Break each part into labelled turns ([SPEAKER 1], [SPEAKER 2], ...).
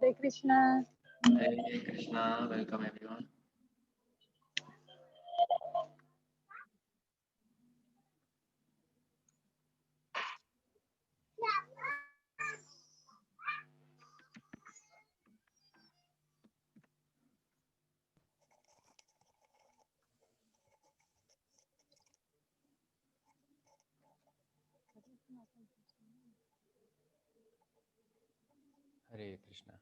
[SPEAKER 1] Hare Krishna.
[SPEAKER 2] Hare Krishna, welcome everyone. Hare Krishna.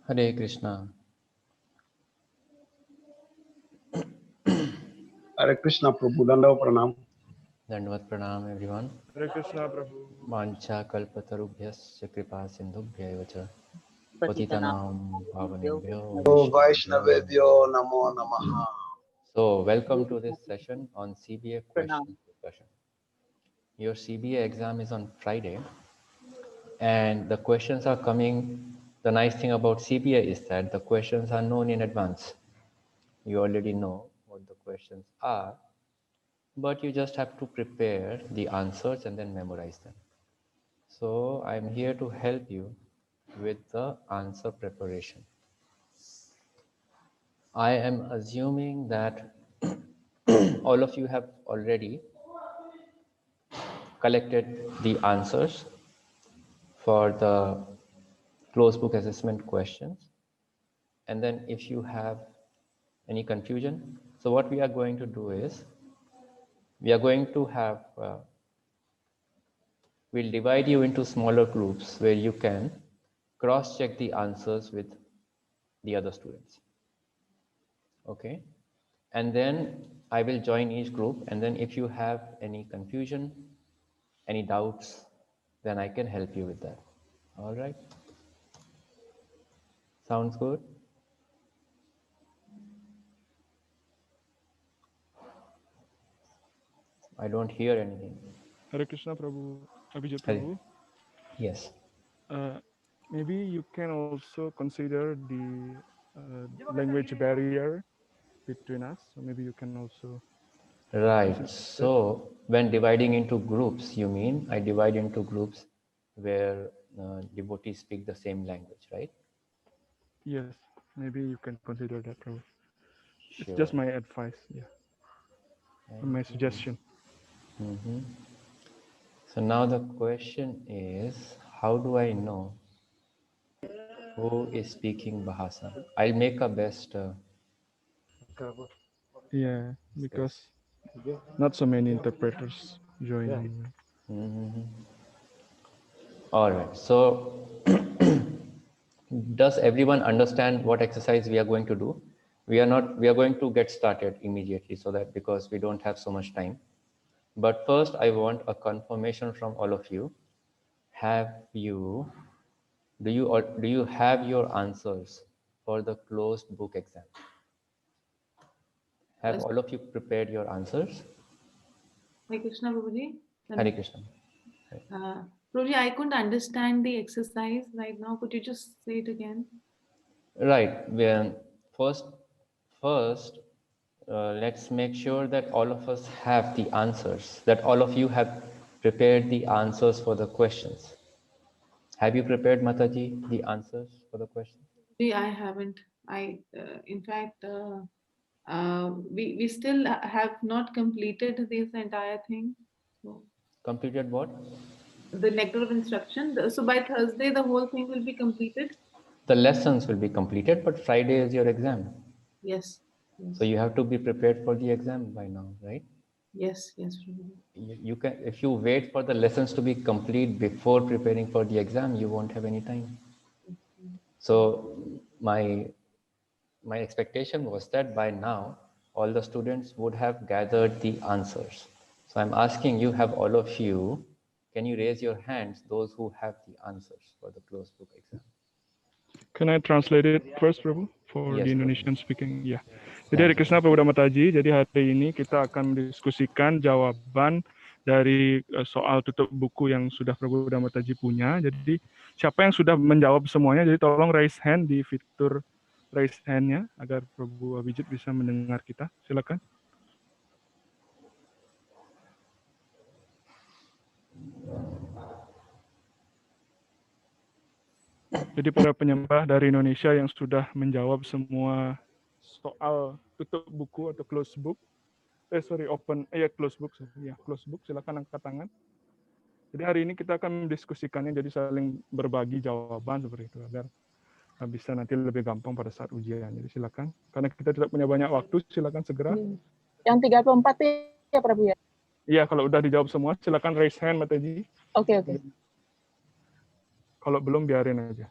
[SPEAKER 2] Hare Krishna.
[SPEAKER 3] Hare Krishna Prabhu, Dandava Pranam.
[SPEAKER 2] Dandavat Pranam everyone.
[SPEAKER 4] Hare Krishna Prabhu.
[SPEAKER 2] Mancha kalpatarubhyascha kripa sindhubhya vacha patitanam pavanebhyo
[SPEAKER 3] Oh
[SPEAKER 2] Vaishnavebhyo.
[SPEAKER 3] Vaishnavebhyo Namo Namaha.
[SPEAKER 2] So, welcome to this session on CBA question discussion. Your CBA exam is on Friday, and the questions are coming. The nice thing about CBA is that the questions are known in advance. You already know what the questions are, but you just have to prepare the answers and then memorize them. So I'm here to help you with the answer preparation. I am assuming that all of you have already collected the answers for the closed book assessment questions. And then if you have any confusion, so what we are going to do is, we are going to have, we'll divide you into smaller groups where you can cross-check the answers with the other students. Okay? And then I will join each group, and then if you have any confusion, any doubts, then I can help you with that. All right? Sounds good? I don't hear anything.
[SPEAKER 4] Hare Krishna Prabhu. Abhijit
[SPEAKER 2] Hare.
[SPEAKER 4] Prabhu.
[SPEAKER 2] Yes.
[SPEAKER 4] Maybe you can also consider the language barrier between us. So maybe you can also.
[SPEAKER 2] Right. So when dividing into groups, you mean I divide into groups where devotees speak the same language, right?
[SPEAKER 4] Yes, maybe you can consider that, Prabhu. It's
[SPEAKER 2] Sure.
[SPEAKER 4] just my advice, yeah, my suggestion.
[SPEAKER 2] Mm-hmm. So now the question is, how do I know who is speaking Bahasa? I'll make a best.
[SPEAKER 4] Yeah, because not so many interpreters joining.
[SPEAKER 2] All right. So, does everyone understand what exercise we are going to do? We are going to get started immediately, so that because we don't have so much time. But first, I want a confirmation from all of you. Do you have your answers for the closed book exam? Have all of you prepared your answers?
[SPEAKER 1] Hare Krishna, Prabhuji.
[SPEAKER 2] Hare Krishna.
[SPEAKER 1] Prabhuji, I couldn't understand the exercise right now. Could you just say it again?
[SPEAKER 2] Right. First, let's make sure that all of us have the answers, that all of you have prepared the answers for the questions. Have you prepared, Mataji, the answers for the questions?
[SPEAKER 1] I haven't. In fact, we still have not completed this entire thing. So
[SPEAKER 2] Completed what?
[SPEAKER 1] the nectar of instruction. So by Thursday, the whole thing will be completed.
[SPEAKER 2] The lessons will be completed, but Friday is your exam.
[SPEAKER 1] Yes. Yes.
[SPEAKER 2] So you have to be prepared for the exam by now, right?
[SPEAKER 1] Yes. Yes. Prabhuji.
[SPEAKER 2] You can, if you wait for the lessons to be complete before preparing for the exam, you won't have any time. So my expectation was that by now all the students would have gathered the answers. So I'm asking you, have all of you, can you raise your hands, those who have the answers for the closed book exam?
[SPEAKER 4] Can I translate it first, Prabhu, for
[SPEAKER 2] Yes,
[SPEAKER 4] the
[SPEAKER 2] Prabhu.
[SPEAKER 4] Indonesian speaking? Yeah. Jadi
[SPEAKER 2] Thank
[SPEAKER 4] Hare
[SPEAKER 2] you.
[SPEAKER 4] Krishna Prabhu Mataji. Jadi hari ini kita akan mendiskusikan jawaban dari soal tutup buku yang sudah Prabhu Mataji punya. Jadi siapa yang sudah menjawab semuanya, jadi tolong raise hand di fitur raise hand-nya agar Prabhu Abhijit bisa mendengar kita. Silakan. Jadi para penyembah dari Indonesia yang sudah menjawab semua soal tutup buku atau close book, close book, close book, silakan angkat tangan. Jadi hari ini kita akan mendiskusikannya, jadi saling berbagi jawaban seperti itu agar bisa nanti lebih gampang pada saat ujian. Jadi silakan, karena kita tidak punya banyak waktu, silakan segera.
[SPEAKER 5] Yang 34 ya Prabu ya?
[SPEAKER 4] Iya, kalau udah dijawab semua, silakan raise hand, Mataji.
[SPEAKER 5] Oke.
[SPEAKER 4] Kalau belum, biarin aja.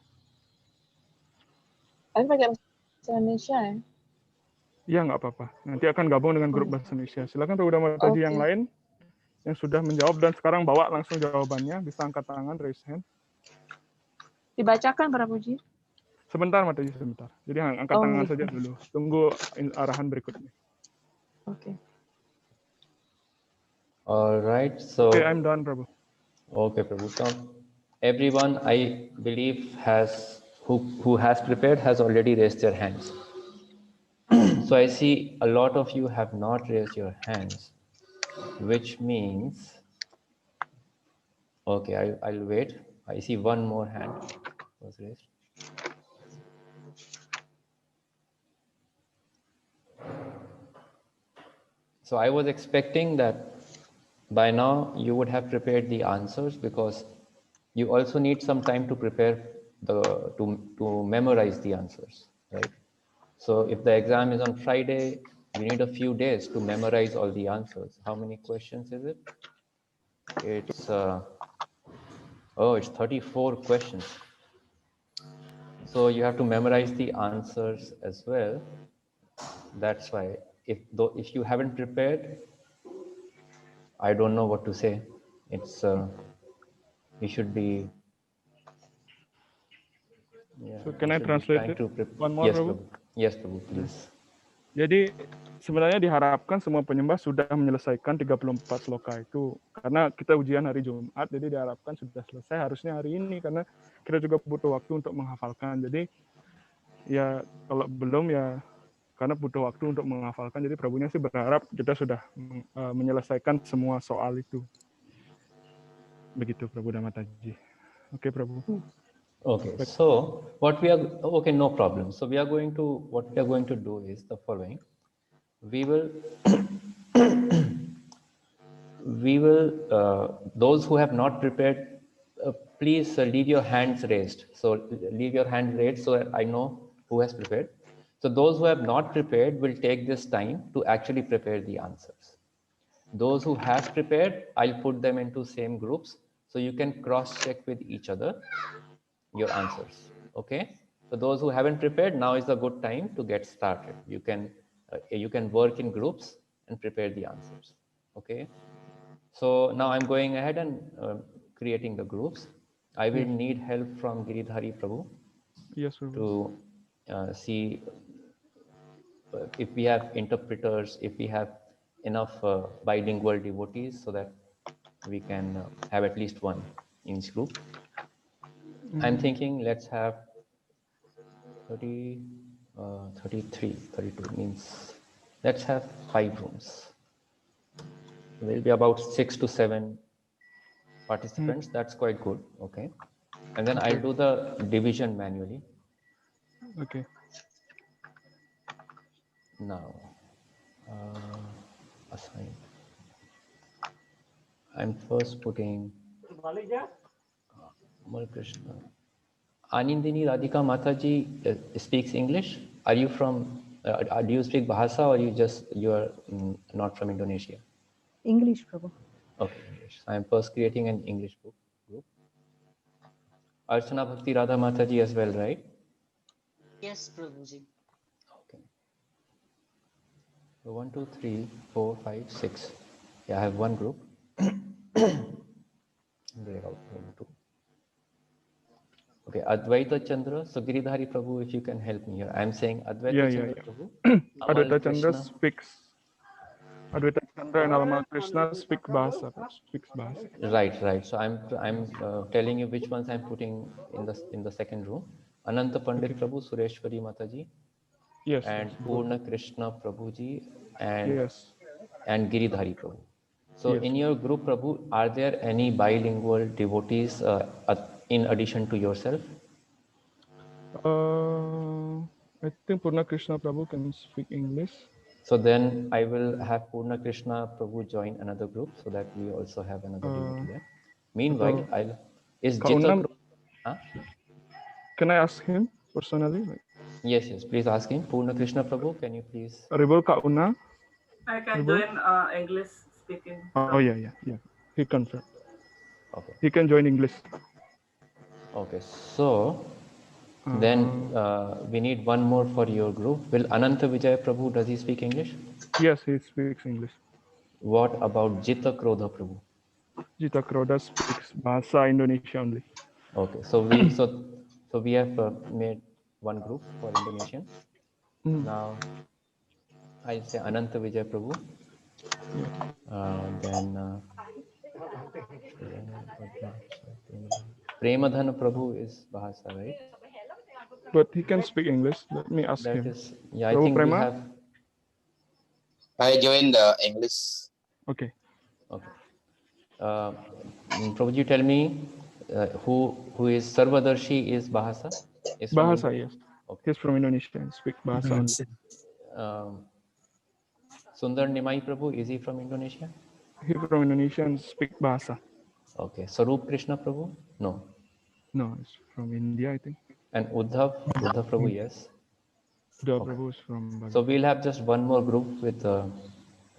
[SPEAKER 5] Tapi pakai bahasa Indonesia ya?
[SPEAKER 4] Iya, nggak apa-apa. Nanti akan gabung dengan grup bahasa Indonesia. Silakan Prabu Mataji yang lain yang sudah menjawab dan sekarang bawa langsung jawabannya, bisa angkat tangan, raise hand.
[SPEAKER 5] Dibacakan Prabuji?
[SPEAKER 4] Sebentar, Mataji, sebentar. Jadi angkat tangan saja dulu. Tunggu arahan berikutnya.
[SPEAKER 5] Oke.
[SPEAKER 2] All right. So.
[SPEAKER 4] Okay, I'm done, Prabhu.
[SPEAKER 2] Okay, Prabhu. So everyone, I believe, who has prepared has already raised their hands. So I see a lot of you have not raised your hands, which means, okay, I'll wait. I see one more hand was raised. So I was expecting that by now you would have prepared the answers, because you also need some time to prepare to memorize the answers, right? So if the exam is on Friday, you need a few days to memorize all the answers. How many questions is it? It's 34 questions. So you have to memorize the answers as well. That's why if you haven't prepared, I don't know what to say. It's you should be. Yeah,
[SPEAKER 4] so can I translate it? One more,
[SPEAKER 2] yes,
[SPEAKER 4] Prabhu?
[SPEAKER 2] Yes, Prabhu, please.
[SPEAKER 4] Jadi sebenarnya diharapkan semua penyembah sudah menyelesaikan 34 sloka itu, karena kita ujian hari Jumat, jadi diharapkan sudah selesai harusnya hari ini, karena kita juga butuh waktu untuk menghafalkan. Jadi ya kalau belum ya karena butuh waktu untuk menghafalkan, jadi Prabunya sih berharap kita sudah menyelesaikan semua soal itu. Begitu Prabu Mataji. Oke, Prabu.
[SPEAKER 2] Okay, so no problem. So what we are going to do is the following. We will those who have not prepared, please leave your hands raised. So leave your hand raised so that I know who has prepared. So those who have not prepared will take this time to actually prepare the answers. Those who have prepared, I'll put them into same groups so you can cross check with each other your answers. Okay. So those who haven't prepared, now is a good time to get started. You can work in groups and prepare the answers. Okay. So now I'm going ahead and creating the groups. I will need help from Giridhari Prabhu
[SPEAKER 4] Yes, Prabhu.
[SPEAKER 2] to see if we have interpreters, if we have enough bilingual devotees so that we can have at least one in each group. I'm thinking let's have 30, 33, 32 means let's have 5 rooms. There will be about 6 to 7 participants. That's quite good. Okay. And then I'll do the division manually.
[SPEAKER 4] Okay.
[SPEAKER 2] Now, assign. I'm first putting Krishna. Anindini Radhika Mataji speaks English. Are you from? Do you speak Bahasa or you are not from Indonesia?
[SPEAKER 6] English, Prabhu.
[SPEAKER 2] Okay, English. I am first creating an English book group. Archana Bhakti Radha Mataji as well, right?
[SPEAKER 7] Yes, Prabhuji.
[SPEAKER 2] Okay. So 1, 2, 3, 4, 5, 6. Yeah, I have one group. Break out 1, 2. Okay, Advaita Chandra. So Giridhari Prabhu, if you can help me here. I'm saying Advaita Chandra Prabhu. Amal
[SPEAKER 4] Advaita Chandra
[SPEAKER 2] Krishna.
[SPEAKER 4] Advaita Chandra and Amal Krishna speaks Bahasa.
[SPEAKER 2] Right. So I'm telling you which ones I'm putting in the second room. Ananta Pandit Prabhu, Sureshwari Mataji,
[SPEAKER 4] Yes.
[SPEAKER 2] and
[SPEAKER 4] Yes.
[SPEAKER 2] Purna Krishna Prabhuji,
[SPEAKER 4] Yes.
[SPEAKER 2] and Giridhari Prabhu. So
[SPEAKER 4] Yes.
[SPEAKER 2] in your group, Prabhu, are there any bilingual devotees in addition to yourself?
[SPEAKER 4] I think Purna Krishna Prabhu can speak English.
[SPEAKER 2] So then I will have Purna Krishna Prabhu join another group so that we also have another devotee there. Meanwhile, is Jita... Huh?
[SPEAKER 4] Can I ask him personally?
[SPEAKER 2] Yes, please ask him. Purna Krishna Prabhu, can you please...
[SPEAKER 4] Ribul Kauna?
[SPEAKER 8] I can join English speaking.
[SPEAKER 4] Oh, yeah. He confirmed.
[SPEAKER 2] Okay.
[SPEAKER 4] He can join English.
[SPEAKER 2] Okay, so then we need one more for your group. Will Ananta Vijay Prabhu, does he speak English?
[SPEAKER 4] Yes, he speaks English.
[SPEAKER 2] What about Jita Krodha Prabhu?
[SPEAKER 4] Jita Kroda speaks Bahasa Indonesia only.
[SPEAKER 2] Okay, so we have made one group for Indonesian. Now I'll say Ananta Vijay Prabhu. Then Premadhana Prabhu is Bahasa, right?
[SPEAKER 4] But he can speak English. Let me ask
[SPEAKER 2] That
[SPEAKER 4] him.
[SPEAKER 2] is, yeah, I
[SPEAKER 4] Prabhu
[SPEAKER 2] think we
[SPEAKER 4] Prema?
[SPEAKER 2] have.
[SPEAKER 9] I joined the English.
[SPEAKER 4] Okay.
[SPEAKER 2] Prabhuji, tell me who is Sarvadarshi is Bahasa? Is from
[SPEAKER 4] Bahasa,
[SPEAKER 2] India?
[SPEAKER 4] yes.
[SPEAKER 2] Okay.
[SPEAKER 4] He's from Indonesia and speak Bahasa only.
[SPEAKER 2] Sundar Nimai Prabhu, is he from Indonesia?
[SPEAKER 4] He's from Indonesia and speak Bahasa.
[SPEAKER 2] Okay. Sarup Krishna Prabhu? No.
[SPEAKER 4] No, he's from India, I think.
[SPEAKER 2] And Uddhav Prabhu, yes.
[SPEAKER 4] The Prabhu is from Bali.
[SPEAKER 2] So we'll have just one more group with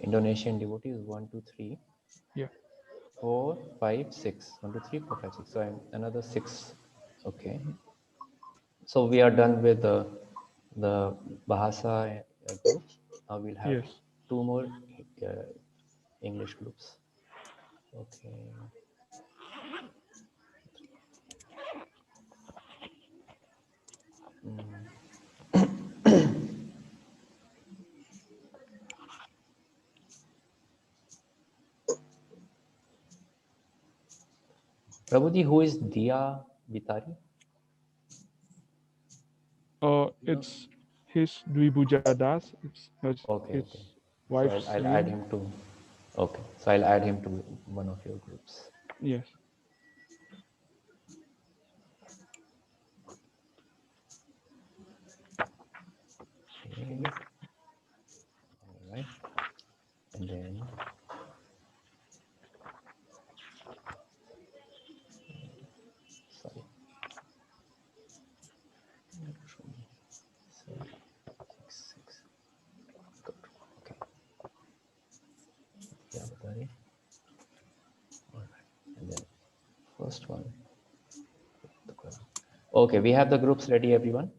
[SPEAKER 2] Indonesian devotees. 1, 2, 3.
[SPEAKER 4] Yeah.
[SPEAKER 2] 4, 5, 6. 1, 2, 3, 4, 5, 6. So another 6. Okay. So we are done with the Bahasa group. Now we'll have 2 more English groups. Okay. Prabhuji, who is Diya Vitari?
[SPEAKER 4] It's his Dwibhuja Das. It's
[SPEAKER 2] Okay.
[SPEAKER 4] his wife's
[SPEAKER 2] So I'll
[SPEAKER 4] name.
[SPEAKER 2] add him to. Okay. So I'll add him to one of your groups.
[SPEAKER 4] Yes.
[SPEAKER 2] Okay. All right. And then. Sorry. 6. Okay. Yeah, but first one. Okay, we have the groups ready, everyone.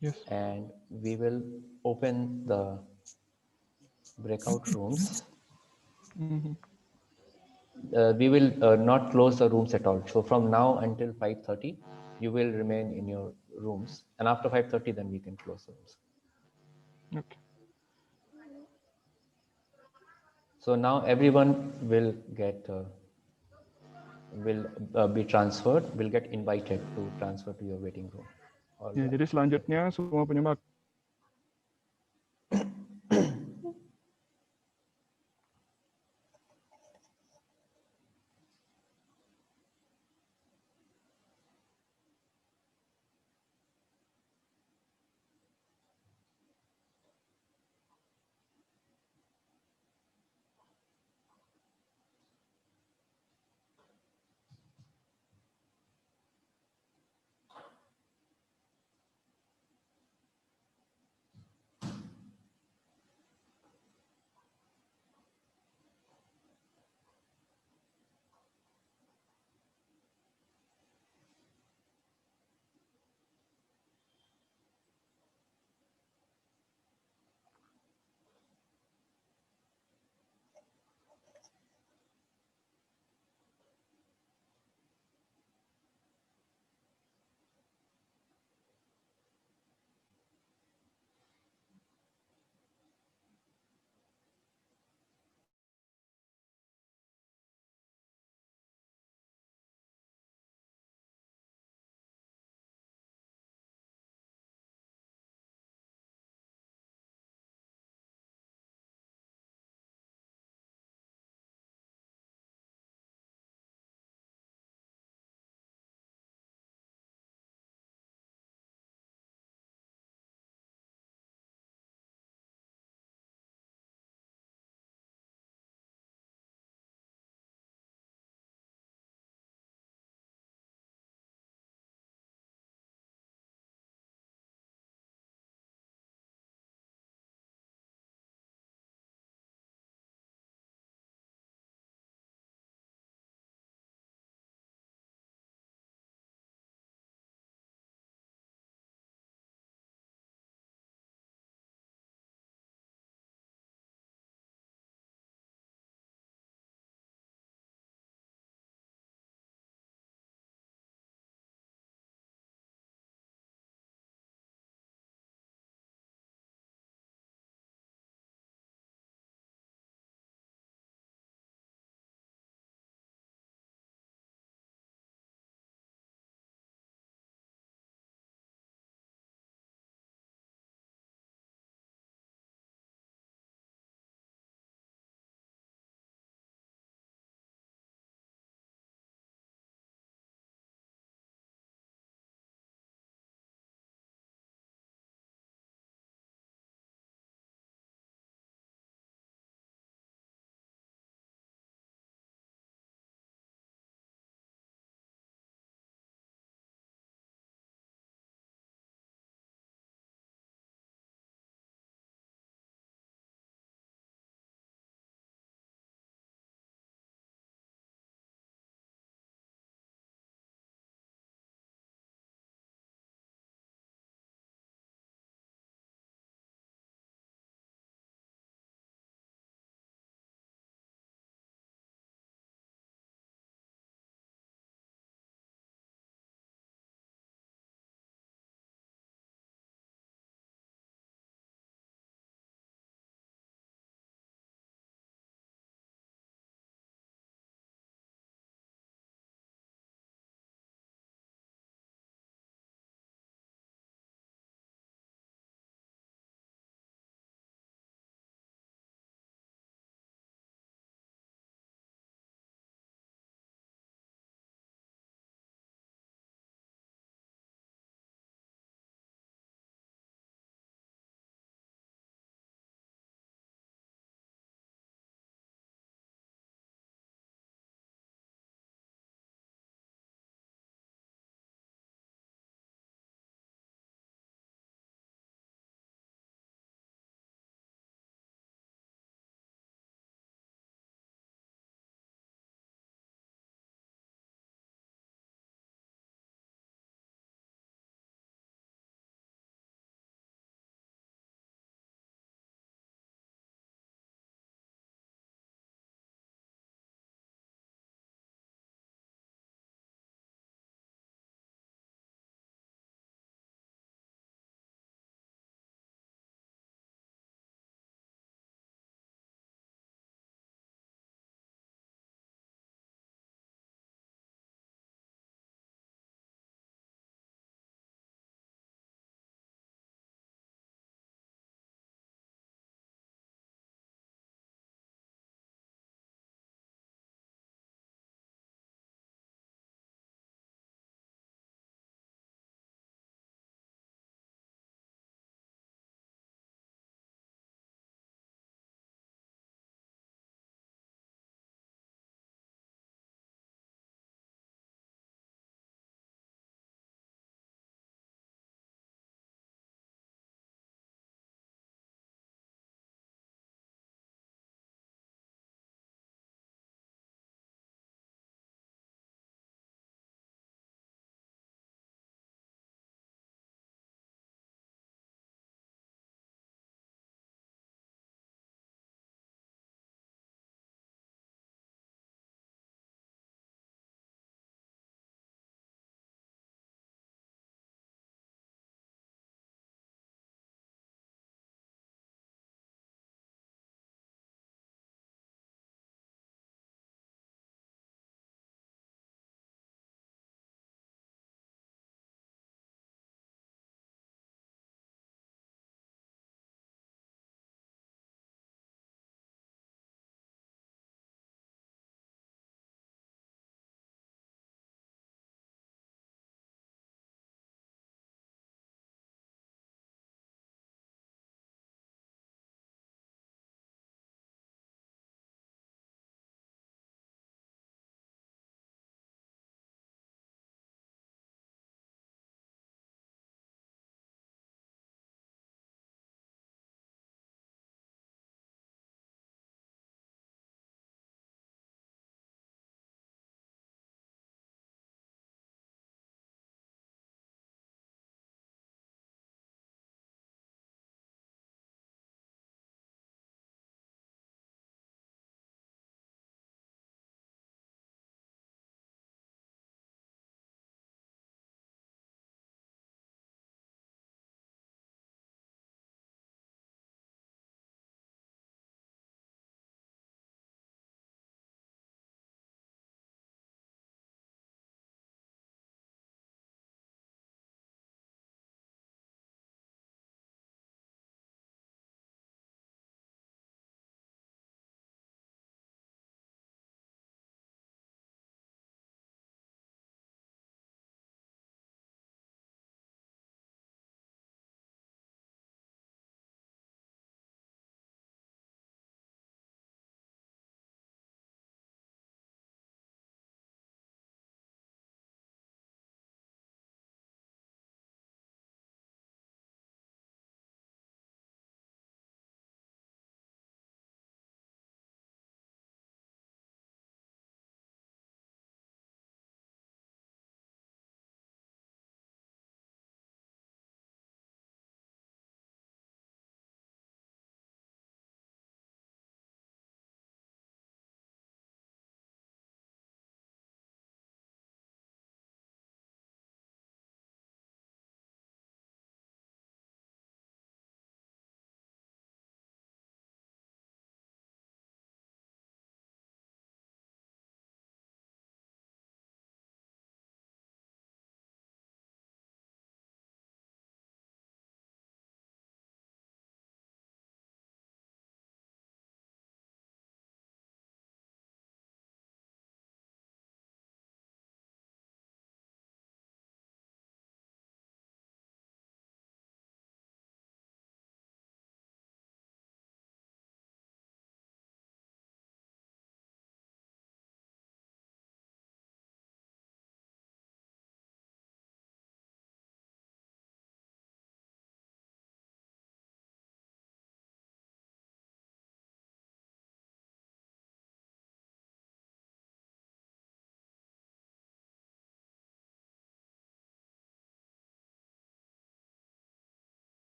[SPEAKER 4] Yes.
[SPEAKER 2] And we will open the breakout rooms.
[SPEAKER 4] Mhm.
[SPEAKER 2] We will not close the rooms at all. So from now until 5:30, you will remain in your rooms. And after 5:30, then we can close the rooms.
[SPEAKER 4] Okay.
[SPEAKER 2] So now everyone will get be transferred. Will get invited to transfer to your waiting room. All
[SPEAKER 4] Ya,
[SPEAKER 2] right.
[SPEAKER 4] jadi selanjutnya semua penyembah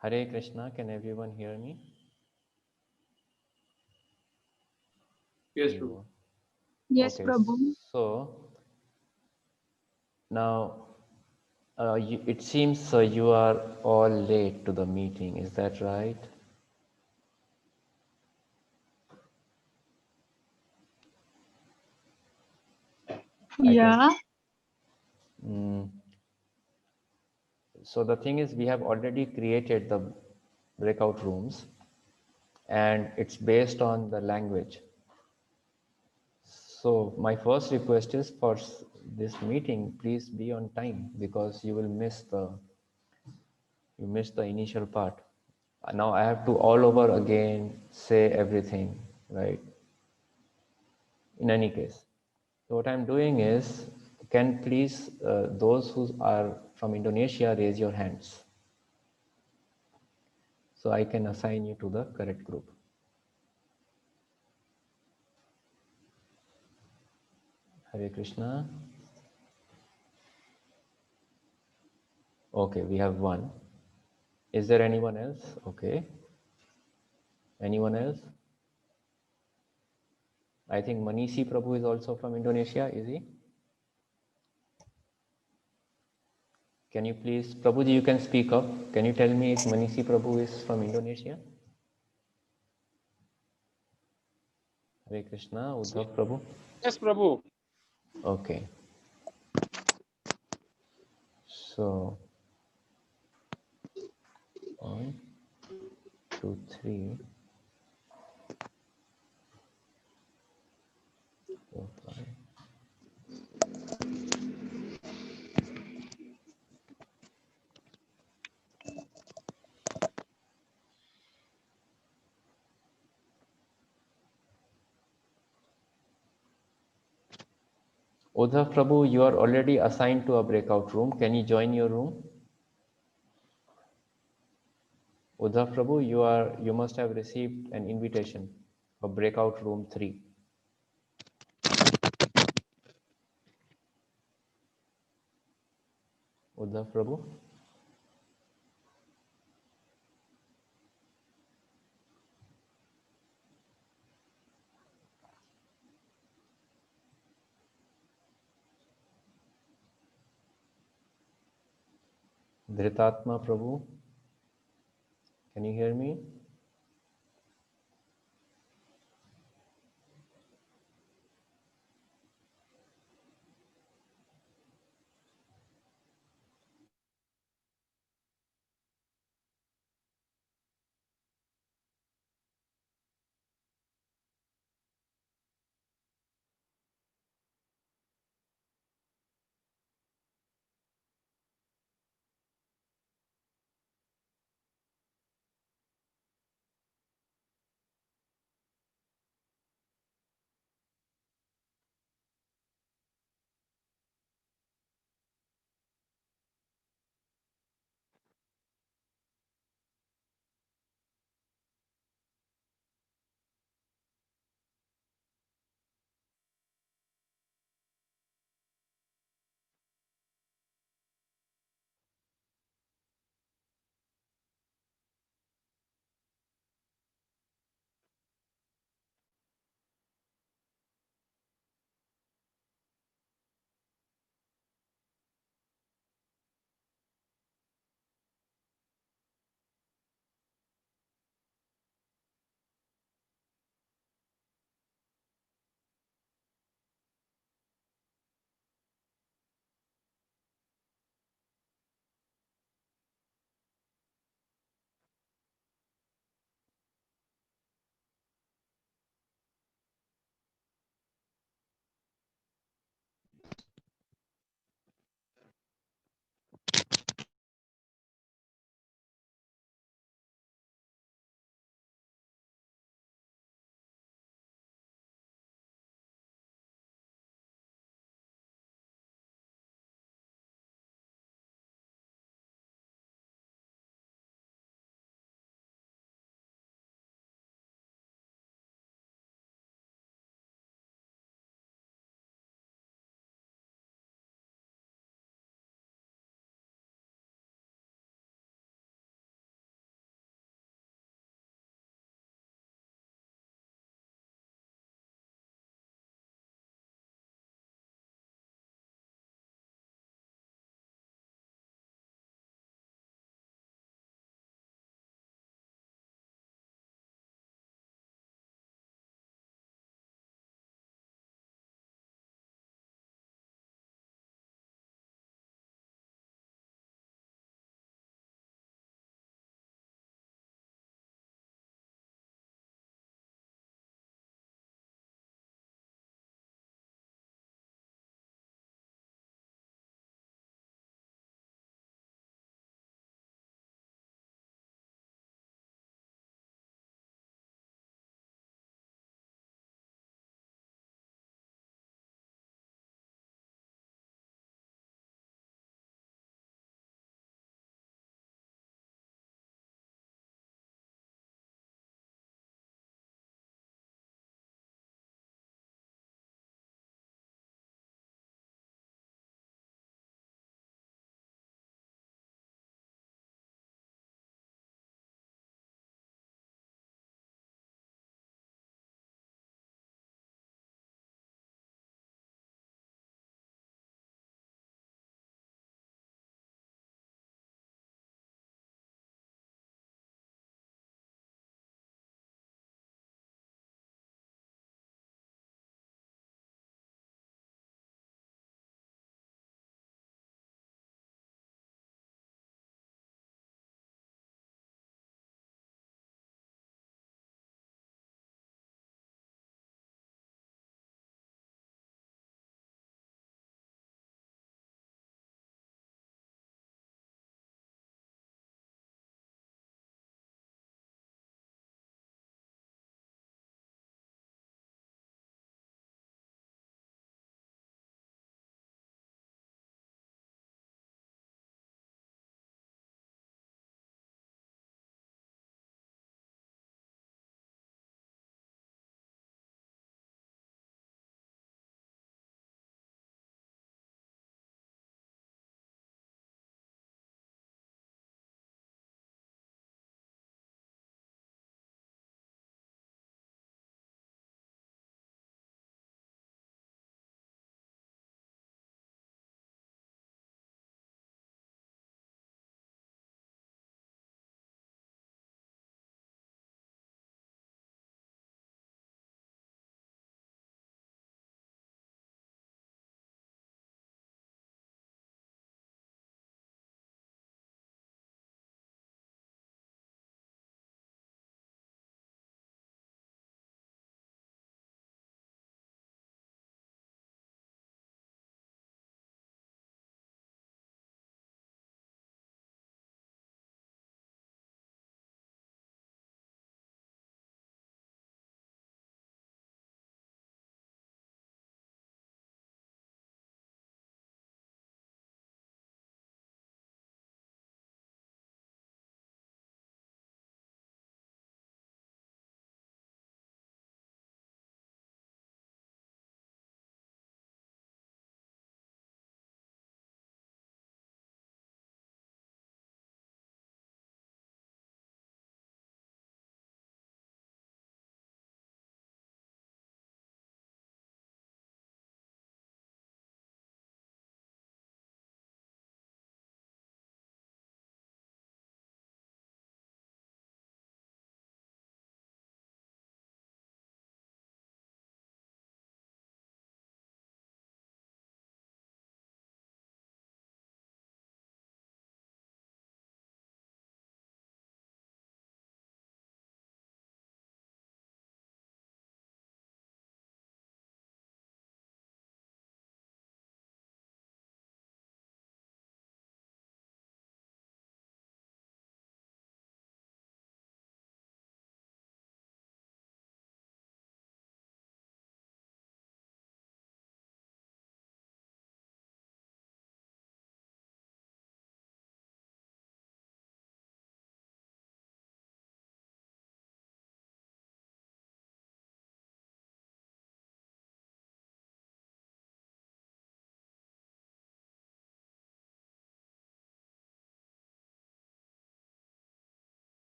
[SPEAKER 2] Hare Krishna, can everyone hear me?
[SPEAKER 3] Yes,
[SPEAKER 2] You
[SPEAKER 3] Prabhu.
[SPEAKER 2] know.
[SPEAKER 5] Yes,
[SPEAKER 2] Okay,
[SPEAKER 5] Prabhu.
[SPEAKER 2] so now it seems you are all late to the meeting, is that right? I can.
[SPEAKER 5] Yeah.
[SPEAKER 2] So the thing is, we have already created the breakout rooms and it's based on the language. So my first request is for this meeting, please be on time because you will miss the initial part. Now I have to all over again say everything, right? In any case. So what I'm doing is, can please those who are from Indonesia raise your hands so I can assign you to the correct group. Hare Krishna. Okay, we have one. Is there anyone else? Okay. Anyone else? I think Manisi Prabhu is also from Indonesia, is he? Can you please, Prabhuji, you can speak up. Can you tell me if Manisi Prabhu is from Indonesia? Hare Krishna, Uddhav Prabhu.
[SPEAKER 6] Yes, Prabhu.
[SPEAKER 2] Okay. So, 1, 2, 3, 4, 5. Uddhav Prabhu, you are already assigned to a breakout room. Can you join your room? Uddhav Prabhu, you must have received an invitation for breakout room 3. Uddhav Prabhu. Dhritatma Prabhu, can you hear me?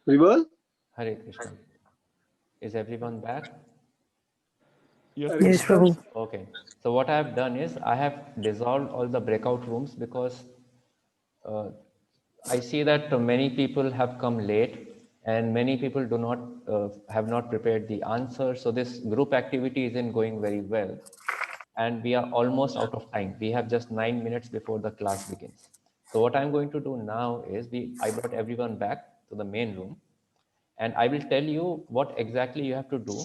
[SPEAKER 3] Ribal?
[SPEAKER 2] Hare Krishna. Is everyone back?
[SPEAKER 4] Yes,
[SPEAKER 3] Yes,
[SPEAKER 4] Prabhu.
[SPEAKER 2] Okay. So what I have done is I have dissolved all the breakout rooms because I see that many people have come late and many people do not have not prepared the answer. So this group activity isn't going very well, and we are almost out of time. We have just 9 minutes before the class begins. So what I'm going to do now is I brought everyone back to the main room, and I will tell you what exactly you have to do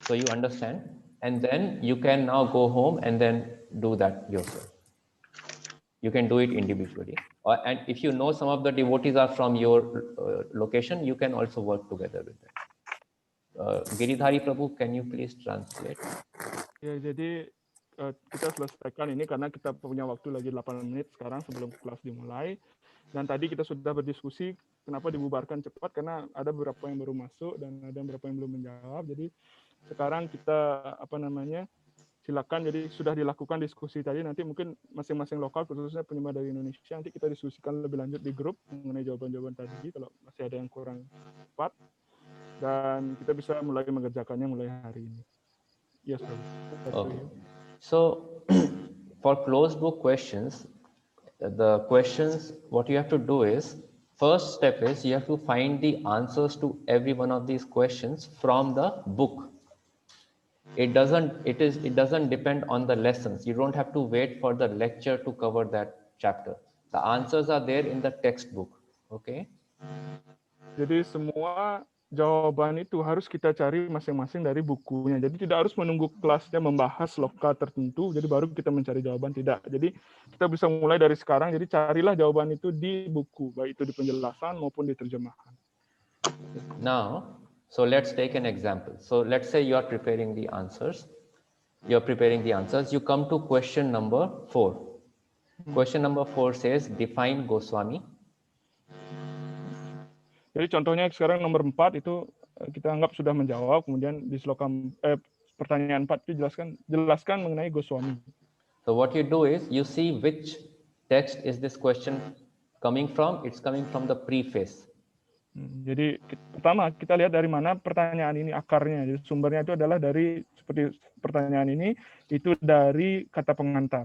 [SPEAKER 2] so you understand, and then you can now go home and then do that yourself. You can do it individually, and if you know some of the devotees are from your location, you can also work together with them. Giridhari Prabhu, can you please translate?
[SPEAKER 4] Ya, jadi kita selesaikan ini karena kita punya waktu lagi 8 menit sekarang sebelum kelas dimulai. Dan tadi kita sudah berdiskusi kenapa dibubarkan cepat, karena ada beberapa yang baru masuk dan ada beberapa yang belum menjawab. Jadi sekarang kita silakan, jadi sudah dilakukan diskusi tadi, nanti mungkin masing-masing lokal khususnya penyembah dari Indonesia nanti kita diskusikan lebih lanjut di grup mengenai jawaban-jawaban tadi kalau masih ada yang kurang tepat, dan kita bisa mulai mengerjakannya mulai hari ini. Yes, Prabhu.
[SPEAKER 2] Okay. So for closed book questions, the questions, what you have to do is, first step is you have to find the answers to every one of these questions from the book. It doesn't depend on the lessons. You don't have to wait for the lecture to cover that chapter. The answers are there in the textbook. Okay.
[SPEAKER 4] Jadi semua jawaban itu harus kita cari masing-masing dari bukunya. Jadi tidak harus menunggu kelasnya membahas lokal tertentu, jadi baru kita mencari jawaban, tidak. Jadi kita bisa mulai dari sekarang, jadi carilah jawaban itu di buku, baik itu di penjelasan maupun di terjemahan.
[SPEAKER 2] Now, so let's take an example. So let's say you are preparing the answers. You come to question number 4. Question number 4 says, define Goswami.
[SPEAKER 4] Jadi contohnya sekarang nomor 4 itu kita anggap sudah menjawab, kemudian di slokam pertanyaan 4 itu jelaskan mengenai Goswami.
[SPEAKER 2] So what you do is you see which text is this question coming from. It's coming from the preface.
[SPEAKER 4] Jadi pertama kita lihat dari mana pertanyaan ini akarnya. Jadi sumbernya itu adalah dari seperti pertanyaan ini itu dari kata pengantar.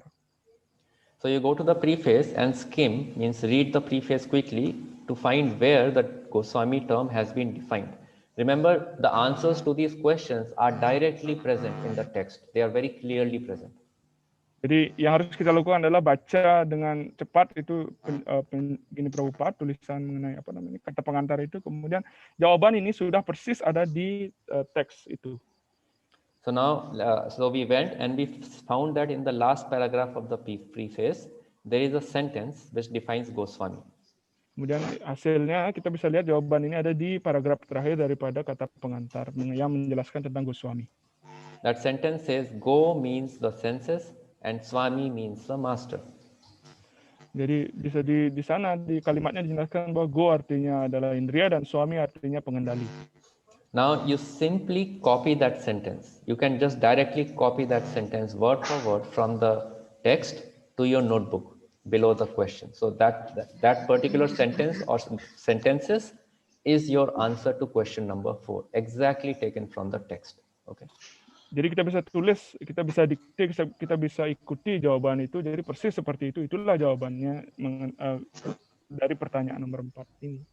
[SPEAKER 2] So you go to the preface and skim, means read the preface quickly to find where the Goswami term has been defined. Remember, the answers to these questions are directly present in the text. They are very clearly present.
[SPEAKER 4] Jadi yang harus kita lakukan adalah baca dengan cepat itu gini Prabhupada, tulisan mengenai kata pengantar itu, kemudian jawaban ini sudah persis ada di teks itu.
[SPEAKER 2] So now, so we went and we found that in the last paragraph of the preface, there is a sentence which defines Goswami.
[SPEAKER 4] Kemudian hasilnya kita bisa lihat jawaban ini ada di paragraf terakhir daripada kata pengantar yang menjelaskan tentang Goswami.
[SPEAKER 2] That sentence says, Go means the senses and Swami means the master.
[SPEAKER 4] Jadi bisa di sana di kalimatnya dijelaskan bahwa Go artinya adalah indria dan Swami artinya pengendali.
[SPEAKER 2] Now you simply copy that sentence. You can just directly copy that sentence word for word from the text to your notebook below the question. So that particular sentence or sentences is your answer to question number 4, exactly taken from the text. Okay.
[SPEAKER 4] Jadi kita bisa tulis, kita bisa dikte, kita bisa ikuti jawaban itu. Jadi persis seperti itu. Itulah jawabannya dari pertanyaan nomor 4 ini.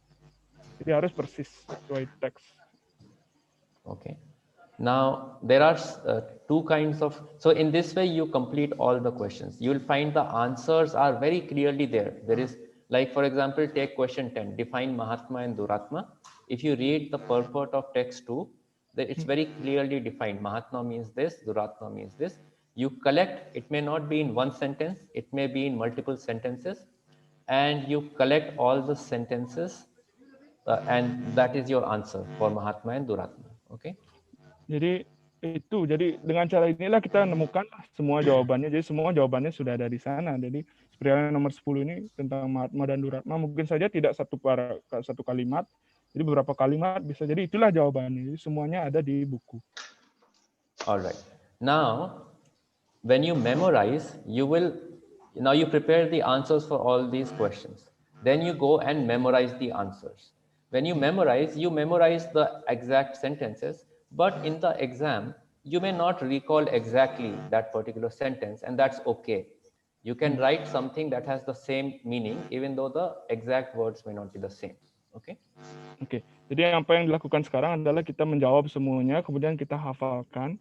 [SPEAKER 4] Jadi harus persis sesuai teks.
[SPEAKER 2] Okay. Now there are two kinds of, so in this way you complete all the questions. You will find the answers are very clearly there. There is, like for example, take question 10, define Mahatma and Duratma. If you read the purport of text 2, it's very clearly defined. Mahatma means this, Duratma means this. You collect, it may not be in one sentence, it may be in multiple sentences, and you collect all the sentences and that is your answer for Mahatma and Duratma. Okay.
[SPEAKER 4] Jadi dengan cara inilah kita menemukan semua jawabannya. Jadi semua jawabannya sudah ada di sana. Jadi seperti yang nomor 10 ini tentang Mahatma dan Duratma, mungkin saja tidak satu kalimat, jadi beberapa kalimat bisa. Jadi itulah jawabannya. Jadi semuanya ada di buku.
[SPEAKER 2] Alright. Now, when you memorize, you prepare the answers for all these questions. Then you go and memorize the answers. When you memorize the exact sentences, but in the exam, you may not recall exactly that particular sentence, and that's okay. You can write something that has the same meaning, even though the exact words may not be the same. Okay?
[SPEAKER 4] Oke, jadi apa yang dilakukan sekarang adalah kita menjawab semuanya, kemudian kita hafalkan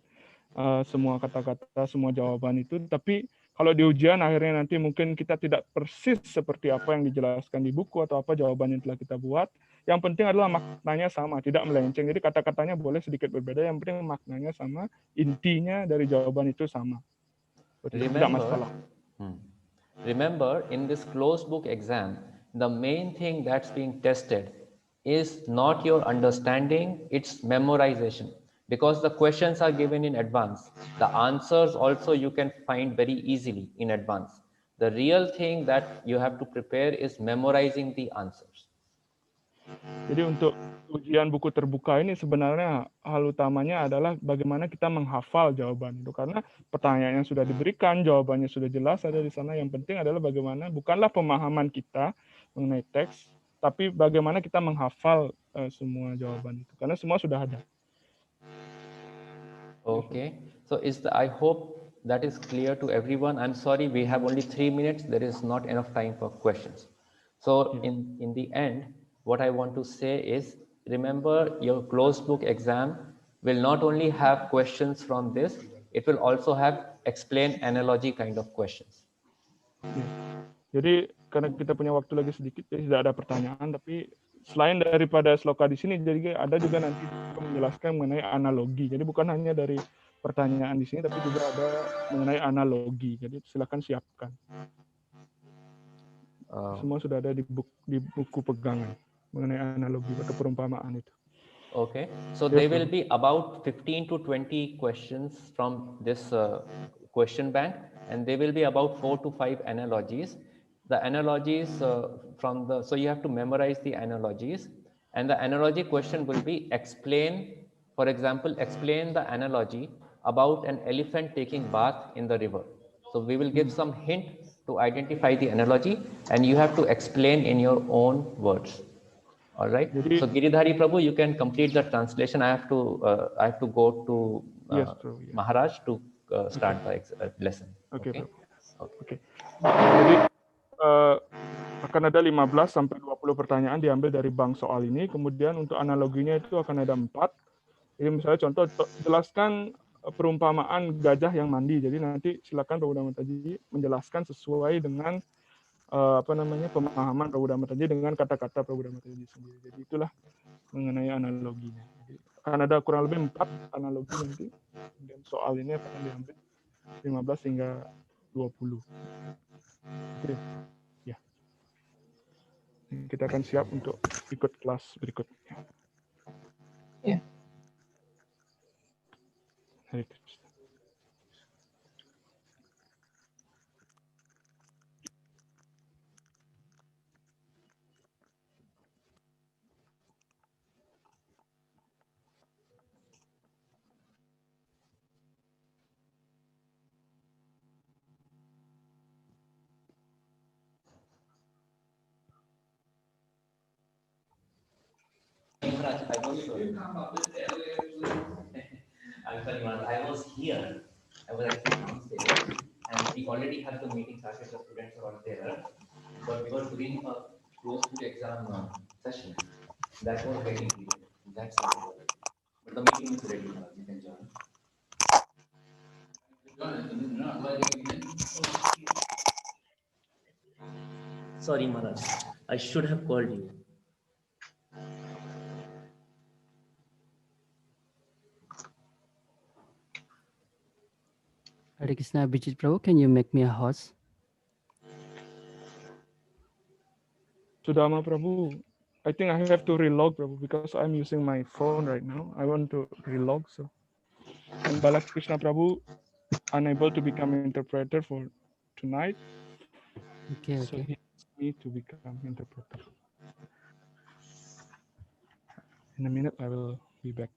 [SPEAKER 4] semua kata-kata, semua jawaban itu. Tapi kalau di ujian akhirnya nanti mungkin kita tidak persis seperti apa yang dijelaskan di buku atau apa jawaban yang telah kita buat. Yang penting adalah maknanya sama, tidak melenceng. Jadi kata-katanya boleh sedikit berbeda, yang penting maknanya sama, intinya dari jawaban itu sama. Tidak masalah.
[SPEAKER 2] Remember, in this closed book exam, the main thing that's being tested is not your understanding, it's memorization. Because the questions are given in advance. The answers also you can find very easily in advance. The real thing that you have to prepare is memorizing the answers.
[SPEAKER 4] Jadi untuk ujian buku terbuka ini sebenarnya hal utamanya adalah bagaimana kita menghafal jawaban itu, karena pertanyaannya sudah diberikan, jawabannya sudah jelas ada di sana. Yang penting adalah bagaimana, bukanlah pemahaman kita mengenai teks, tapi bagaimana kita menghafal semua jawaban itu, karena semua sudah ada.
[SPEAKER 2] Okay, so I hope that is clear to everyone. I'm sorry, we have only 3 minutes. There is not enough time for questions. So in the end, what I want to say is, remember your closed book exam will not only have questions from this, it will also have explain analogy kind of questions.
[SPEAKER 4] Jadi karena kita punya waktu lagi sedikit, jadi tidak ada pertanyaan, tapi selain daripada sloka di sini, jadi ada juga nanti menjelaskan mengenai analogi. Jadi bukan hanya dari pertanyaan di sini, tapi juga ada mengenai analogi. Jadi silakan siapkan. Semua sudah ada di buku pegangan mengenai analogi atau perumpamaan itu.
[SPEAKER 2] Okay, so there will be about 15 to 20 questions from this question bank, and there will be about 4 to 5 analogies. The analogies so you have to memorize the analogies, and the analogy question will be explain, for example, explain the analogy about an elephant taking bath in the river. So we will give some hint to identify the analogy, and you have to explain in your own words. All right. So Giridhari Prabhu, you can complete the translation. I have to go to Maharaj to start the lesson.
[SPEAKER 4] Okay. Jadi akan ada 15 sampai 20 pertanyaan diambil dari bank soal ini. Kemudian untuk analoginya itu akan ada 4. Jadi misalnya contoh, jelaskan perumpamaan gajah yang mandi. Jadi nanti silakan Pak Udama Taji menjelaskan sesuai dengan pemahaman Pak Udama Taji dengan kata-kata Pak Udama Taji sendiri. Jadi itulah mengenai analoginya. Jadi akan ada kurang lebih 4 analogi nanti. Dan soal ini akan diambil 15 hingga 20. Oke. Ya. Kita akan siap untuk ikut kelas berikutnya.
[SPEAKER 5] Ya.
[SPEAKER 4] Hari Krishna.
[SPEAKER 2] I was here. I was actually downstairs, and we already had the meeting started. The students were all there, but we were doing a close to exam session. That was getting heated. That's why. But the meeting is ready now. You can join.
[SPEAKER 6] Sorry, Maharaj. I should have called you.
[SPEAKER 10] Hare Krishna, Abhijit Prabhu, can you make me a host?
[SPEAKER 4] Sudama Prabhu, I think I have to relog Prabhu because I'm using my phone right now. I want to relog, so. And Balakrishna Prabhu, unable to become interpreter for tonight.
[SPEAKER 10] Okay.
[SPEAKER 4] So he asked me to become interpreter. In a minute, I will be back.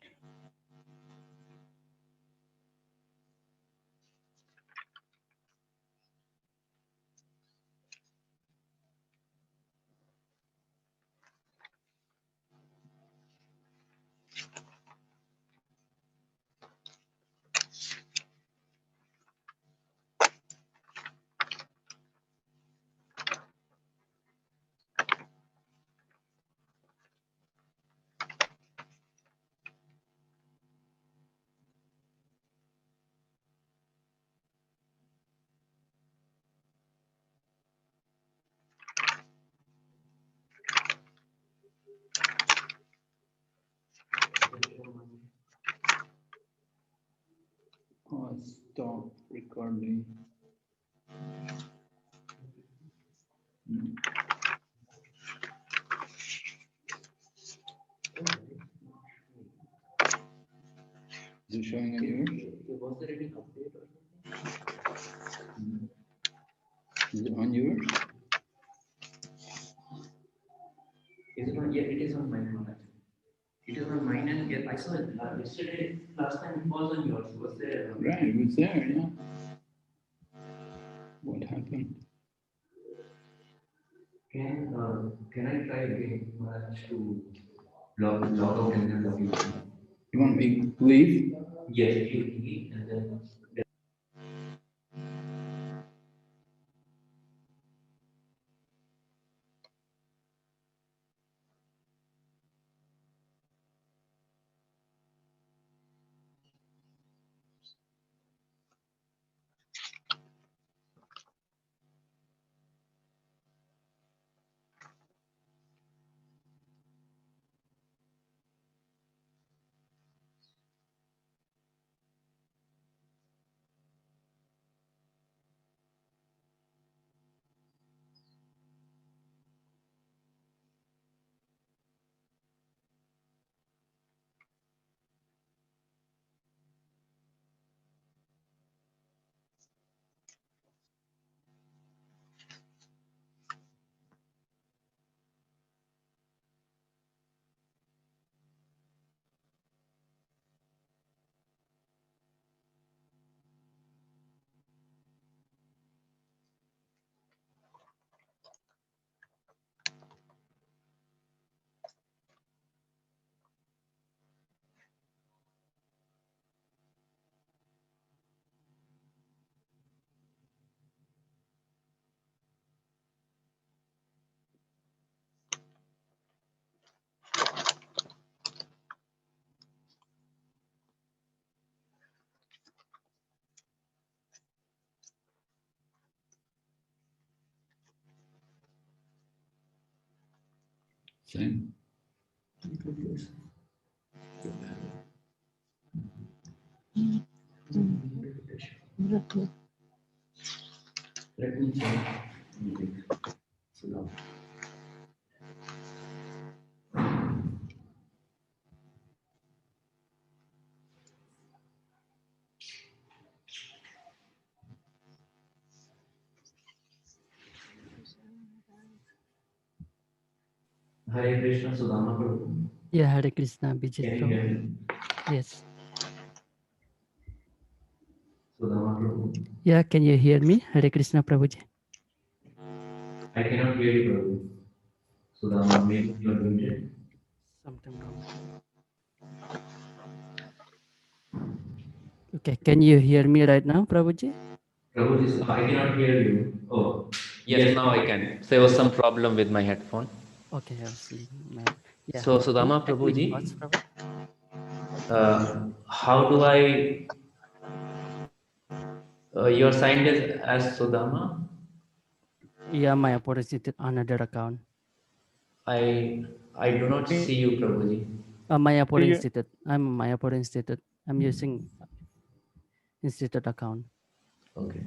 [SPEAKER 3] recording. Is it showing on yours?
[SPEAKER 2] Was there any update or something?
[SPEAKER 3] Is it on yours?
[SPEAKER 2] Is it on? Yeah, it is on mine. It is on mine, and yeah, I saw it yesterday. Last time it was on yours. Was there?
[SPEAKER 3] Right, it was there, yeah. What happened?
[SPEAKER 2] Can I try again to log out and then log in?
[SPEAKER 3] You want me to leave?
[SPEAKER 2] Yes, you leave and then.
[SPEAKER 3] Same.
[SPEAKER 2] Let me check. So now. Hare Krishna, Sudama Prabhu.
[SPEAKER 10] Yeah, Hare Krishna, Bijit
[SPEAKER 2] Can you
[SPEAKER 10] Prabhu.
[SPEAKER 2] hear me?
[SPEAKER 10] Yes.
[SPEAKER 2] Sudama Prabhu.
[SPEAKER 10] Yeah, can you hear me? Hare Krishna, Prabhuji.
[SPEAKER 2] I cannot hear you, Prabhu. Sudama, maybe you are muted.
[SPEAKER 10] Something wrong. Okay, can you hear me right now, Prabhuji?
[SPEAKER 2] Prabhu, I cannot hear you. Oh, yes, now I can. There was some problem with my headphone.
[SPEAKER 10] Okay, I was leaving my. Yeah.
[SPEAKER 2] So, Sudama
[SPEAKER 10] Can you
[SPEAKER 2] Prabhuji,
[SPEAKER 10] pause, Prabhu?
[SPEAKER 2] how do I? You're signed as Sudama.
[SPEAKER 10] Yeah, Mayapur Institute, another account.
[SPEAKER 2] I do not see you, Prabhuji.
[SPEAKER 10] Mayapur
[SPEAKER 4] Yeah.
[SPEAKER 10] Institute. I'm Mayapur Institute. I'm using Institute account.
[SPEAKER 2] Okay.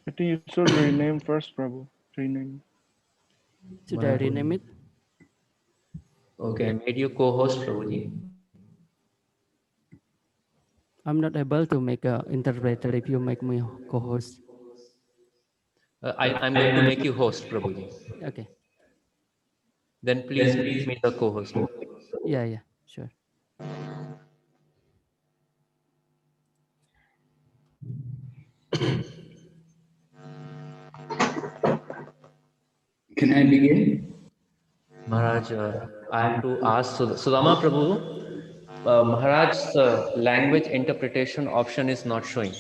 [SPEAKER 4] I think you should rename first, Prabhu. Rename.
[SPEAKER 10] Should I rename it?
[SPEAKER 2] Okay, I made you co-host, Prabhuji.
[SPEAKER 10] I'm not able to make a interpreter if you make me co-host.
[SPEAKER 2] I'm going to make you host, Prabhuji.
[SPEAKER 10] Okay.
[SPEAKER 2] Then please make me the co-host.
[SPEAKER 10] Yeah, yeah, sure.
[SPEAKER 3] Can I begin?
[SPEAKER 2] Maharaj, I have to ask Sudama Prabhu, Maharaj's language interpretation option is not showing.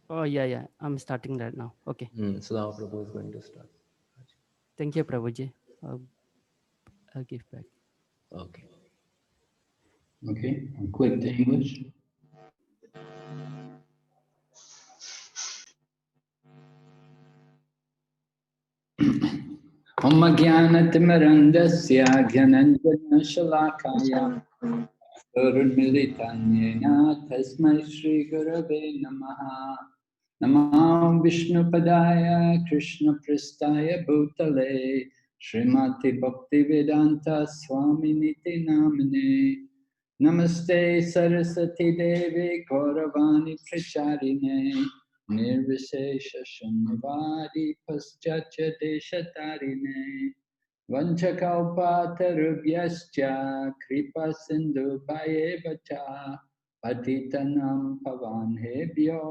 [SPEAKER 10] Oh, yeah, yeah. I'm starting right now. Okay.
[SPEAKER 2] Sudama Prabhu is going to start.
[SPEAKER 10] Thank you, Prabhuji. I'll give back.
[SPEAKER 2] Okay.
[SPEAKER 3] Okay, I'll click to English. Om Jnanatimirandasya Gyananjana Shalakaya Urmilitanyena Tasmai Shri Gurave Namaha. Namah Vishnupadaya Krishna Pristaya Bhutale Srimati Bhaktivedanta Swami Niti Namine. Namaste Saraswati Devi Gauravani Pracharine Nirvishesha Shunyavadi Paschatya Deshatarine Vanchakalpatarubhyascha Kripa Sindhu Bhayevacha Patitanam Pavanebhyo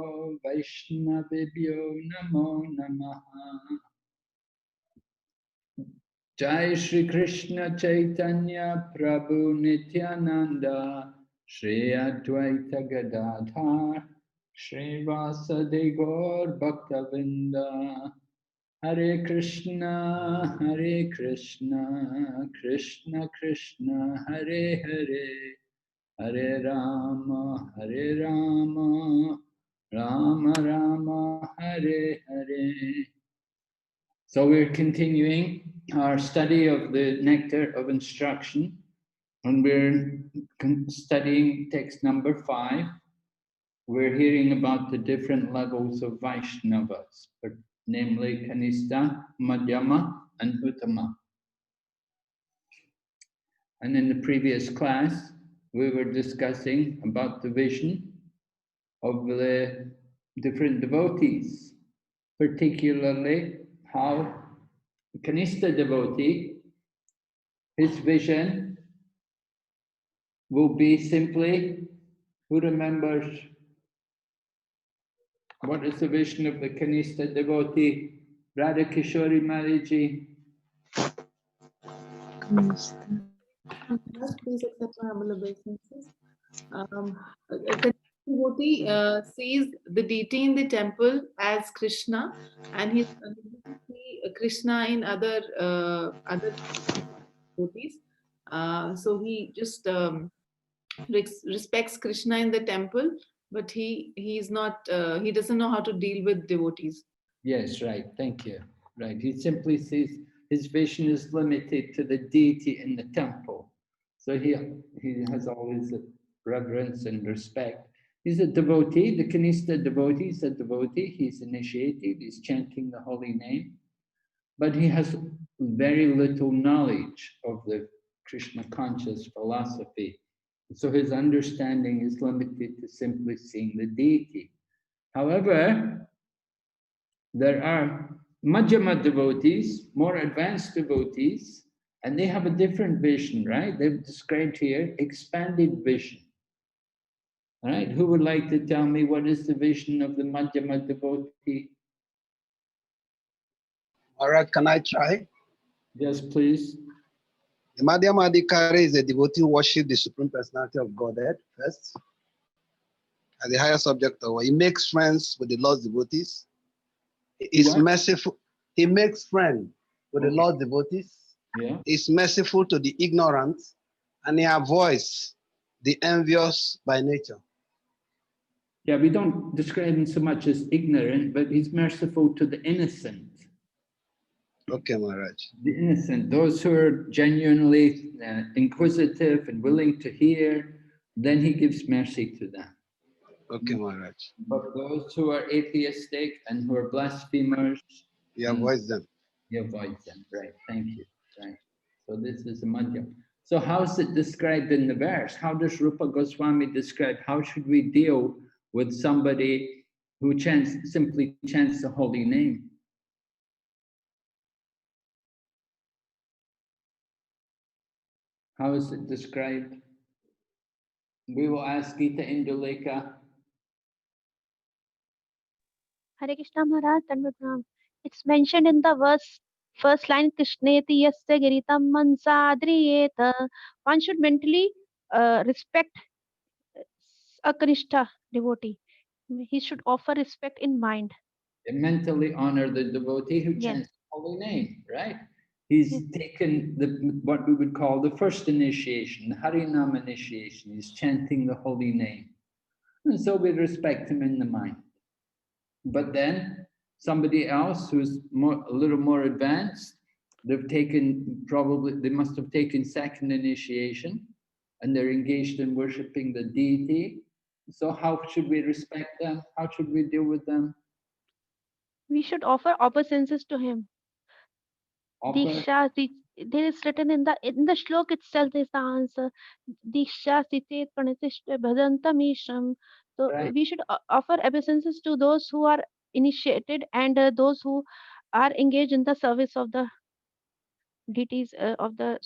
[SPEAKER 3] Vaishnavibhyo Namo Namaha. Jai Shri Krishna Chaitanya Prabhu Nityananda Shri Advaita Gadadhar Shri Vasadi Gaur Bhaktavinda. Hare Krishna, Krishna Krishna, Hare Hare, Hare Rama, Rama Rama, Hare Hare. So we're continuing our study of the Nectar of Instruction, and we're studying text number 5. We're hearing about the different levels of Vaishnavas, namely Kanista, Madhyama, and Uttama. And in the previous class, we were discussing about the vision of the different devotees, particularly how Kanista devotee, his vision will be simply, who remembers what is the vision of the Kanista devotee? Radha Kishori Mariji.
[SPEAKER 1] Please accept my humble obeisances. A devotee sees the deity in the temple as Krishna, and he's unable to see Krishna in other devotees. So he just respects Krishna in the temple, but he doesn't know how to deal with devotees.
[SPEAKER 3] Yes, right. Thank you. Right. He simply sees his vision is limited to the deity in the temple. So he has always reverence and respect. He's a devotee. The Kanista devotee is a devotee. He's initiated. He's chanting the holy name. But he has very little knowledge of the Krishna conscious philosophy. So his understanding is limited to simply seeing the deity. However, there are Madhyama devotees, more advanced devotees, and they have a different vision, right? They've described here expanded vision. All right, who would like to tell me what is the vision of the Madhyama devotee?
[SPEAKER 11] All right, can I try?
[SPEAKER 3] Yes, please.
[SPEAKER 11] The Madhyama Adhikari is a devotee who worships the Supreme Personality of Godhead first, as the higher subject of. He makes friends with the Lord's devotees. He is merciful. He makes friends with the Lord's devotees.
[SPEAKER 3] Yeah.
[SPEAKER 11] He's merciful to the ignorant, and he avoids the envious by nature.
[SPEAKER 3] Yeah, we don't describe him so much as ignorant, but he's merciful to the innocent.
[SPEAKER 11] Okay, Maharaj.
[SPEAKER 3] The innocent, those who are genuinely inquisitive and willing to hear, then he gives mercy to them.
[SPEAKER 11] Okay, Maharaj.
[SPEAKER 3] But those who are atheistic and who are blasphemers,
[SPEAKER 11] he avoids them.
[SPEAKER 3] He avoids them, right? Thank you. Right. So this is a madhyam. So how is it described in the verse? How does Rupa Goswami describe? How should we deal with somebody who simply chants the holy name? How is it described? We will ask Gita Indulekha.
[SPEAKER 12] Hare Krishna Maharaj, Tanvatram. It's mentioned in the verse, first line, Krishneti yasya giritam mansadriyeta. One should mentally respect a Kanishta devotee. He should offer respect in mind.
[SPEAKER 3] And mentally honor the devotee who chants the holy name, right? He's taken what we would call the first initiation, the Harinam initiation. He's chanting the holy name. And so we respect him in the mind. But then somebody else who's a little more advanced, they must have taken second initiation. and they're engaged in worshipping the deity. So how should we respect them? How should we deal with them?
[SPEAKER 12] We should offer obeisances to him.
[SPEAKER 3] Offer?
[SPEAKER 12] Diksha, there is written in the shlok itself is the answer. Diksha sitet pranitishta bhadantamisham. So
[SPEAKER 3] Right.
[SPEAKER 12] we should offer obeisances to those who are initiated and those who are engaged in the service of the deities of the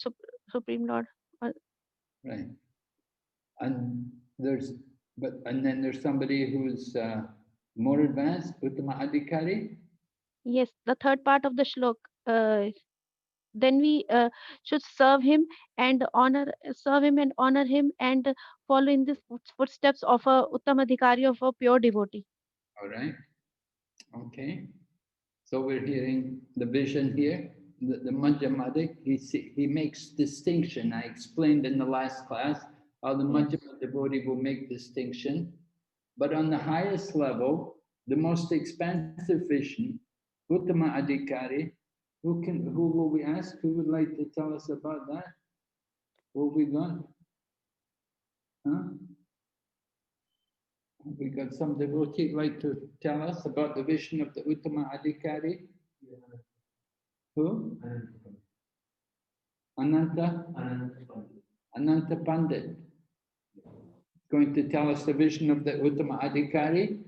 [SPEAKER 12] Supreme Lord.
[SPEAKER 3] Right. And then there's somebody who's more advanced, Uttama Adhikari.
[SPEAKER 12] Yes, the third part of the shlok. Then we should serve him and honor him and follow in the footsteps of a Uttamadhikari, of a pure devotee.
[SPEAKER 3] All right. Okay. So we're hearing the vision here. The Madhyamadik, he makes distinction. I explained in the last class how the Madhyama devotee will make distinction. But on the highest level, the most expansive vision, Uttama Adhikari, who will we ask? Who would like to tell us about that? What we got? Huh? We got some devotee like to tell us about the vision of the Uttama Adhikari? Who? Ananta Pandit. Going to tell us the vision of the Uttama Adhikari.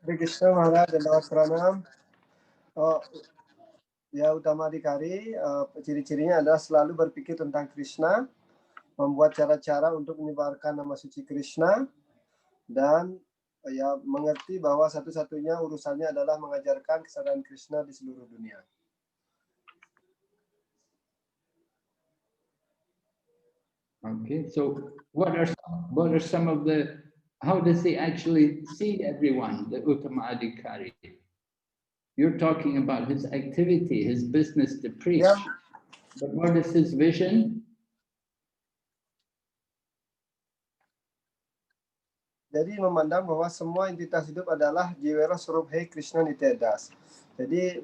[SPEAKER 13] Hare Krishna Maharaj, Dandavat Pranam. Ya Uttama Adhikari, ciri-cirinya adalah selalu berpikir tentang Krishna, membuat cara-cara untuk menyebarkan nama suci Krishna, dan ya mengerti bahwa satu-satunya urusannya adalah mengajarkan kesadaran Krishna di seluruh dunia.
[SPEAKER 3] Okay, so what are some of the, how does he actually see everyone, the Uttama Adhikari? You're talking about his activity, his business to preach. Yeah. But what is his vision?
[SPEAKER 13] Jadi memandang bahwa semua entitas hidup adalah Jiwera Swarup Hei Krishna Nitya Das. Jadi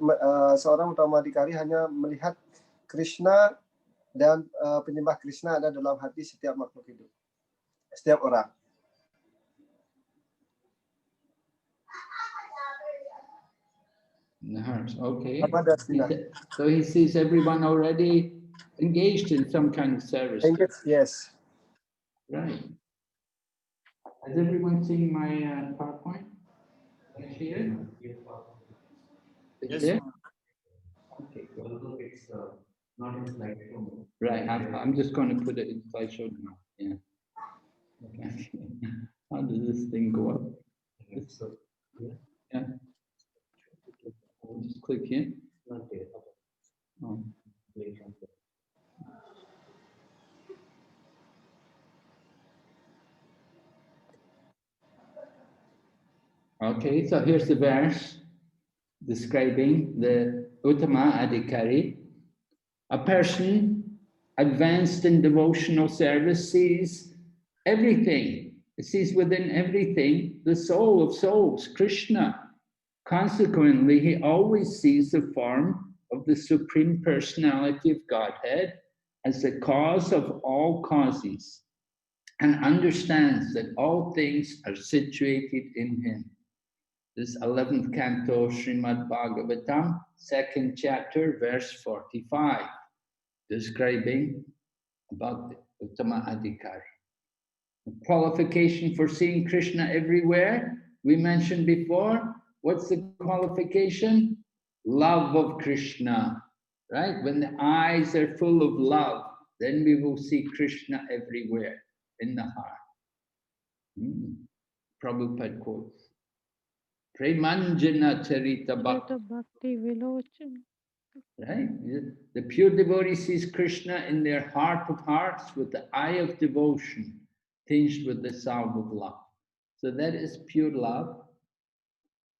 [SPEAKER 13] seorang Uttama Adhikari hanya melihat Krishna dan penyembah Krishna ada dalam hati setiap makhluk hidup, setiap orang.
[SPEAKER 3] In the heart, okay. So he sees everyone already engaged in some kind of service.
[SPEAKER 13] Yes.
[SPEAKER 3] Right. Has everyone seen my PowerPoint? Can I see it? Yes. There? Okay, cool. It's not in slideshow. Right, I'm just going to put it in slideshow now. Yeah. Okay. How does this thing go up? Yeah. I'll just click here. Oh. Okay, so here's the verse describing the Uttama Adhikari. A person advanced in devotional service sees everything. It sees within everything the soul of souls, Krishna. Consequently, he always sees the form of the Supreme Personality of Godhead as the cause of all causes and understands that all things are situated in him. This 11th canto, Srimad Bhagavatam, 2nd chapter, verse 45, describing about the Uttama Adhikari. The qualification for seeing Krishna everywhere, we mentioned before. What's the qualification? Love of Krishna, right? When the eyes are full of love, then we will see Krishna everywhere in the heart. Prabhupada quotes. Premanjana Charita Bhakti Vilochan. Right? The pure devotee sees Krishna in their heart of hearts with the eye of devotion, tinged with the salve of love. So that is pure love.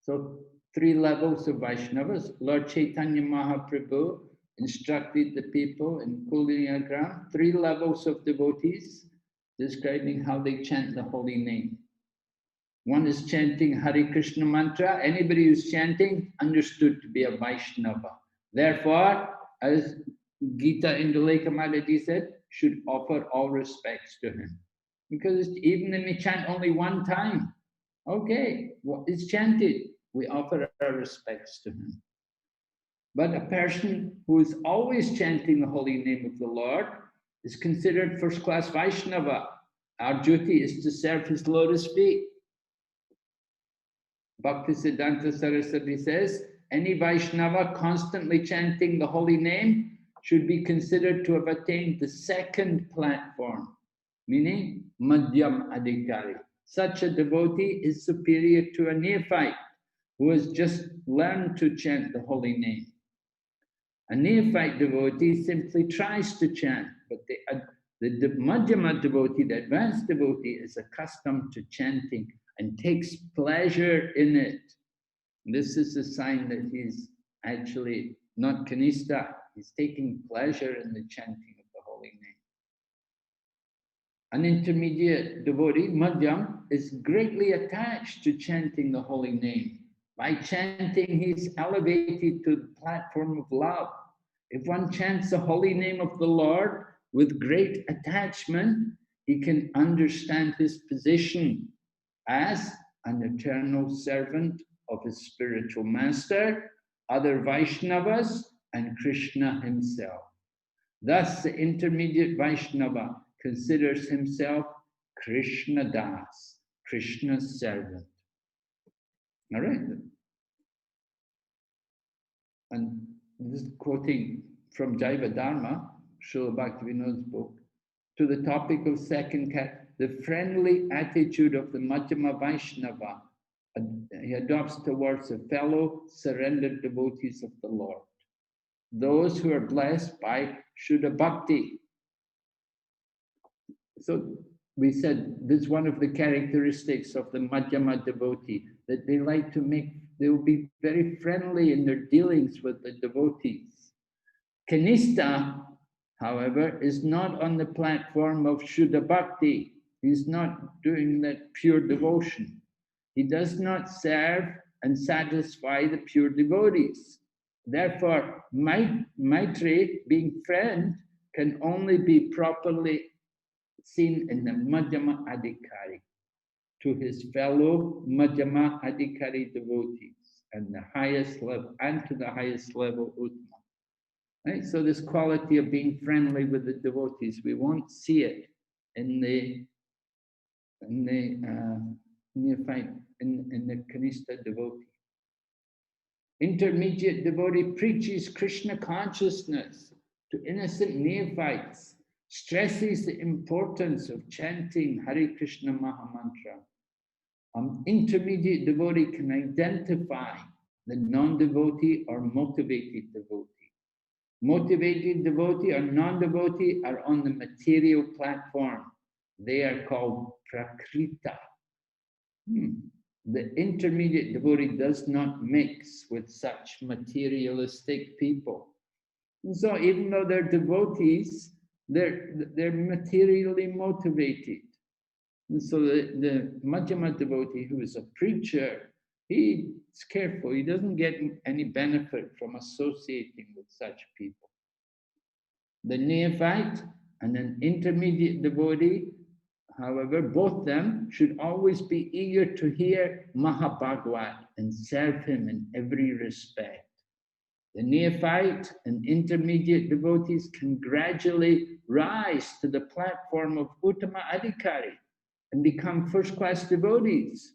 [SPEAKER 3] So 3 levels of Vaishnavas. Lord Chaitanya Mahaprabhu instructed the people in Kulinagram, 3 levels of devotees, describing how they chant the holy name. One is chanting Hare Krishna mantra. Anybody who's chanting, understood to be a Vaishnava. Therefore, as Gita Indulekha Mataji said, should offer all respects to him. Because even if we chant only one time, okay, well, it's chanted, we offer our respects to him. But a person who is always chanting the holy name of the Lord is considered first-class Vaishnava. Our duty is to serve his lotus feet. Bhaktisiddhanta Saraswati says, any Vaishnava constantly chanting the holy name should be considered to have attained the second platform, meaning Madhyam Adhikari. Such a devotee is superior to a neophyte who has just learned to chant the holy name. A neophyte devotee simply tries to chant, but the Madhyama devotee, the advanced devotee, is accustomed to chanting and takes pleasure in it. This is a sign that he's actually not Kanista. He's taking pleasure in the chanting of the holy name. An intermediate devotee, Madhyam, is greatly attached to chanting the holy name. By chanting, he's elevated to the platform of love. If one chants the holy name of the Lord with great attachment, he can understand his position as an eternal servant of his spiritual master, other Vaishnavas, and Krishna himself. Thus, the intermediate Vaishnava considers himself Krishna Das, Krishna's servant. All right. And this is quoting from Jaiva Dharma, Srila Bhaktivinoda's book, to the topic of second cat, the friendly attitude of the Madhyama Vaishnava he adopts towards the fellow surrendered devotees of the Lord. Those who are blessed by Shuddha Bhakti. So we said this is one of the characteristics of the Madhyama devotee, that they like to they will be very friendly in their dealings with the devotees. Kanista, however, is not on the platform of Shuddha Bhakti. He's not doing that pure devotion. He does not serve and satisfy the pure devotees. Therefore, Maitri, being friend, can only be properly seen in the Madhyama Adhikari, to his fellow Madhyama Adhikari devotees, and the highest level, and to the highest level Uttama. Right? So this quality of being friendly with the devotees, we won't see it in the neophyte, in the Kanista devotee. Intermediate devotee preaches Krishna consciousness to innocent neophytes, stresses the importance of chanting Hare Krishna Mahamantra. Intermediate devotee can identify the non-devotee or motivated devotee. Motivated devotee or non-devotee are on the material platform. They are called prakrita. The intermediate devotee does not mix with such materialistic people. And so even though they're devotees, they're materially motivated. And so the Madhyama devotee, who is a preacher, he's careful. He doesn't get any benefit from associating with such people. The neophyte and an intermediate devotee, however, both them should always be eager to hear Mahabhagavat and serve him in every respect. The neophyte and intermediate devotees can gradually rise to the platform of Uttama Adhikari and become first-class devotees.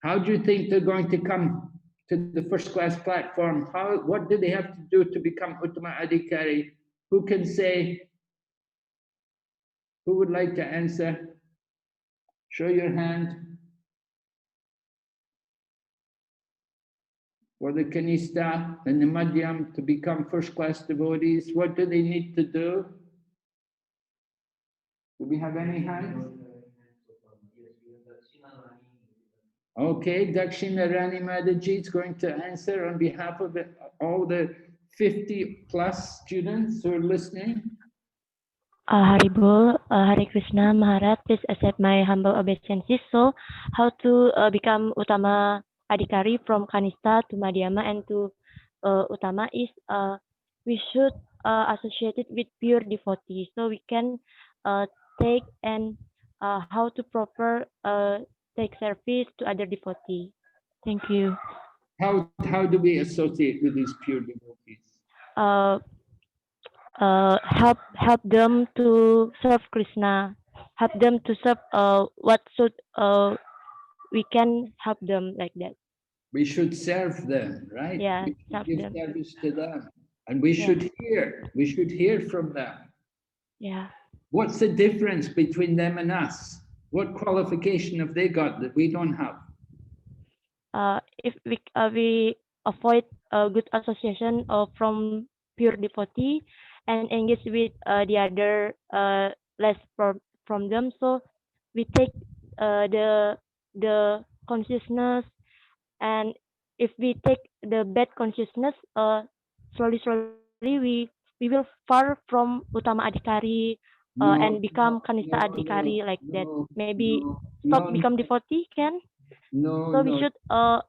[SPEAKER 3] How do you think they're going to come to the first-class platform? What do they have to do to become Uttama Adhikari? Who can say? Who would like to answer? Show your hand. For the Kanista and the Madhyam to become first-class devotees, what do they need to do? Do we have any hands? Okay, Dakshina Rani Madaji is going to answer on behalf of all the 50 plus students who are listening.
[SPEAKER 14] Haribol, Hare Krishna Maharaj, please accept my humble obeisances. So, how to become Uttama Adhikari from Kanista to Madhyama and to Uttama is we should associated with pure devotee, so we can take and how to proper take service to other devotee. Thank you.
[SPEAKER 3] How do we associate with these pure devotees?
[SPEAKER 14] Uh, help them to serve Krishna. Help them to serve what should we can help them like that.
[SPEAKER 3] We should serve them, right?
[SPEAKER 14] Yeah,
[SPEAKER 3] We should
[SPEAKER 14] serve
[SPEAKER 3] give
[SPEAKER 14] them.
[SPEAKER 3] service to them. And we should hear. We should hear from them.
[SPEAKER 14] Yeah.
[SPEAKER 3] What's the difference between them and us? What qualification have they got that we don't have?
[SPEAKER 14] If we avoid good association from pure devotee and engage with the other less from them, so we take the consciousness, and if we take the bad consciousness, slowly we will far from Utama Adhikari and become Kanista Adhikari like that. Maybe stop become devotee can.
[SPEAKER 3] No,
[SPEAKER 14] So we
[SPEAKER 3] no.
[SPEAKER 14] should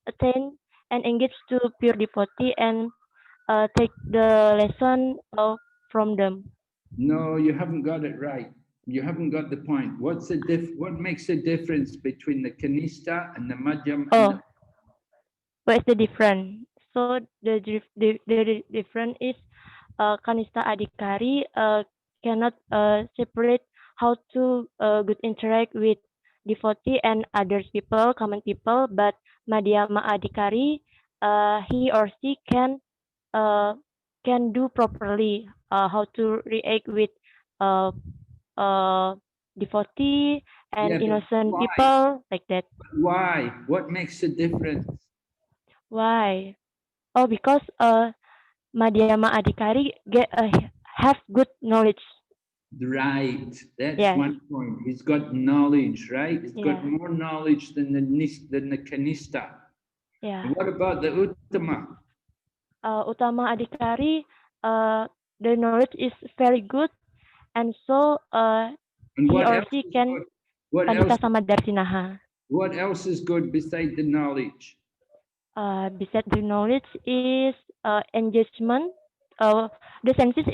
[SPEAKER 14] attain and engage to pure devotee and take the lesson from them.
[SPEAKER 3] No, you haven't got it right. You haven't got the point. What makes the difference between the Kanista and the Madhyam?
[SPEAKER 14] Oh, what's the difference? So the difference is Kanista Adhikari cannot separate how to good interact with devotee and others people, common people, but Madhyama Adhikari, he or she uh, can do properly how to react with uh, uh, devotee and
[SPEAKER 3] Yeah, but
[SPEAKER 14] innocent
[SPEAKER 3] why?
[SPEAKER 14] people like that.
[SPEAKER 3] Why? What makes the difference?
[SPEAKER 14] Why? Oh, because Madhyama Adhikari have good knowledge.
[SPEAKER 3] Right, that's
[SPEAKER 14] Yes.
[SPEAKER 3] one point. He's got knowledge, right? He's got
[SPEAKER 14] Yeah.
[SPEAKER 3] more knowledge than the Kanista.
[SPEAKER 14] Yeah.
[SPEAKER 3] And what about the Uttama?
[SPEAKER 14] Utama Adhikari, the knowledge is very good, and so
[SPEAKER 3] And
[SPEAKER 14] he
[SPEAKER 3] what
[SPEAKER 14] or
[SPEAKER 3] else
[SPEAKER 14] she
[SPEAKER 3] is
[SPEAKER 14] can
[SPEAKER 3] good? What
[SPEAKER 14] Kanista
[SPEAKER 3] else?
[SPEAKER 14] Samadarshinaha.
[SPEAKER 3] What else is good beside the knowledge?
[SPEAKER 14] Besides the knowledge is engagement. The senses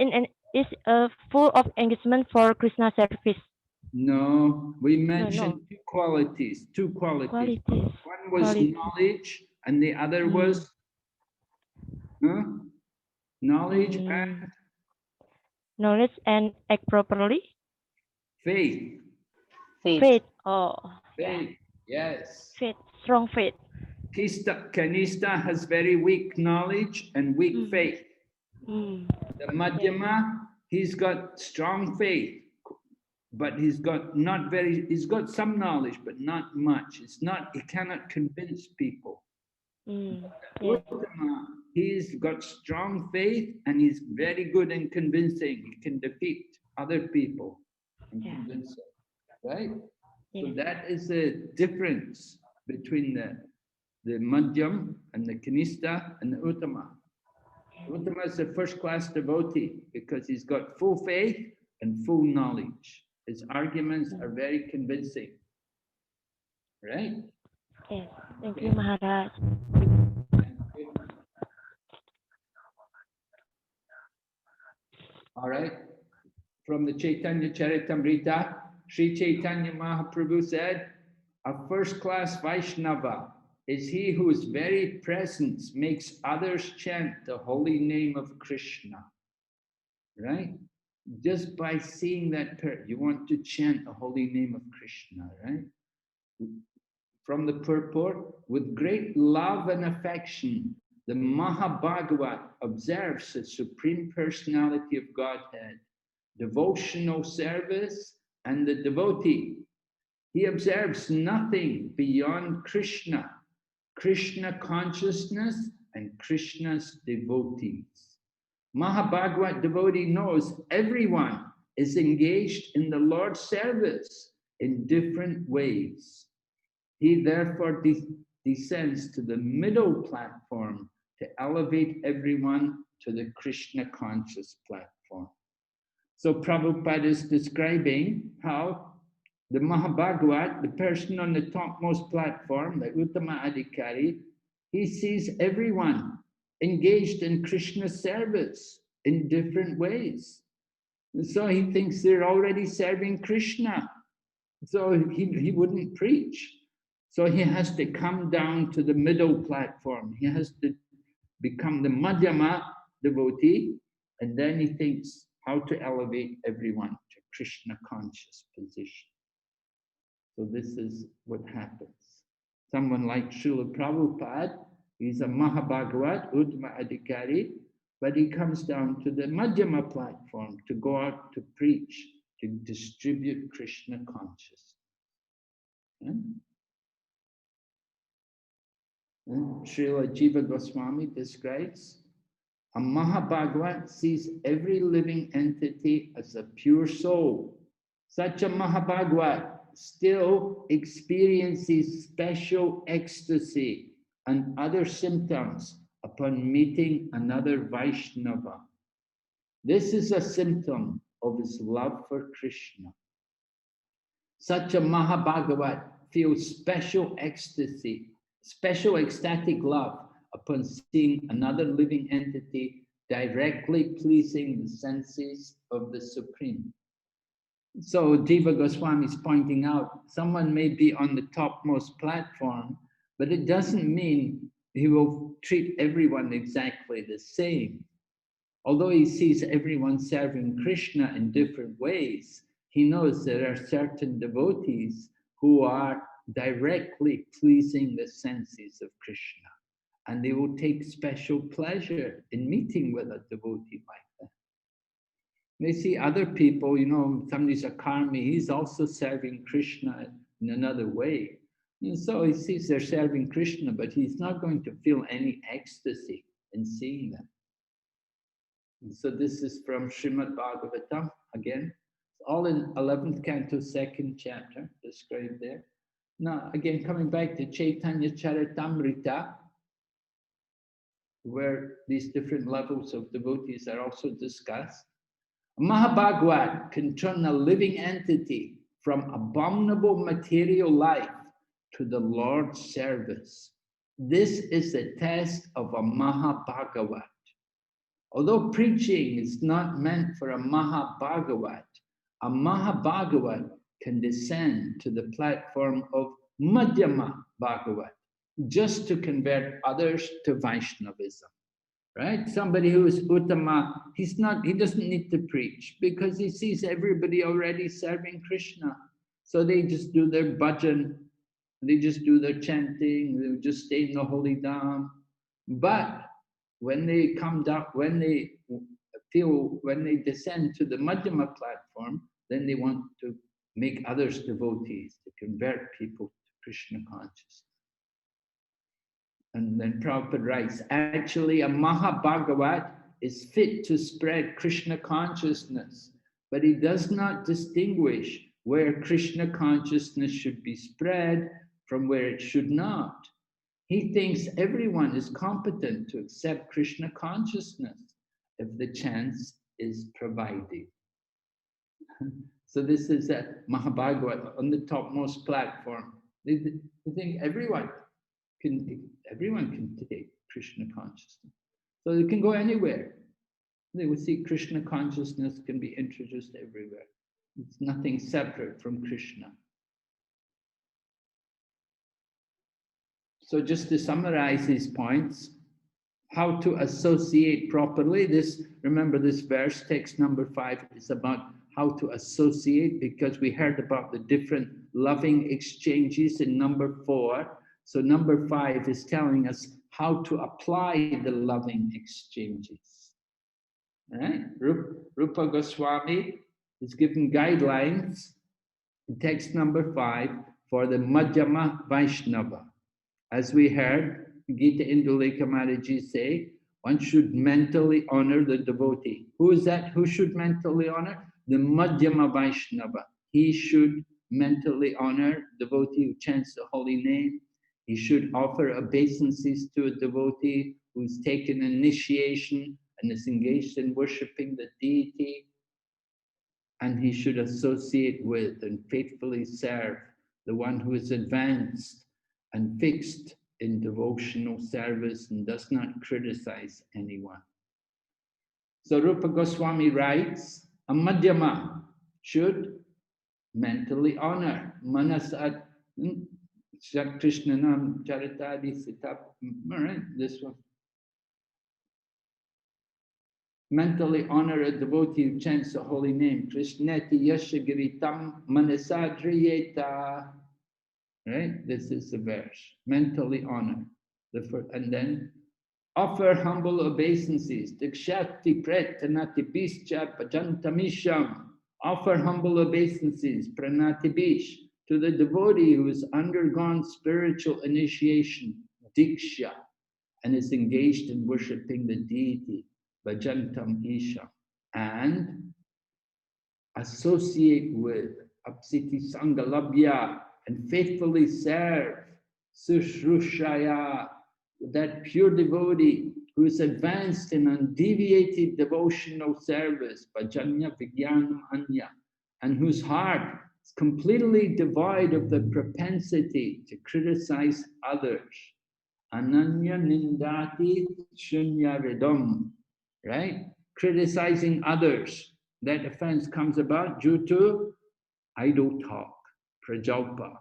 [SPEAKER 14] is full of engagement for Krishna service.
[SPEAKER 3] No, we
[SPEAKER 14] No,
[SPEAKER 3] mentioned
[SPEAKER 14] no.
[SPEAKER 3] two qualities.
[SPEAKER 14] Qualities.
[SPEAKER 3] One was
[SPEAKER 14] Qualities.
[SPEAKER 3] knowledge, and the other was knowledge and
[SPEAKER 14] Knowledge and act properly.
[SPEAKER 3] faith.
[SPEAKER 14] Faith. Oh, yeah.
[SPEAKER 3] Faith, yes.
[SPEAKER 14] Faith. Strong faith.
[SPEAKER 3] Kanista has very weak knowledge and weak faith. The Madhyama, he's got strong faith, but he's got some knowledge, but not much. He cannot convince people. Uttama, he's got strong faith and he's very good in convincing. He can defeat other people and convince them, right? So that is the difference between the Madhyam and the Kanista and the Uttama. Uttama is a first-class devotee because he's got full faith and full knowledge. His arguments are very convincing, right?
[SPEAKER 14] Yes, thank you, Maharaj.
[SPEAKER 3] All right. From the Chaitanya Charitamrita, Sri Chaitanya Mahaprabhu said, a first-class Vaishnava is he whose very presence makes others chant the holy name of Krishna. Right? Just by seeing that, you want to chant the holy name of Krishna, right? From the purport, with great love and affection, the Mahabhagavat observes the Supreme Personality of Godhead, devotional service, and the devotee. He observes nothing beyond Krishna, Krishna consciousness, and Krishna's devotees. Mahabhagavat devotee knows everyone is engaged in the Lord's service in different ways. He therefore descends to the middle platform to elevate everyone to the Krishna conscious platform. So Prabhupada is describing how the Mahabhagavat, the person on the topmost platform, the Uttama Adhikari, he sees everyone engaged in Krishna's service in different ways. And so he thinks they're already serving Krishna. So he wouldn't preach. So he has to come down to the middle platform. He has to become the Madhyama devotee, and then he thinks how to elevate everyone to Krishna conscious position. So this is what happens. Someone like Srila Prabhupada, he's a Mahabhagavat, Uttama Adhikari, but he comes down to the Madhyama platform to go out to preach, to distribute Krishna consciousness. And Srila Jiva Goswami describes, a Mahabhagavat sees every living entity as a pure soul. Such a Mahabhagavat still experiences special ecstasy and other symptoms upon meeting another Vaishnava. This is a symptom of his love for Krishna. Such a Mahabhagavat feels special ecstasy, special ecstatic love upon seeing another living entity directly pleasing the senses of the Supreme. So Jiva Goswami is pointing out, someone may be on the topmost platform, but it doesn't mean he will treat everyone exactly the same. Although he sees everyone serving Krishna in different ways, he knows there are certain devotees who are directly pleasing the senses of Krishna, and they will take special pleasure in meeting with a devotee like that. They see other people, you know, somebody's a karmi, he's also serving Krishna in another way. And so he sees they're serving Krishna, but he's not going to feel any ecstasy in seeing them. And so this is from Srimad Bhagavatam, again, all in 11th canto, 2nd chapter, described there. Now, again, coming back to Chaitanya Charitamrita, where these different levels of devotees are also discussed. Mahabhagavat can turn a living entity from abominable material life to the Lord's service. This is the test of a Mahabhagavat. Although preaching is not meant for a Mahabhagavat can descend to the platform of Madhyama Bhagavat just to convert others to Vaishnavism. Right? Somebody who is Uttama, he doesn't need to preach because he sees everybody already serving Krishna. So they just do their bhajan, they just do their chanting, they just stay in the holy dham. But when they come down, when they descend to the Madhyama platform, then they want to make others devotees, to convert people to Krishna consciousness. And then Prabhupada writes, actually a Mahabhagavat is fit to spread Krishna consciousness, but he does not distinguish where Krishna consciousness should be spread from where it should not. He thinks everyone is competent to accept Krishna consciousness if the chance is provided. So this is a Mahabhagavat on the topmost platform. They think everyone can take Krishna consciousness. So they can go anywhere. They will see Krishna consciousness can be introduced everywhere. It's nothing separate from Krishna. So just to summarize these points, how to associate properly. Remember this verse, text number 5, is about how to associate, because we heard about the different loving exchanges in number 4. So number 5 is telling us how to apply the loving exchanges. All right? Rupa Goswami is giving guidelines in text number 5 for the Madhyama Vaishnava. As we heard Gita Indulekha Maharaji say, one should mentally honor the devotee. Who is that? Who should mentally honor? The Madhyama Vaishnava. He should mentally honor devotee who chants the holy name. He should offer obeisances to a devotee who's taken initiation and is engaged in worshipping the deity. And he should associate with and faithfully serve the one who is advanced and fixed in devotional service and does not criticize anyone. So Rupa Goswami writes, a Madhyama should mentally honor. Manasat Krishnanam Charitadi Sitap. Alright, this one. Mentally honor a devotee who chants the holy name. Krishneti Yashagiritam Manasadriyeta. Right? This is the verse. Mentally honor. And then offer humble obeisances. Dikshati Pretanati Bischa Pajantamisham. Offer humble obeisances, Pranati Bish, to the devotee who has undergone spiritual initiation, Diksha, and is engaged in worshipping the deity, Bhajantam Isha, and associate with Apsiti Sangalabhya and faithfully serve Sushrushaya, that pure devotee who is advanced in undeviated devotional service, Bhajanya Vijnanam Anya, and whose heart is completely devoid of the propensity to criticize others. Ananya Nindati Shunya Redam, right? Criticizing others. That offense comes about due to idle talk, prajalpa.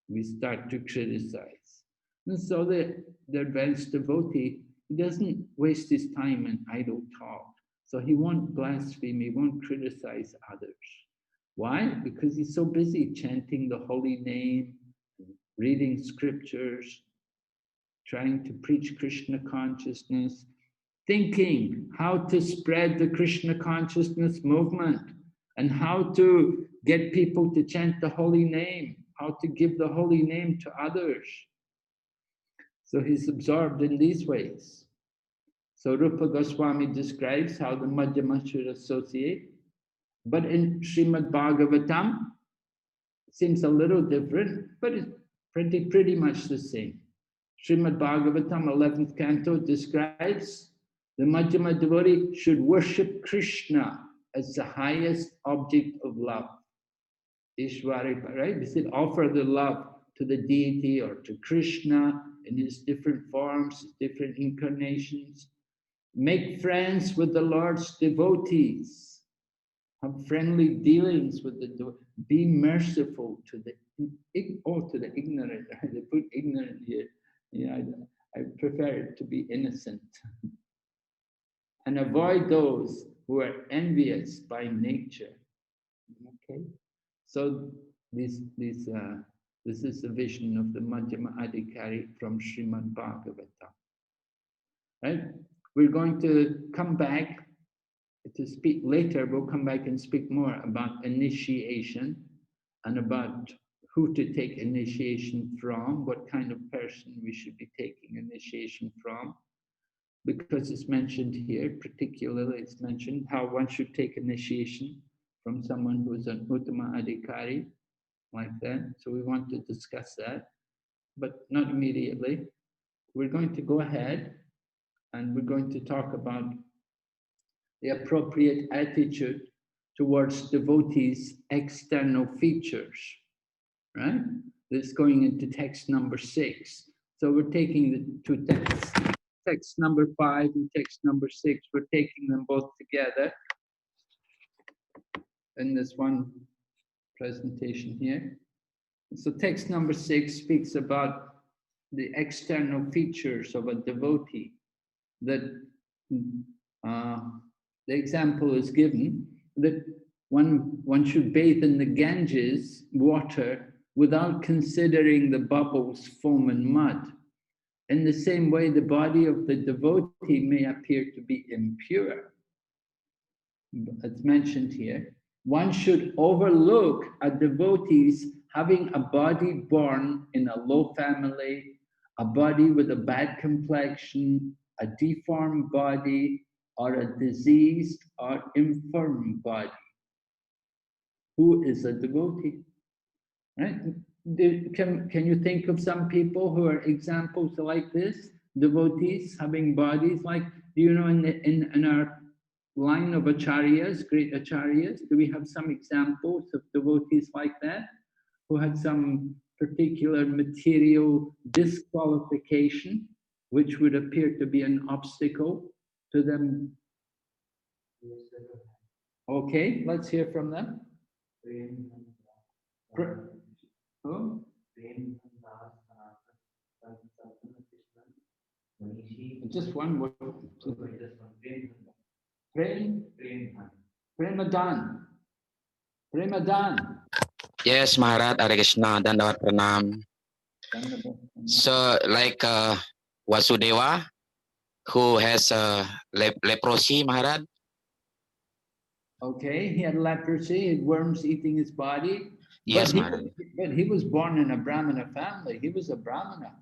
[SPEAKER 3] We start to criticize. And so the advanced devotee, he doesn't waste his time in idle talk. So he won't blaspheme, he won't criticize others. Why? Because he's so busy chanting the holy name, reading scriptures, trying to preach Krishna consciousness, thinking how to spread the Krishna consciousness movement and how to get people to chant the holy name, how to give the holy name to others. So he's absorbed in these ways. So Rupa Goswami describes how the Madhyama should associate, but in Srimad Bhagavatam, it seems a little different, but it's pretty much the same. Srimad Bhagavatam, 11th canto, describes the Madhyama devotee should worship Krishna as the highest object of love. Ishwari, right? We said offer the love to the deity or to Krishna in his different forms, different incarnations. Make friends with the Lord's devotees. Have friendly dealings with the devotees. Be merciful to the ignorant. They put ignorant here. Yeah, I prefer it to be innocent. And avoid those who are envious by nature. Okay, so this is the vision of the Madhyama Adhikari from Srimad Bhagavatam. Right? We're going to come back to speak later. We'll come back and speak more about initiation and about who to take initiation from, what kind of person we should be taking initiation from, because it's mentioned here, particularly it's mentioned how one should take initiation from someone who is an Uttama Adhikari, like that. So we want to discuss that, but not immediately. We're going to go ahead and we're going to talk about the appropriate attitude towards devotees' external features, right? This is going into text number 6. So we're taking the two texts, text number 5 and text number 6, we're taking them both together in this one presentation here. So text number 6 speaks about the external features of a devotee. That the example is given that one should bathe in the Ganges water without considering the bubbles, foam and mud. In the same way, the body of the devotee may appear to be impure. It's mentioned here. One should overlook a devotee's having a body born in a low family, a body with a bad complexion, a deformed body, or a diseased or infirm body. Who is a devotee? Right? Can you think of some people who are examples like this? Devotees having bodies like, you know, in our line of acharyas, great acharyas, do we have some examples of devotees like that who had some particular material disqualification which would appear to be an obstacle to them Okay, let's hear from them. Who? Just one word. Premadan. Premadan.
[SPEAKER 9] Yes, Maharaj, Hare Krishna, Dandawat Pranam. So, like Vasudeva, who has leprosy, Maharaj.
[SPEAKER 3] Okay, he had leprosy, he had worms eating his body.
[SPEAKER 9] Yes,
[SPEAKER 3] But
[SPEAKER 9] Maharaj.
[SPEAKER 3] he was born in a Brahmana family. He was a Brahmana.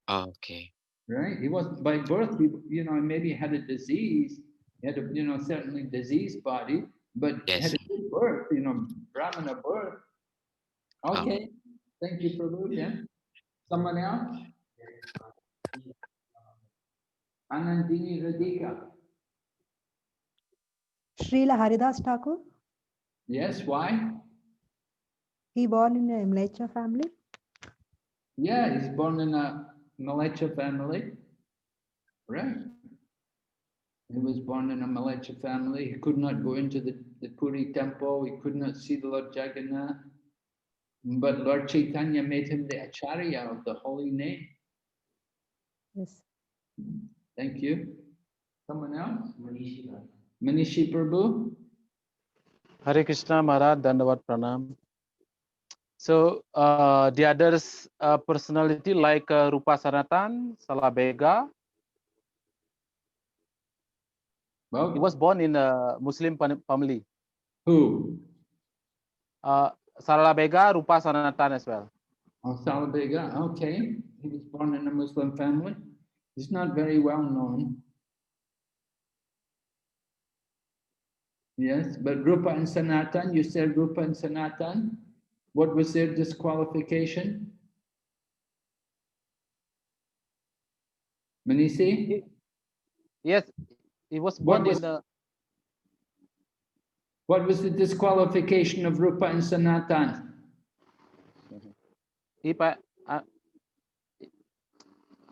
[SPEAKER 9] Okay.
[SPEAKER 3] Right? He wasn't by birth, he maybe had a disease. He had a, certainly diseased body, but
[SPEAKER 9] Yes.
[SPEAKER 3] had a good birth, Brahmana birth. Okay. Thank you, Prabhu. Yeah. Someone else? Anandini Radhika.
[SPEAKER 15] Srila Haridas Thakur.
[SPEAKER 3] Yes, why?
[SPEAKER 15] He born in a Mlecha family.
[SPEAKER 3] Yeah, he's born in a Malecha family. Right. He was born in a Malecha family. He could not go into the Puri temple. He could not see the Lord Jagannath. But Lord Chaitanya made him the Acharya of the holy name.
[SPEAKER 15] Yes.
[SPEAKER 3] Thank you. Someone else? Manishi Prabhu.
[SPEAKER 16] Hare Krishna Maharaj, Dandawat Pranam. So the others personality like Rupa Sanatan, Salabega.
[SPEAKER 3] Well,
[SPEAKER 16] he was born in a Muslim family.
[SPEAKER 3] Who?
[SPEAKER 16] Salabega, Rupa Sanatan as well.
[SPEAKER 3] Oh, Salabega, okay. He was born in a Muslim family. He's not very well known. Yes, but Rupa and Sanatan, you said Rupa and Sanatan. What was their disqualification? Manisi?
[SPEAKER 16] Yes, he was born in the...
[SPEAKER 3] What was the disqualification of Rupa and Sanatan?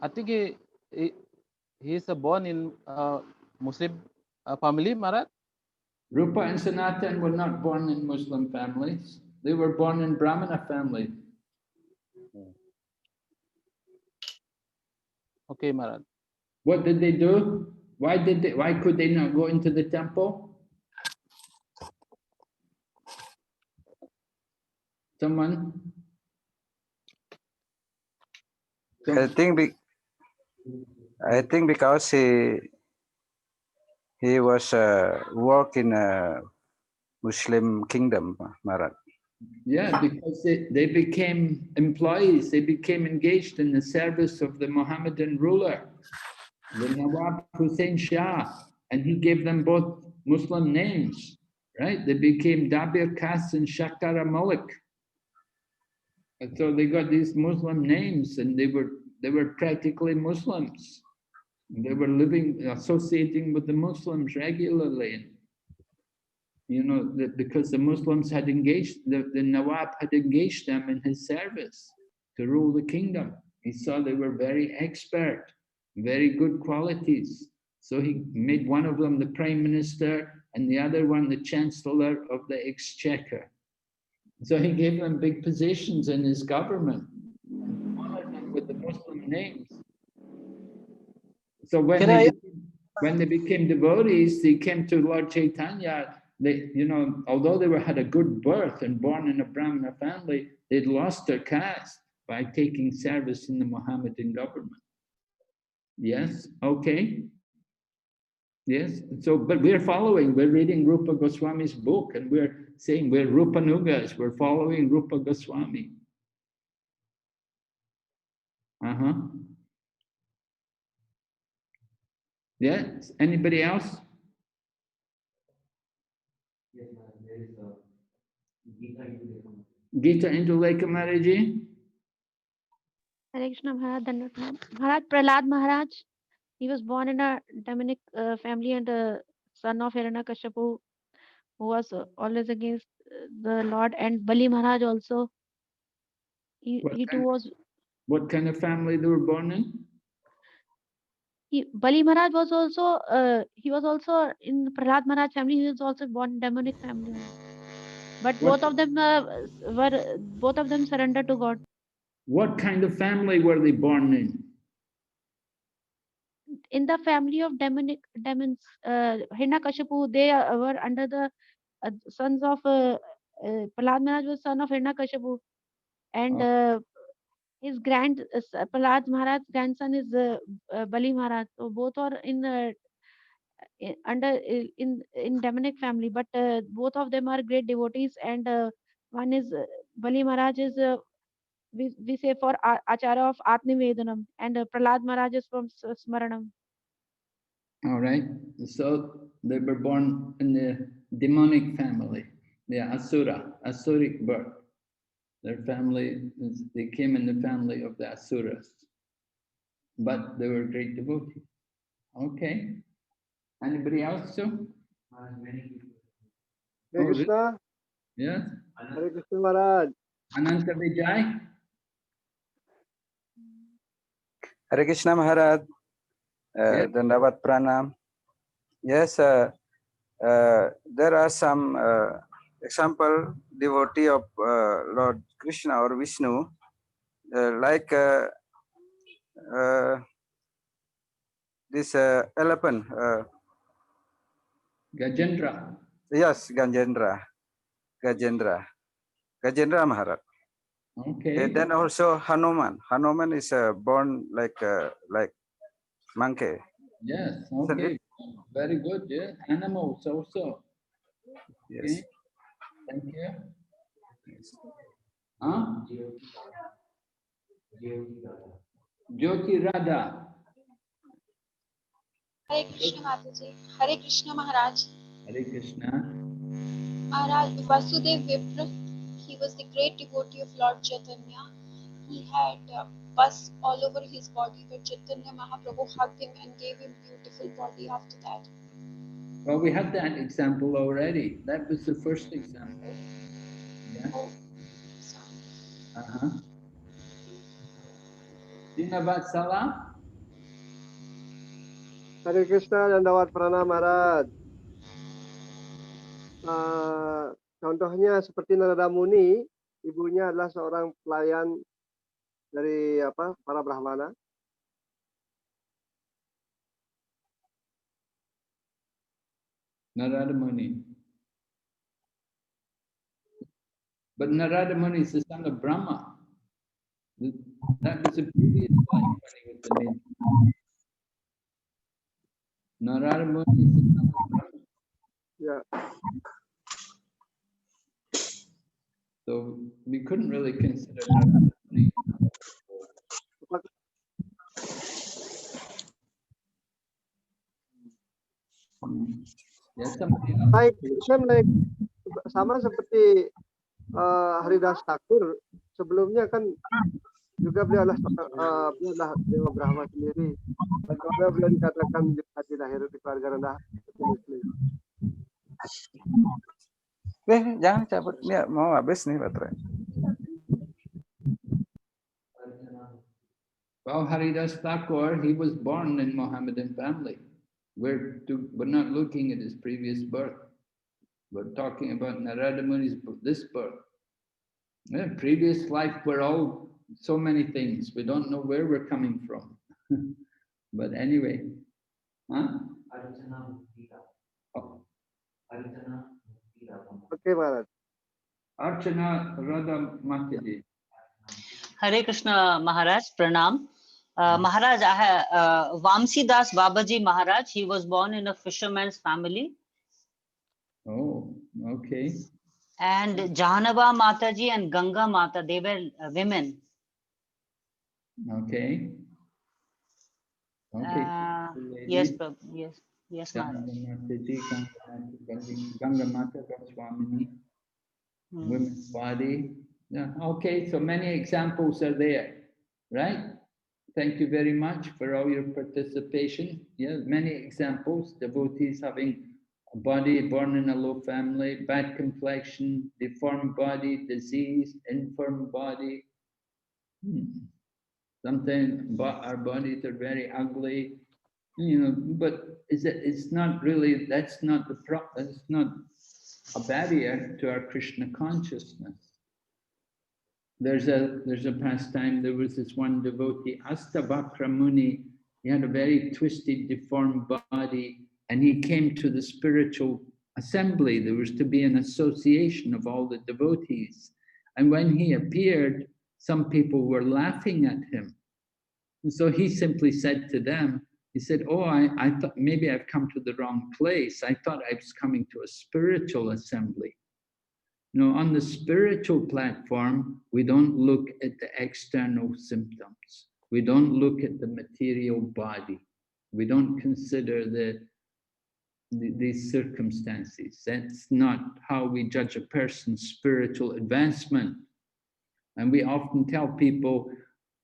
[SPEAKER 16] I think he is born in Muslim family, Maharaj.
[SPEAKER 3] Rupa and Sanatan were not born in Muslim families. They were born in Brahmana families.
[SPEAKER 16] Okay, Maharaj.
[SPEAKER 3] What did they do? Why could they not go into the temple? Someone?
[SPEAKER 17] I think because he was work in a Muslim kingdom, Maharaj.
[SPEAKER 3] Yeah, because they became employees, they became engaged in the service of the Mohammedan ruler, the Nawab Hussein Shah, and he gave them both Muslim names, right? They became Dabir Kas and Shakara Malik. And so they got these Muslim names, and they were practically Muslims. They were living, associating with the Muslims regularly. Because the Muslims had engaged, the Nawab had engaged them in his service to rule the kingdom. He saw they were very expert, very good qualities. So he made one of them the prime minister and the other one the chancellor of the exchequer. So he gave them big positions in his government, honored them with the Muslim names. So when they became devotees, they came to Lord Chaitanya. They, although they had a good birth and born in a Brahmana family, they'd lost their caste by taking service in the Mohammedan government. Yes, okay. Yes, so, but we're reading Rupa Goswami's book, and we're saying we're Rupanugas, we're following Rupa Goswami. Yes, anybody else? Gita Indulekha Maharaji.
[SPEAKER 12] Hare Krishna Maharaj, Maharaj Prahlad Maharaj. He was born in a demonic family and a son of Hiranyakashipu, who was always against the Lord, and Bali Maharaj also. He too was.
[SPEAKER 3] What kind of family they were born in?
[SPEAKER 12] Bali Maharaj was also he was also in Prahlad Maharaj family. He was also born in demonic family only. But both of them surrendered to God.
[SPEAKER 3] What kind of family were they born in?
[SPEAKER 12] In the family of demons, Hiranyakashipu, they were under the sons of Prahlad Maharaj was son of Hiranyakashipu, and his Prahlad Maharaj's grandson is Bali Maharaj. So both are in demonic family, but both of them are great devotees, and one is Bali Maharaj is we say for Achara of Atnivedanam, and Prahlad Maharaj is from Smaranam.
[SPEAKER 3] All right. So they were born in the demonic family, the Asuric birth. Their family, they came in the family of the Asuras, but they were great devotees. Okay. Anybody else too?
[SPEAKER 13] Hare Krishna.
[SPEAKER 3] Yes.
[SPEAKER 13] Hare Krishna Maharaj.
[SPEAKER 3] Ananta Vijay.
[SPEAKER 17] Hare Krishna Maharaj. Dandavat Pranam. Yes, there are some example devotee of Lord Krishna or Vishnu, like this elephant.
[SPEAKER 3] Gajendra.
[SPEAKER 17] Yes, Gajendra Maharaj.
[SPEAKER 3] Okay.
[SPEAKER 17] And then also Hanuman. Hanuman is born like monkey.
[SPEAKER 3] Yes. Okay. Very good. Yeah. Animals also.
[SPEAKER 17] Yes.
[SPEAKER 3] Okay. Thank you. Huh? Jyoti Radha.
[SPEAKER 18] Hare Krishna Mataji. Hare Krishna Maharaj.
[SPEAKER 3] Hare Krishna.
[SPEAKER 18] Maharaj Vasudev Vipra, he was the great devotee of Lord Chaitanya. He had pus all over his body, but Chaitanya Mahaprabhu hugged him and gave him beautiful body after that.
[SPEAKER 3] Well, we had that example already. That was the first example. Yeah. Uh-huh. Dinavatsala.
[SPEAKER 13] Hare Krishna dan Dawat Pranam Maharaj. Contohnya seperti Narada Muni, ibunya adalah seorang pelayan dari para Brahmana.
[SPEAKER 3] Narada Muni. But Narada Muni is the son of Brahma. That was a previous life when he was the main. Narada Muni is the son of Brahma.
[SPEAKER 13] Yeah.
[SPEAKER 3] So we couldn't really consider Narada Muni. Yes, somebody else.
[SPEAKER 13] Baik, sama seperti Haridas Thakur, sebelumnya kan juga beliau adalah Dewa Brahma sendiri. Bagaimana beliau dikatakan lahir di keluarga rendah Muslim.
[SPEAKER 17] Jangan cabut, ya mau habis nih baterai.
[SPEAKER 3] Well, Haridas Thakur, he was born in Mohammedan family. We're not looking at his previous birth. We're talking about Narada Muni's this birth. Yeah, previous life, we're all so many things. We don't know where we're coming from. But anyway. Huh? Oh.
[SPEAKER 13] Okay, Maharaj.
[SPEAKER 3] Archana Radha Mataji.
[SPEAKER 7] Hare Krishna Maharaj, Pranam. Maharaj, Vamsi Das Babaji Maharaj, he was born in a fisherman's family.
[SPEAKER 3] Oh, okay.
[SPEAKER 7] And Jahanava Mataji and Ganga Mata, they were women.
[SPEAKER 3] Okay. Okay.
[SPEAKER 7] Yes, Prabhu. Yes, Maharaj.
[SPEAKER 3] Ganga Mata, Goswamini, women's body. Yeah. Okay, so many examples are there, right? Thank you very much for all your participation. Yeah, many examples, devotees having a body born in a low family, bad complexion, deformed body, disease, infirm body. Sometimes our bodies are very ugly, You know, but it's not really, that's not a barrier to our Krishna consciousness. There's a pastime, there was this one devotee, Astabhakra Muni. He had a very twisted, deformed body, and he came to the spiritual assembly. There was to be an association of all the devotees. And when he appeared, some people were laughing at him. And so he simply said to them, he said, oh, I thought maybe I've come to the wrong place. I thought I was coming to a spiritual assembly. You know, on the spiritual platform, we don't look at the external symptoms. We don't look at the material body. We don't consider these circumstances. That's not how we judge a person's spiritual advancement. And we often tell people,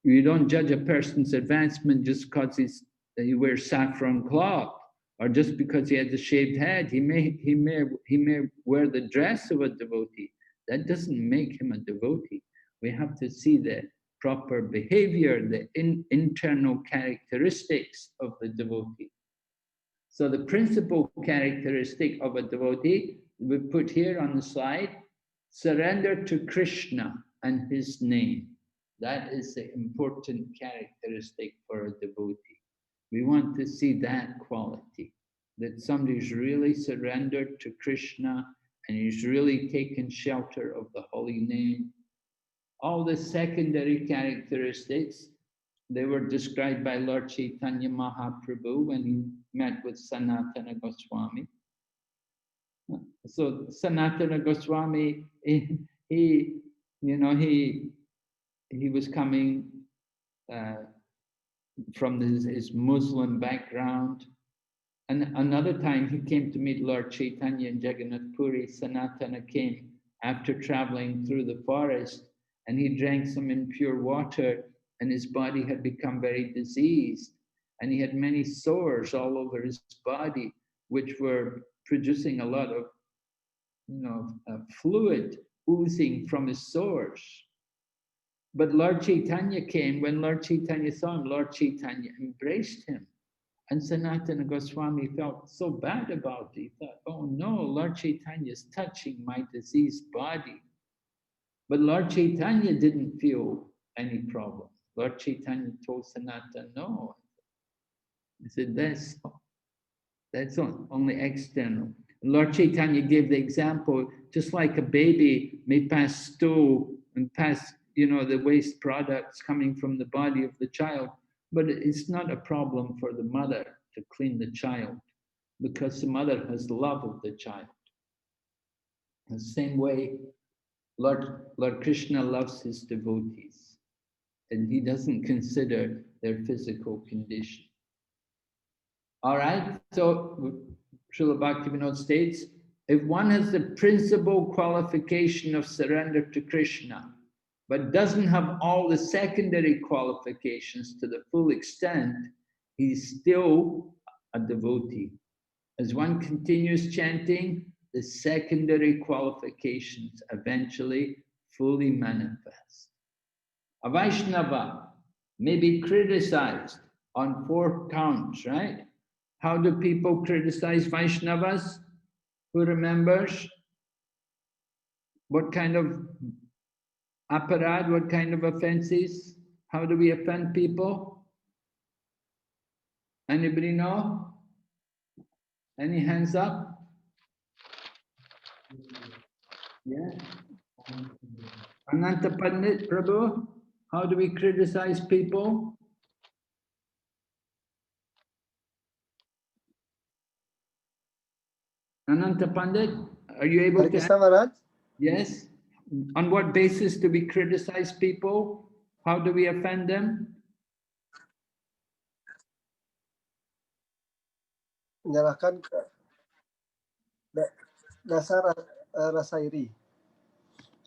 [SPEAKER 3] you don't judge a person's advancement just because he wears saffron cloth, or just because he has a shaved head. He may wear the dress of a devotee. That doesn't make him a devotee. We have to see the proper behavior, the internal characteristics of the devotee. So the principal characteristic of a devotee, we put here on the slide, surrender to Krishna and his name. That is the important characteristic for a devotee. We want to see that quality, that somebody's really surrendered to Krishna and he's really taken shelter of the holy name. All the secondary characteristics, they were described by Lord Chaitanya Mahaprabhu when he met with Sanatana Goswami. So Sanatana Goswami, he was coming from his Muslim background. And another time he came to meet Lord Chaitanya in Jagannath Puri. Sanatana came after traveling through the forest, and he drank some impure water, and his body had become very diseased. And he had many sores all over his body, which were producing a lot of fluid oozing from his sores. But Lord Chaitanya came. When Lord Chaitanya saw him, Lord Chaitanya embraced him. And Sanatana Goswami felt so bad about it. He thought, oh no, Lord Chaitanya is touching my diseased body. But Lord Chaitanya didn't feel any problem. Lord Chaitanya told Sanatana, no. He said, that's only external. Lord Chaitanya gave the example, just like a baby may pass stool and pass, the waste products coming from the body of the child, but it's not a problem for the mother to clean the child because the mother has love of the child. The same way, Lord Krishna loves his devotees, and he doesn't consider their physical condition. All right, so Srila Bhaktivinoda states, if one has the principal qualification of surrender to Krishna, but doesn't have all the secondary qualifications to the full extent, he's still a devotee. As one continues chanting, the secondary qualifications eventually fully manifest. A Vaishnava may be criticized on 4 counts, right? How do people criticize Vaishnavas? Who remembers? What kind of aparad, what kind of offenses? How do we offend people? Anybody know? Any hands up? Yeah. Ananta Pandit, Prabhu, how do we criticize people? Ananta Pandit, are you able to?
[SPEAKER 13] Krishna Maharaj?
[SPEAKER 3] Yes. On what basis do we criticize people? How do we offend them?
[SPEAKER 13] Menyalahkan dasar rasa iri.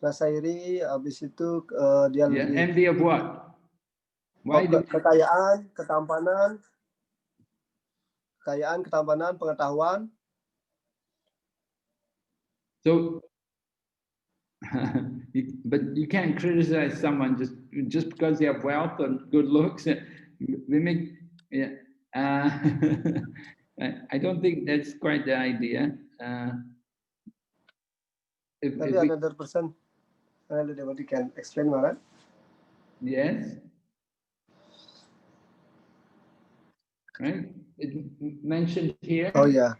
[SPEAKER 13] Rasa iri, habis itu dia lebih...
[SPEAKER 3] Envy of what? Why
[SPEAKER 13] kekayaan, ketampanan, pengetahuan.
[SPEAKER 3] So, but you can't criticize someone just because they have wealth and good looks. We make I don't think that's quite the idea.
[SPEAKER 13] Maybe another person, another devotee can explain, Maharaj.
[SPEAKER 3] Yes. Right. It mentioned here.
[SPEAKER 13] Oh yeah.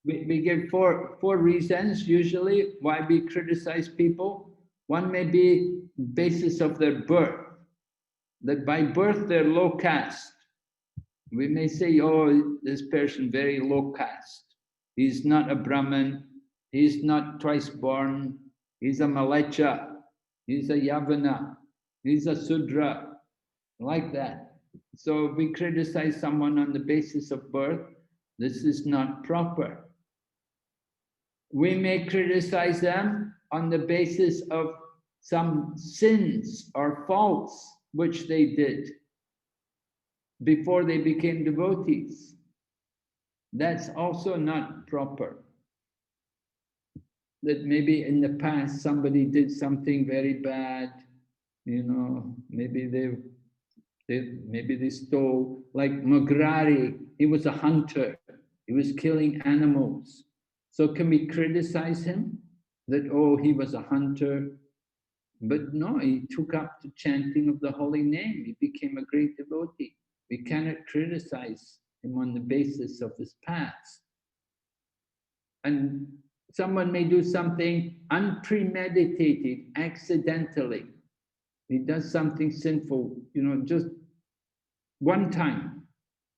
[SPEAKER 3] We give four reasons usually why we criticize people. One may be basis of their birth, that by birth they're low caste. We may say, oh, this person very low caste. He's not a Brahmin. He's not twice born. He's a Malecha. He's a Yavana. He's a Sudra. Like that. So if we criticize someone on the basis of birth, this is not proper. We may criticize them on the basis of some sins or faults which they did before they became devotees. That's also not proper. That maybe in the past somebody did something very bad, maybe they stole, like Mugrari, he was a hunter, he was killing animals. So can we criticize him that, oh, he was a hunter? But no, he took up the chanting of the holy name, he became a great devotee. We cannot criticize him on the basis of his past. And someone may do something unpremeditated, accidentally. He does something sinful, just one time,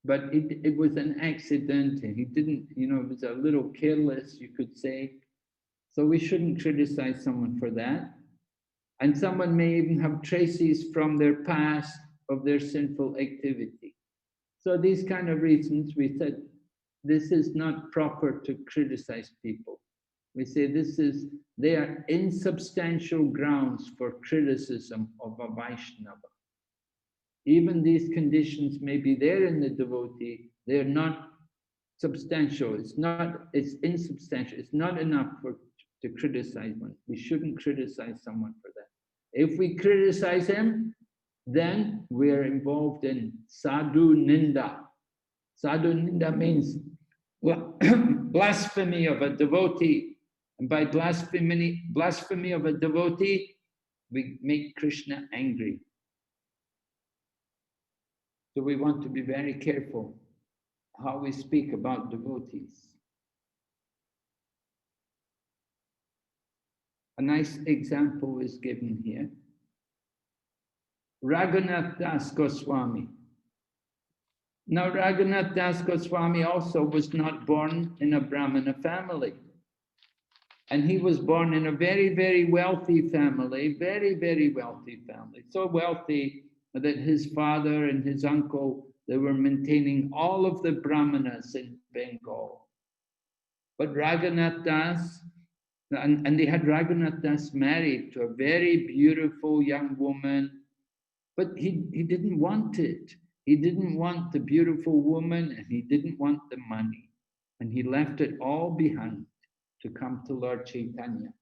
[SPEAKER 3] but it was an accident and he didn't, it was a little careless, you could say. So we shouldn't criticize someone for that. And someone may even have traces from their past of their sinful activity. So these kind of reasons, we said, this is not proper to criticize people. We say they are insubstantial grounds for criticism of a Vaishnava. Even these conditions may be there in the devotee, they're not substantial, it's insubstantial, it's not enough to criticize one. We shouldn't criticize someone for that. If we criticize him, then we are involved in sadhu ninda. Sadhu ninda means blasphemy of a devotee. And by blasphemy of a devotee, we make Krishna angry. So we want to be very careful how we speak about devotees. A nice example is given here. Raghunath Das Goswami. Now Raghunath Das Goswami also was not born in a Brahmana family. And he was born in a very, very wealthy family, very, very wealthy family. So wealthy that his father and his uncle, they were maintaining all of the Brahmanas in Bengal. But Raghunath Das, and they had Raghunath Das married to a very beautiful young woman, but he didn't want it. He didn't want the beautiful woman and he didn't want the money. And he left it all behind to come to Lord Chaitanya.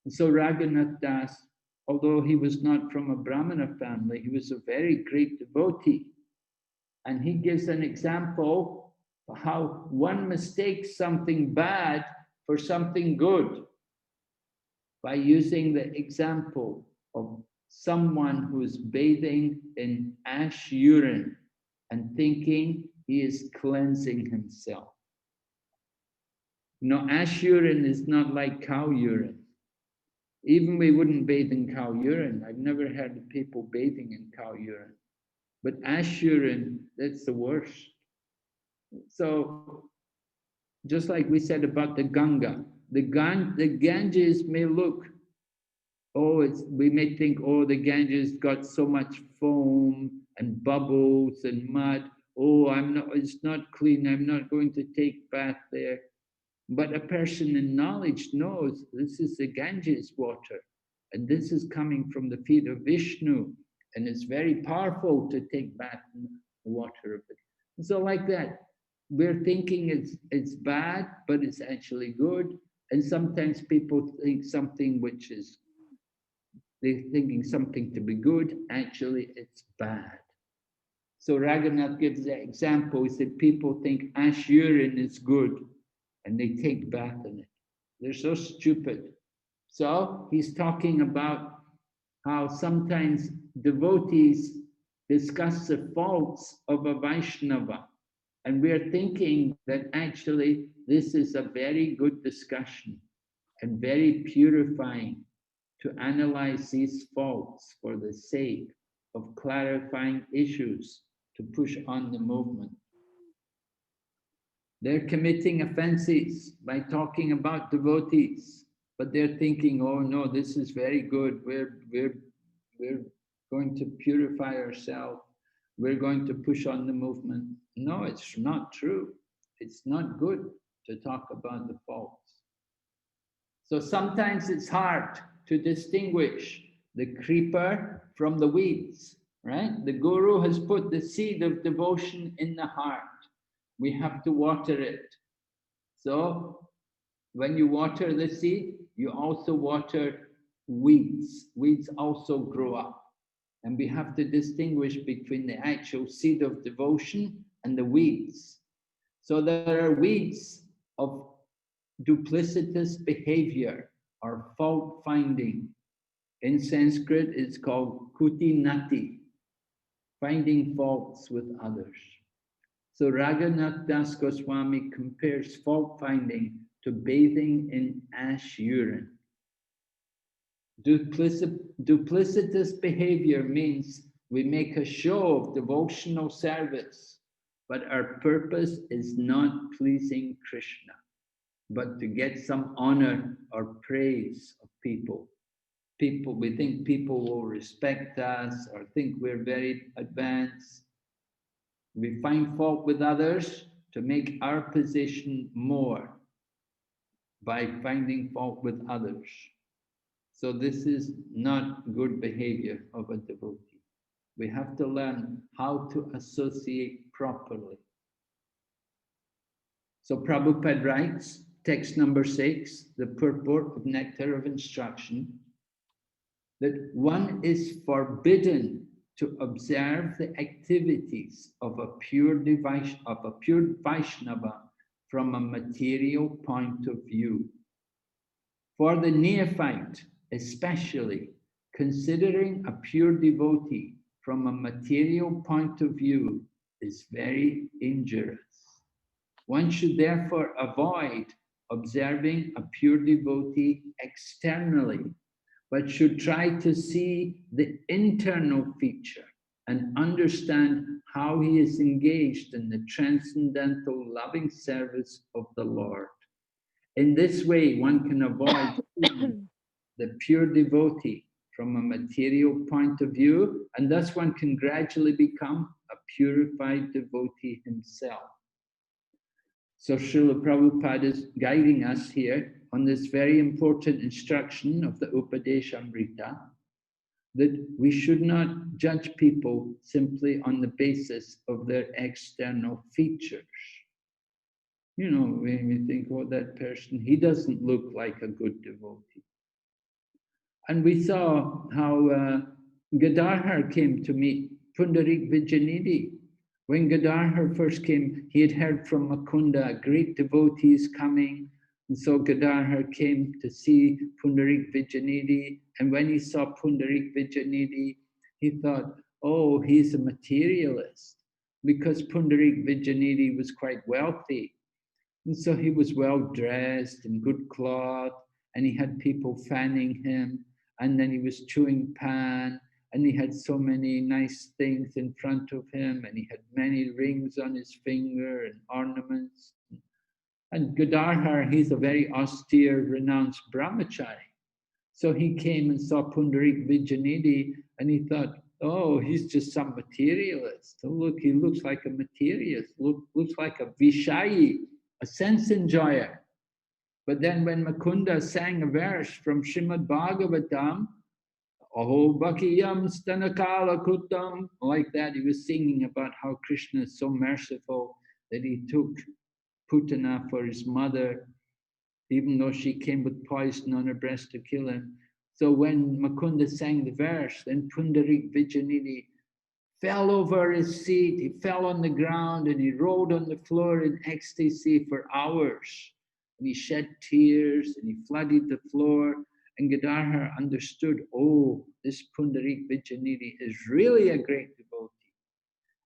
[SPEAKER 3] And so Raghunath Das, although he was not from a Brahmana family, he was a very great devotee. And he gives an example of how one mistakes something bad for something good by using the example of someone who's bathing in ash urine and thinking he is cleansing himself. Ash urine is not like cow urine. Even we wouldn't bathe in cow urine. I've never heard of people bathing in cow urine. But ash urine, that's the worst. So, just like we said about the Ganga, the Ganges may look, we may think, the Ganges got so much foam and bubbles and mud. It's not clean, I'm not going to take bath there. But a person in knowledge knows this is the Ganges water, and this is coming from the feet of Vishnu, and it's very powerful to take bath in the water of it. And so like that, we're thinking it's bad, but it's actually good. And sometimes people think something they're thinking something to be good, actually it's bad. So Raghunath gives the example. He said people think ash urine is good and they take bath in it. They're so stupid. So he's talking about how sometimes devotees discuss the faults of a Vaishnava. And we're thinking that actually this is a very good discussion and very purifying to analyze these faults for the sake of clarifying issues to push on the movement. They're committing offenses by talking about devotees, but they're thinking, oh no, this is very good. We're going to purify ourselves. We're going to push on the movement. No, it's not true. It's not good to talk about the faults. So sometimes it's hard to distinguish the creeper from the weeds, right? The Guru has put the seed of devotion in the heart. We have to water it. So when you water the seed, you also water weeds. Weeds also grow up. And we have to distinguish between the actual seed of devotion and the weeds. So there are weeds of duplicitous behavior or fault finding. In Sanskrit, it's called kutinati, finding faults with others. So Raghunath Das Goswami compares fault finding to bathing in ash urine. Duplicitous behavior means we make a show of devotional service, but our purpose is not pleasing Krishna, but to get some honor or praise of people. We think people will respect us or think we're very advanced. We find fault with others to make our position more by finding fault with others. So this is not good behavior of a devotee. We have to learn how to associate properly. So Prabhupada writes, text number 6, the purport of Nectar of Instruction, that one is forbidden to observe the activities of a pure Vaishnava from a material point of view. For the neophyte, especially, considering a pure devotee from a material point of view is very injurious. One should therefore avoid observing a pure devotee externally, but should try to see the internal feature and understand how he is engaged in the transcendental loving service of the Lord. In this way, one can avoid the pure devotee from a material point of view, and thus one can gradually become a purified devotee himself. So Srila Prabhupada is guiding us here on this very important instruction of the Upadeshamrita, that we should not judge people simply on the basis of their external features. You know, when we think, oh, that person, he doesn't look like a good devotee. And we saw how Gadadhar came to meet Pundarik Vijayanidhi. When Gadadhar first came, he had heard from Mukunda, great devotees coming. And so Gadadhar came to see Pundarik Vijayanidhi. And when he saw Pundarik Vijayanidhi, he thought, oh, he's a materialist, because Pundarik Vijayanidhi was quite wealthy. And so he was well dressed in good cloth, and he had people fanning him, and then he was chewing pan, and he had so many nice things in front of him, and he had many rings on his finger and ornaments. And Gadadhar, he's a very austere, renounced brahmachari. So he came and saw Pundarik Vijayanidhi, and he thought, oh, he's just some materialist. Oh, look, he looks like a materialist, looks like a Vishayi, a sense enjoyer. But then when Mukunda sang a verse from Srimad Bhagavatam, Aho Bhakiyam Stanakala Kutam, like that, he was singing about how Krishna is so merciful that he took Putana for his mother, even though she came with poison on her breast to kill him. So when Mukunda sang the verse, then Pundarik Vijayanidhi fell over his seat, he fell on the ground, and he rolled on the floor in ecstasy for hours. And he shed tears, and he flooded the floor, and Gadadhar understood, oh, this Pundarik Vijayanidhi is really a great devotee.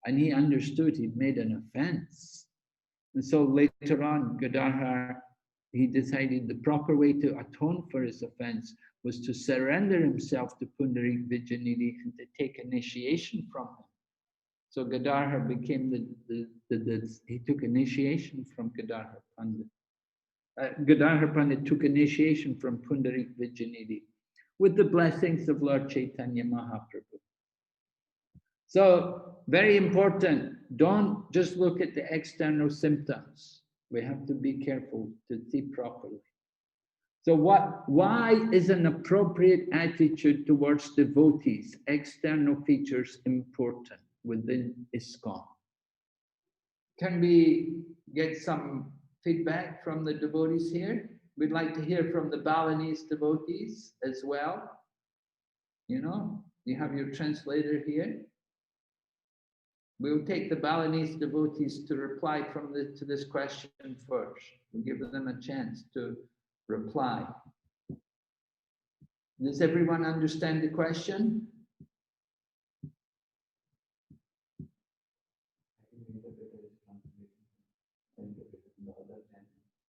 [SPEAKER 3] And he understood he'd made an offense. And so later on, Gadadhar, he decided the proper way to atone for his offense was to surrender himself to Pundarik Vijayanidhi and to take initiation from him. So Gadadhar became he took initiation from Gadadhar Pandit. Gadadhar Pandit took initiation from Pundarik Vijayanidhi with the blessings of Lord Chaitanya Mahaprabhu. So, very important, don't just look at the external symptoms. We have to be careful to see properly. So why is an appropriate attitude towards devotees, external features important within ISKCON? Can we get some feedback from the devotees here? We'd like to hear from the Balinese devotees as well. You know, you have your translator here. We'll take the Balinese devotees to reply to this question first. We'll give them a chance to reply. Does everyone understand the question?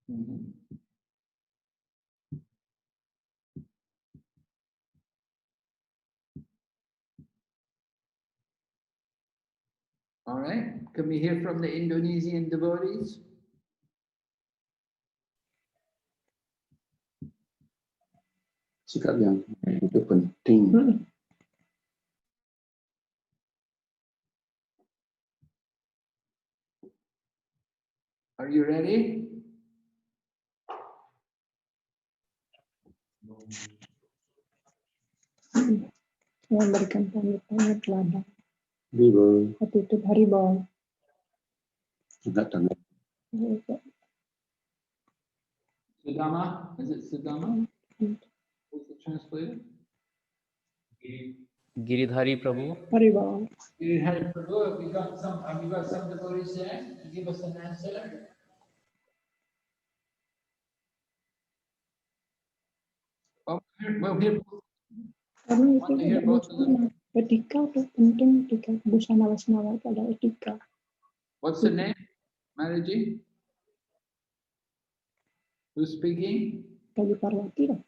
[SPEAKER 3] Mm-hmm. All right, can we hear from the Indonesian devotees?
[SPEAKER 19] Sikap yang itu penting.
[SPEAKER 3] Are you ready?
[SPEAKER 15] Memberikan pamit-pamit ladang.
[SPEAKER 19] Haribol.
[SPEAKER 15] Tutup haribol.
[SPEAKER 19] Enggak tahu.
[SPEAKER 3] Sudama, is it Sudama? Who's the translator?
[SPEAKER 2] Giridhari Prabhu.
[SPEAKER 15] Haribol.
[SPEAKER 3] Giridhari Prabhu, have you got some devotees there to give us an answer? Well, here.
[SPEAKER 15] Karena itu ada busana etika tuh penting, etika busana Waisnawa itu ada etika.
[SPEAKER 3] What's the name, Maraji? Who's speaking?
[SPEAKER 15] Kali Parwati lah.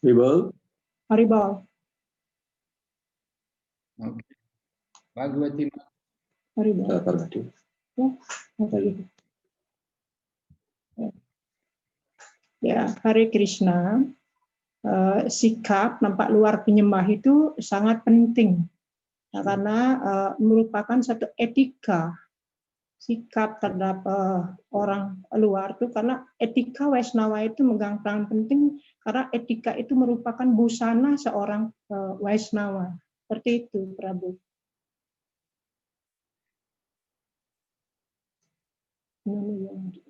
[SPEAKER 19] Haribol.
[SPEAKER 15] Haribol.
[SPEAKER 3] Okay. Bhagavati.
[SPEAKER 15] Haribol.
[SPEAKER 19] Parwati.
[SPEAKER 15] Ya, apa gitu. Ya, Hare Krishna. Sikap nampak luar penyembah itu sangat penting karena merupakan satu etika sikap terhadap orang luar itu, karena etika Waisnawa itu megang peran penting karena etika itu merupakan busana seorang Waisnawa. Seperti itu, Prabu.
[SPEAKER 3] Mm-hmm.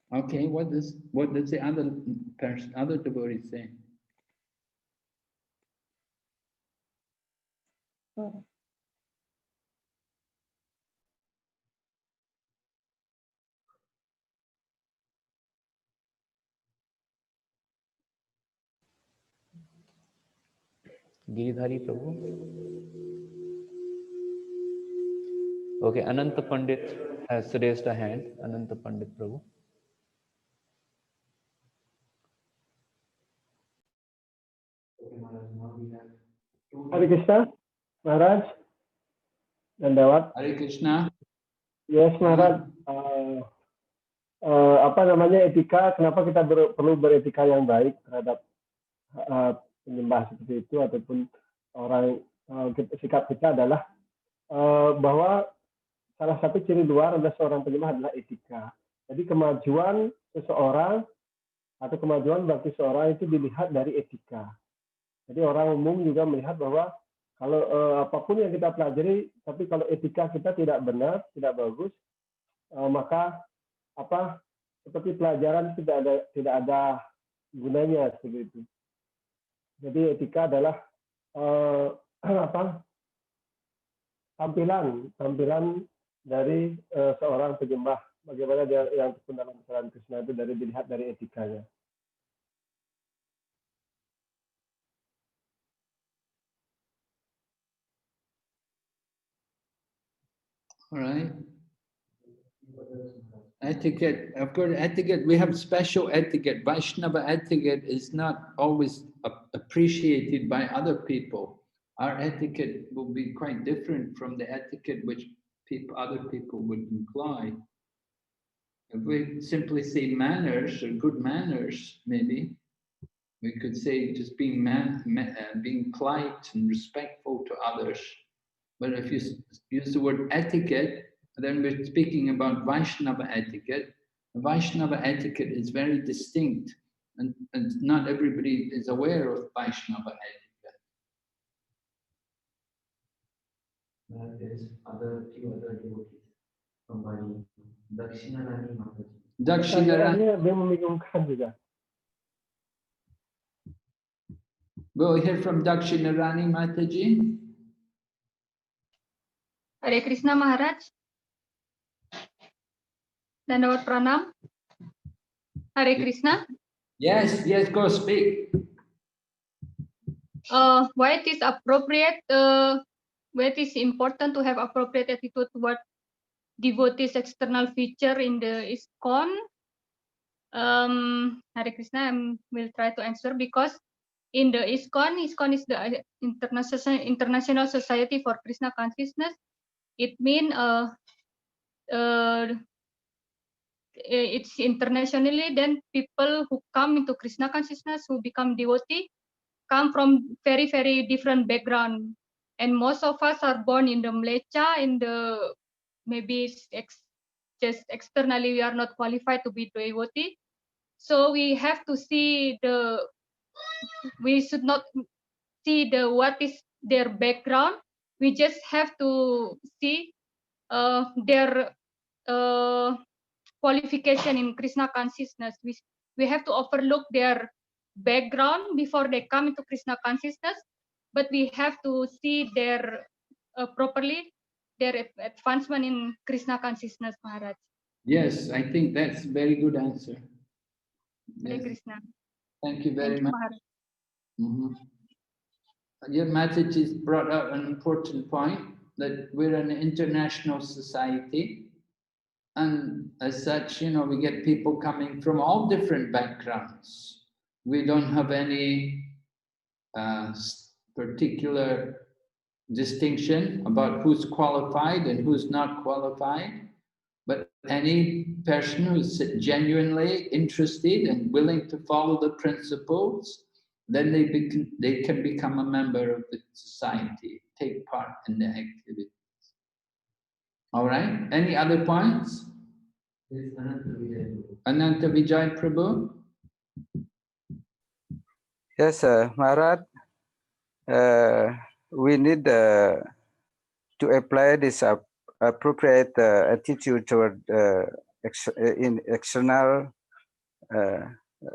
[SPEAKER 3] Okay, what does the other devotee say?
[SPEAKER 2] Giridhari Prabhu. Okay, Ananta Pandit has raised a hand. Ananta Pandit Prabhu.
[SPEAKER 20] Hare Krishna, Maharaj, Dandawat.
[SPEAKER 3] Hare Krishna.
[SPEAKER 20] Yes, Maharaj. Apa namanya etika? Kenapa kita perlu beretika yang baik terhadap penyembah seperti itu ataupun orang sikap kita adalah bahwa salah satu ciri luar adalah seorang penyembah adalah etika. Jadi kemajuan seseorang atau kemajuan bagi seseorang itu dilihat dari etika. Jadi orang umum juga melihat bahwa Kalau apapun yang kita pelajari, tapi kalau etika kita tidak benar, tidak bagus, maka seperti pelajaran tidak ada gunanya seperti itu. Jadi etika adalah tampilan dari seorang penyembah. Bagaimana dia yang terkena dalam kesalahan Krishna itu dilihat dari etikanya.
[SPEAKER 3] All right. Etiquette, of course, etiquette, we have special etiquette. Vaishnava etiquette is not always appreciated by other people. Our etiquette will be quite different from the etiquette which other people would employ. If we simply say manners or good manners, maybe, we could say just being being polite and respectful to others. But if you use the word etiquette, then we're speaking about Vaishnava etiquette. Vaishnava etiquette is very distinct, and not everybody is aware of Vaishnava etiquette.
[SPEAKER 21] There is few other devotees from Bali. Dakshinarani Mataji.
[SPEAKER 3] Dakshinarani.
[SPEAKER 20] Dia membingungkan juga.
[SPEAKER 3] We'll hear from Dakshinarani Mataji.
[SPEAKER 22] Hare Krishna Maharaj. Dandawat Pranam. Hare Krishna.
[SPEAKER 3] Yes, go speak.
[SPEAKER 22] Why it is appropriate, why it is important to have appropriate attitude toward devotees' external feature in the ISKCON? Hare Krishna, I will try to answer because in the ISKCON is the International Society for Krishna Consciousness. It means it's internationally, then people who come into Krishna consciousness, who become devotee, come from very, very different background. And most of us are born in the Mlecha, maybe just externally we are not qualified to be devotee. So we have to see we should not see what is their background. We just have to see their qualification in Krishna consciousness. We have to overlook their background before they come into Krishna consciousness, but we have to see their properly their advancement in Krishna consciousness, Maharaj.
[SPEAKER 3] Yes, I think that's a very good answer.
[SPEAKER 22] Hare Krishna.
[SPEAKER 3] Thank you very much. Your message has brought up an important point that we're an international society. And as such, we get people coming from all different backgrounds. We don't have any particular distinction about who's qualified and who's not qualified. But any person who's genuinely interested and willing to follow the principles, then they can become a member of the society, take part in the activities. All right, any other points? Ananta Vijay Prabhu.
[SPEAKER 17] Yes, Maharaj, we need to apply this appropriate attitude toward in external.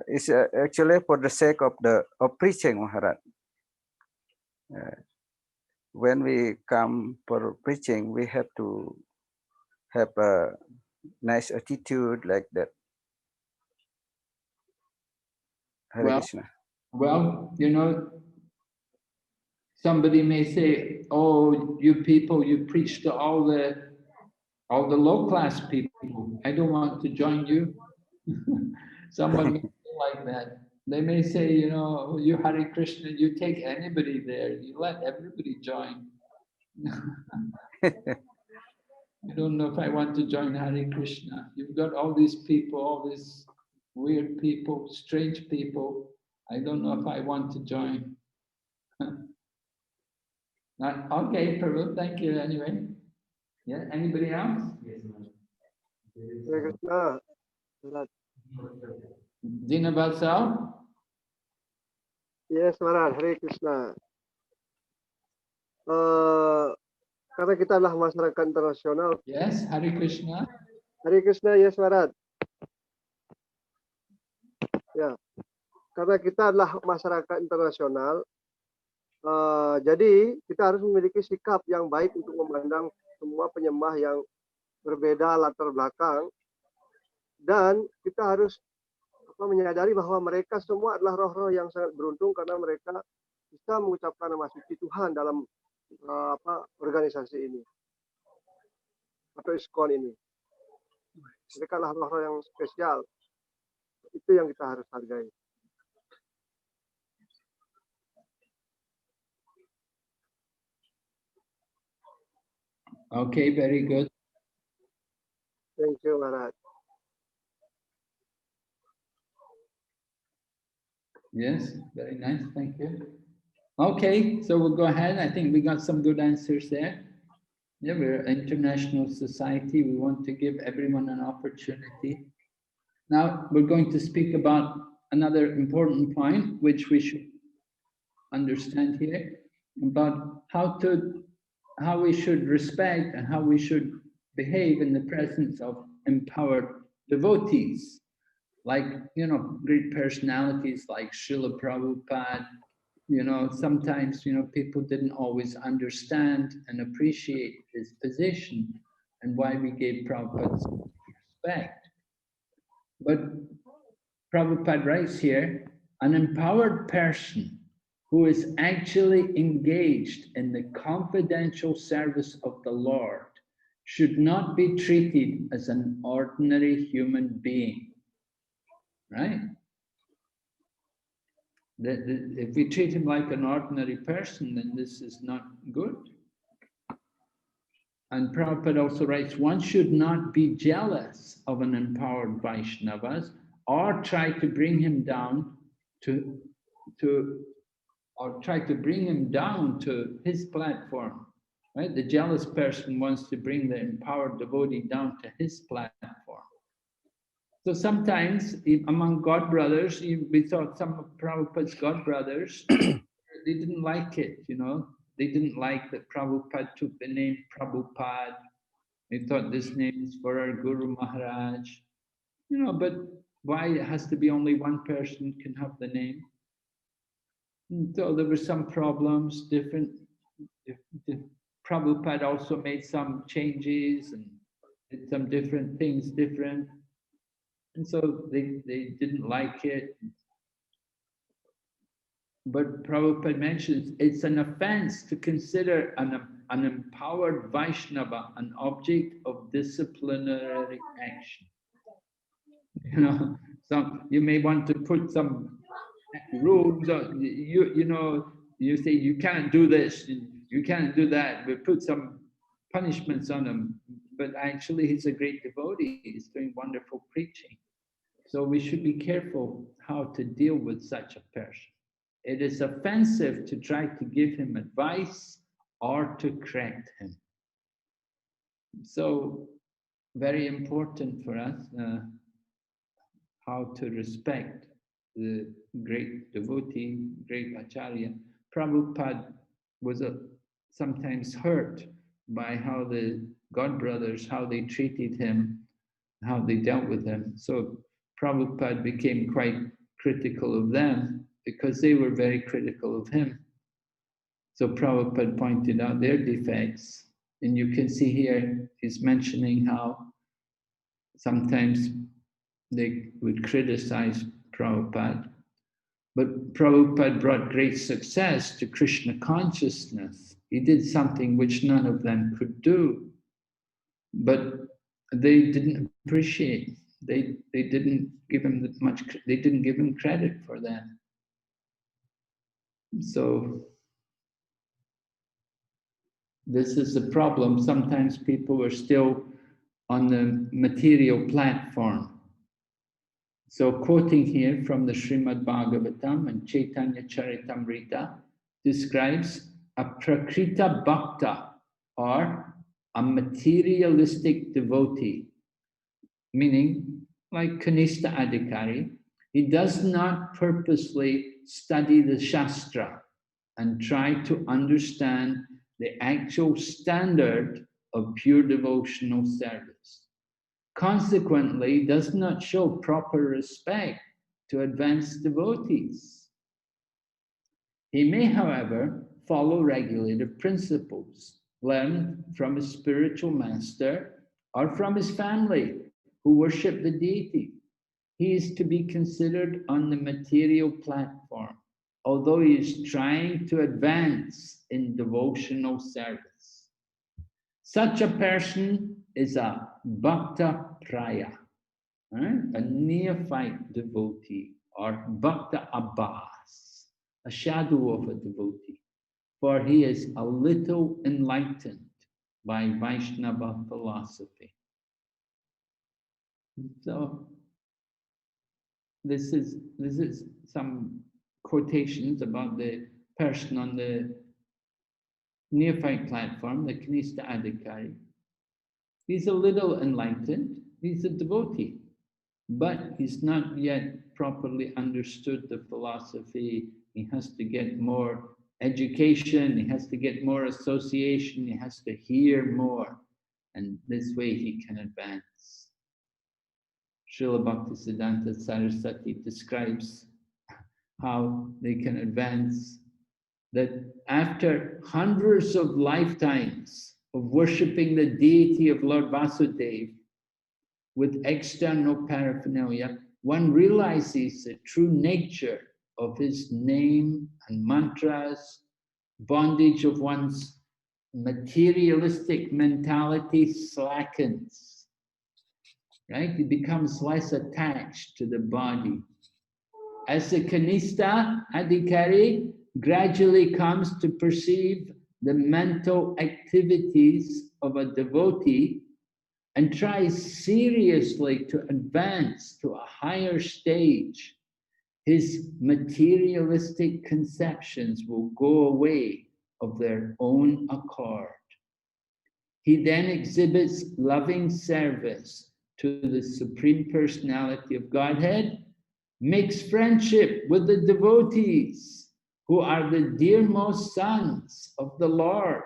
[SPEAKER 17] It's actually for the sake of preaching, Maharaj. When we come for preaching, we have to have a nice attitude like that. Hare Krishna.
[SPEAKER 3] Well, somebody may say, "Oh, you people, you preach to all the low-class people. I don't want to join you." Someone may say like that. They may say, you Hare Krishna, you take anybody there, you let everybody join. I don't know if I want to join Hare Krishna. You've got all these people, all these weird people, strange people. I don't know if I want to join. Okay, Prabhu, thank you anyway. Yeah, anybody else?
[SPEAKER 13] Hare Krishna.
[SPEAKER 3] Dina Batsal?
[SPEAKER 13] Yes, Maharaj. Hare Krishna. karena kita adalah masyarakat internasional.
[SPEAKER 3] Yes, Hare Krishna.
[SPEAKER 13] Hare Krishna, yes Maharaj. Ya, karena kita adalah masyarakat internasional, jadi kita harus memiliki sikap yang baik untuk memandang semua penyembah yang berbeda latar belakang, dan kita harus menyadari bahwa mereka semua adalah roh-roh yang sangat beruntung karena mereka bisa mengucapkan nama suci Tuhan dalam organisasi ini atau ISKCON ini. Mereka adalah roh-roh yang spesial. Itu yang kita harus hargai.
[SPEAKER 3] Okay, very good.
[SPEAKER 13] Thank you, Maharaj.
[SPEAKER 3] Yes, very nice. Thank you. Okay, so we'll go ahead. I think we got some good answers there. Yeah, we're an international society. We want to give everyone an opportunity. Now we're going to speak about another important point, which we should understand here, about how we should respect and how we should behave in the presence of empowered devotees, like, you know, great personalities like Srila Prabhupada. You know, sometimes, you know, people didn't always understand and appreciate his position and why we gave Prabhupada so much respect. But Prabhupada writes here, an empowered person who is actually engaged in the confidential service of the Lord should not be treated as an ordinary human being, right? If we treat him like an ordinary person, then this is not good. And Prabhupada also writes, one should not be jealous of an empowered Vaishnavas or try to bring him down to his platform, right? The jealous person wants to bring the empowered devotee down to his platform. So sometimes among God brothers, we thought some of Prabhupada's God brothers, they didn't like it, you know. They didn't like that Prabhupada took the name Prabhupada. They thought this name is for our Guru Maharaj. You know, but why it has to be only one person can have the name? And so there were some problems, Prabhupada also made some changes and did some different things different. And so they didn't like it. But Prabhupada mentions it's an offense to consider an empowered Vaishnava an object of disciplinary action. You know, you may want to put some rules, you say you can't do this, you can't do that, we put some punishments on him. But actually he's a great devotee, he's doing wonderful preaching. So we should be careful how to deal with such a person. It is offensive to try to give him advice or to correct him. So very important for us how to respect the great devotee, great acharya. Prabhupada was sometimes hurt by how the God brothers, how they treated him, how they dealt with him. So Prabhupada became quite critical of them because they were very critical of him. So Prabhupada pointed out their defects. And you can see here, he's mentioning how sometimes they would criticize Prabhupada. But Prabhupada brought great success to Krishna consciousness. He did something which none of them could do. But they didn't appreciate. They didn't give him that much. They didn't give him credit for that. So this is the problem. Sometimes people are still on the material platform. So quoting here from the Srimad Bhagavatam and Chaitanya Charitamrita describes a prakrita bhakta or a materialistic devotee, meaning like Kanishta Adhikari. He does not purposely study the Shastra and try to understand the actual standard of pure devotional service. Consequently, does not show proper respect to advanced devotees. He may, however, follow regulative principles learned from a spiritual master or from his family who worship the deity. He is to be considered on the material platform, although he is trying to advance in devotional service. Such a person is a bhakta praya, a neophyte devotee, or bhakta abbas, a shadow of a devotee, for he is a little enlightened by Vaishnava philosophy. So this is some quotations about the person on the neophyte platform, the Krsna Adhikari. He's a little enlightened, he's a devotee, but he's not yet properly understood the philosophy. He has to get more education, he has to get more association, he has to hear more, and this way he can advance. Srila Bhaktisiddhanta Saraswati describes how they can advance, that after hundreds of lifetimes of worshipping the deity of Lord Vasudeva with external paraphernalia, one realizes the true nature of his name and mantras, bondage of one's materialistic mentality slackens, right? He becomes less attached to the body. As the Kanista Adhikari gradually comes to perceive the mental activities of a devotee and tries seriously to advance to a higher stage, his materialistic conceptions will go away of their own accord. He then exhibits loving service to the Supreme Personality of Godhead, makes friendship with the devotees who are the dearmost sons of the Lord,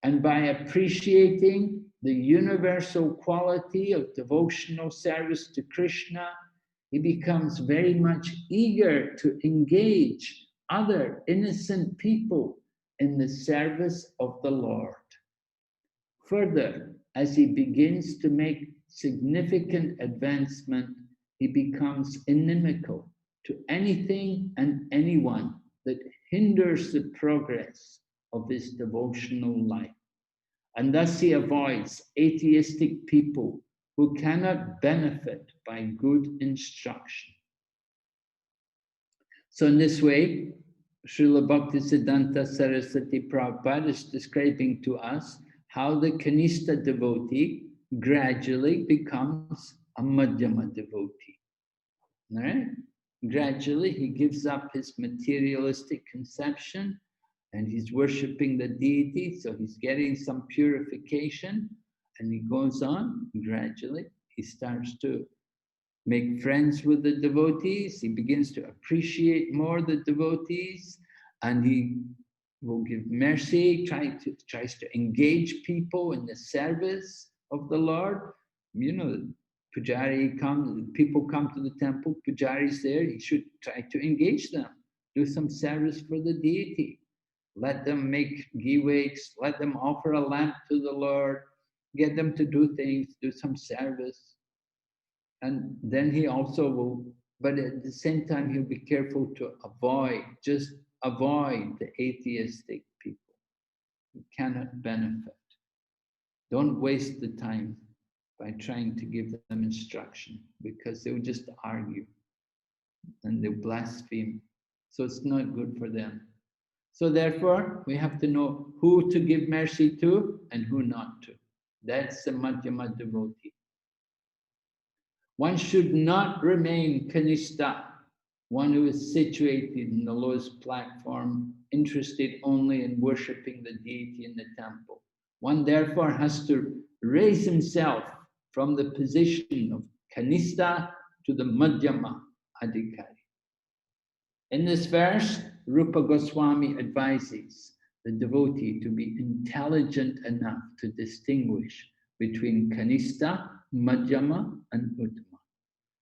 [SPEAKER 3] and by appreciating the universal quality of devotional service to Krishna, he becomes very much eager to engage other innocent people in the service of the Lord. Further, as he begins to make significant advancement, he becomes inimical to anything and anyone that hinders the progress of his devotional life. And thus he avoids atheistic people who cannot benefit by good instruction. So in this way, Srila Bhaktisiddhanta Saraswati Prabhupada is describing to us how the Kanista devotee gradually becomes a Madhyama devotee. All right? Gradually he gives up his materialistic conception and he's worshipping the deity, so he's getting some purification, and he goes on gradually. He starts to make friends with the devotees, he begins to appreciate more the devotees, and he will give mercy, tries to engage people in the service of the Lord. You know, Pujari comes, people come to the temple, Pujari's there, he should try to engage them, do some service for the deity. Let them make ghee-wakes, let them offer a lamp to the Lord, get them to do things, do some service. And then he also will, but at the same time, he'll be careful to avoid the atheistic people who cannot benefit. Don't waste the time by trying to give them instruction, because they'll just argue and they'll blaspheme. So it's not good for them. So therefore, we have to know who to give mercy to and who not to. That's the Madhyama devotee. One should not remain Kanista, one who is situated in the lowest platform, interested only in worshipping the deity in the temple. One therefore has to raise himself from the position of Kanista to the Madhyama Adhikari. In this verse, Rupa Goswami advises the devotee to be intelligent enough to distinguish between Kanista, Madhyama, and Uttama.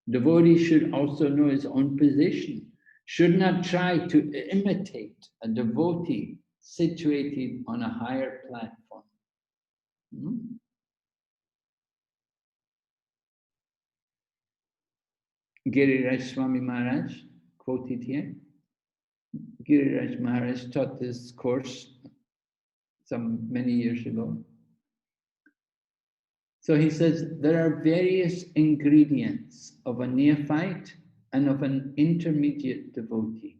[SPEAKER 3] Devotee should also know his own position, should not try to imitate a devotee situated on a higher platform. Giriraj Swami Maharaj, quoted here. Giriraj Maharaj taught this course many years ago. So he says, there are various ingredients of a neophyte and of an intermediate devotee.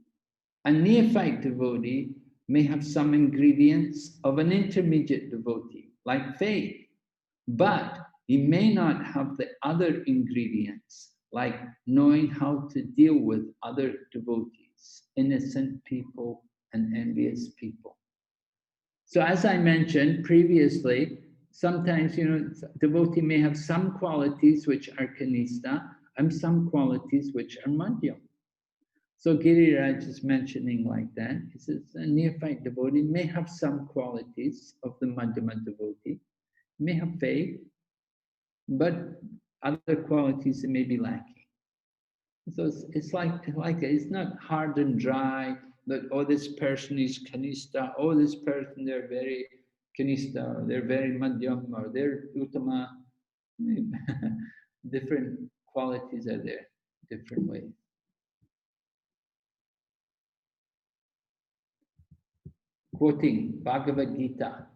[SPEAKER 3] A neophyte devotee may have some ingredients of an intermediate devotee, like faith, but he may not have the other ingredients, like knowing how to deal with other devotees, innocent people and envious people. So as I mentioned previously, sometimes, devotee may have some qualities which are kanista and some qualities which are madhyam. So Giriraj is mentioning like that. He says a neophyte devotee may have some qualities of the madhyama devotee, may have faith, but other qualities may be lacking. So it's it's not hard and dry that, oh, this person is kanista, oh, this person, they're very kanista, or they're very madhyam, or they're uttama. Different qualities are there, different ways. Quoting Bhagavad Gita,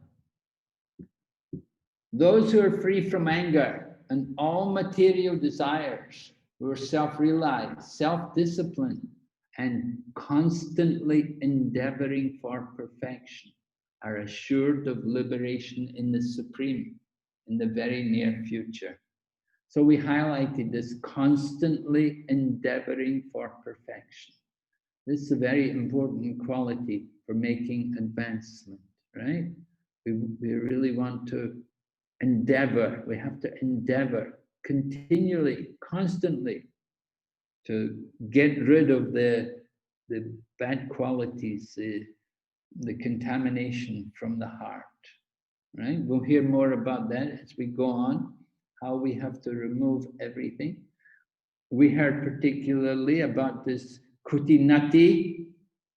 [SPEAKER 3] those who are free from anger and all material desires, who are self-realized, self-disciplined, and constantly endeavoring for perfection, are assured of liberation in the Supreme in the very near future. So we highlighted this constantly endeavoring for perfection. This is a very important quality for making advancement, right? We really want to endeavor, we have to endeavor continually, constantly to get rid of the bad qualities, the contamination from the heart, right? We'll hear more about that as we go on, how we have to remove everything. We heard particularly about this kutinati.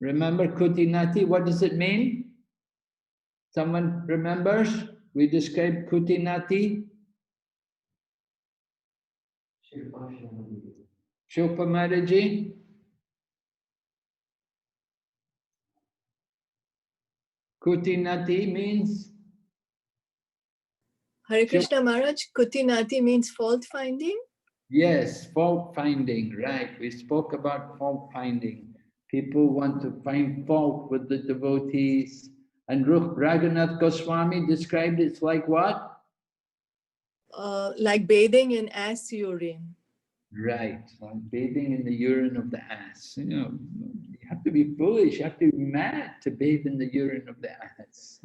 [SPEAKER 3] Remember kutinati? What does it mean? Someone remembers? We described kutinati. Shilpa Maharaji. Kutinati means?
[SPEAKER 5] Hare Krishna Maharaj, kutinati means fault finding?
[SPEAKER 3] Yes, fault finding, right. We spoke about fault finding. People want to find fault with the devotees. And Raghunath Goswami described it like what?
[SPEAKER 5] Like bathing in ass urine.
[SPEAKER 3] Right, like bathing in the urine of the ass. You have to be foolish, you have to be mad to bathe in the urine of the ass.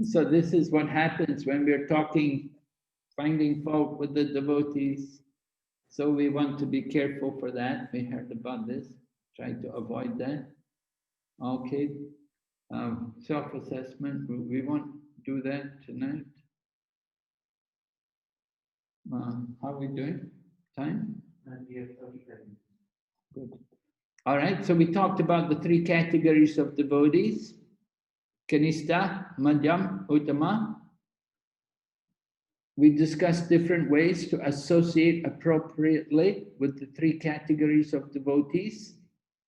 [SPEAKER 3] So this is what happens when we're talking, finding fault with the devotees. So we want to be careful for that. We heard about this, try to avoid that. Okay, self-assessment, we won't do that tonight. How are we doing? Time? Good. All right, so we talked about the three categories of devotees: Kanista, Madhyam, Uttama. We discussed different ways to associate appropriately with the three categories of devotees.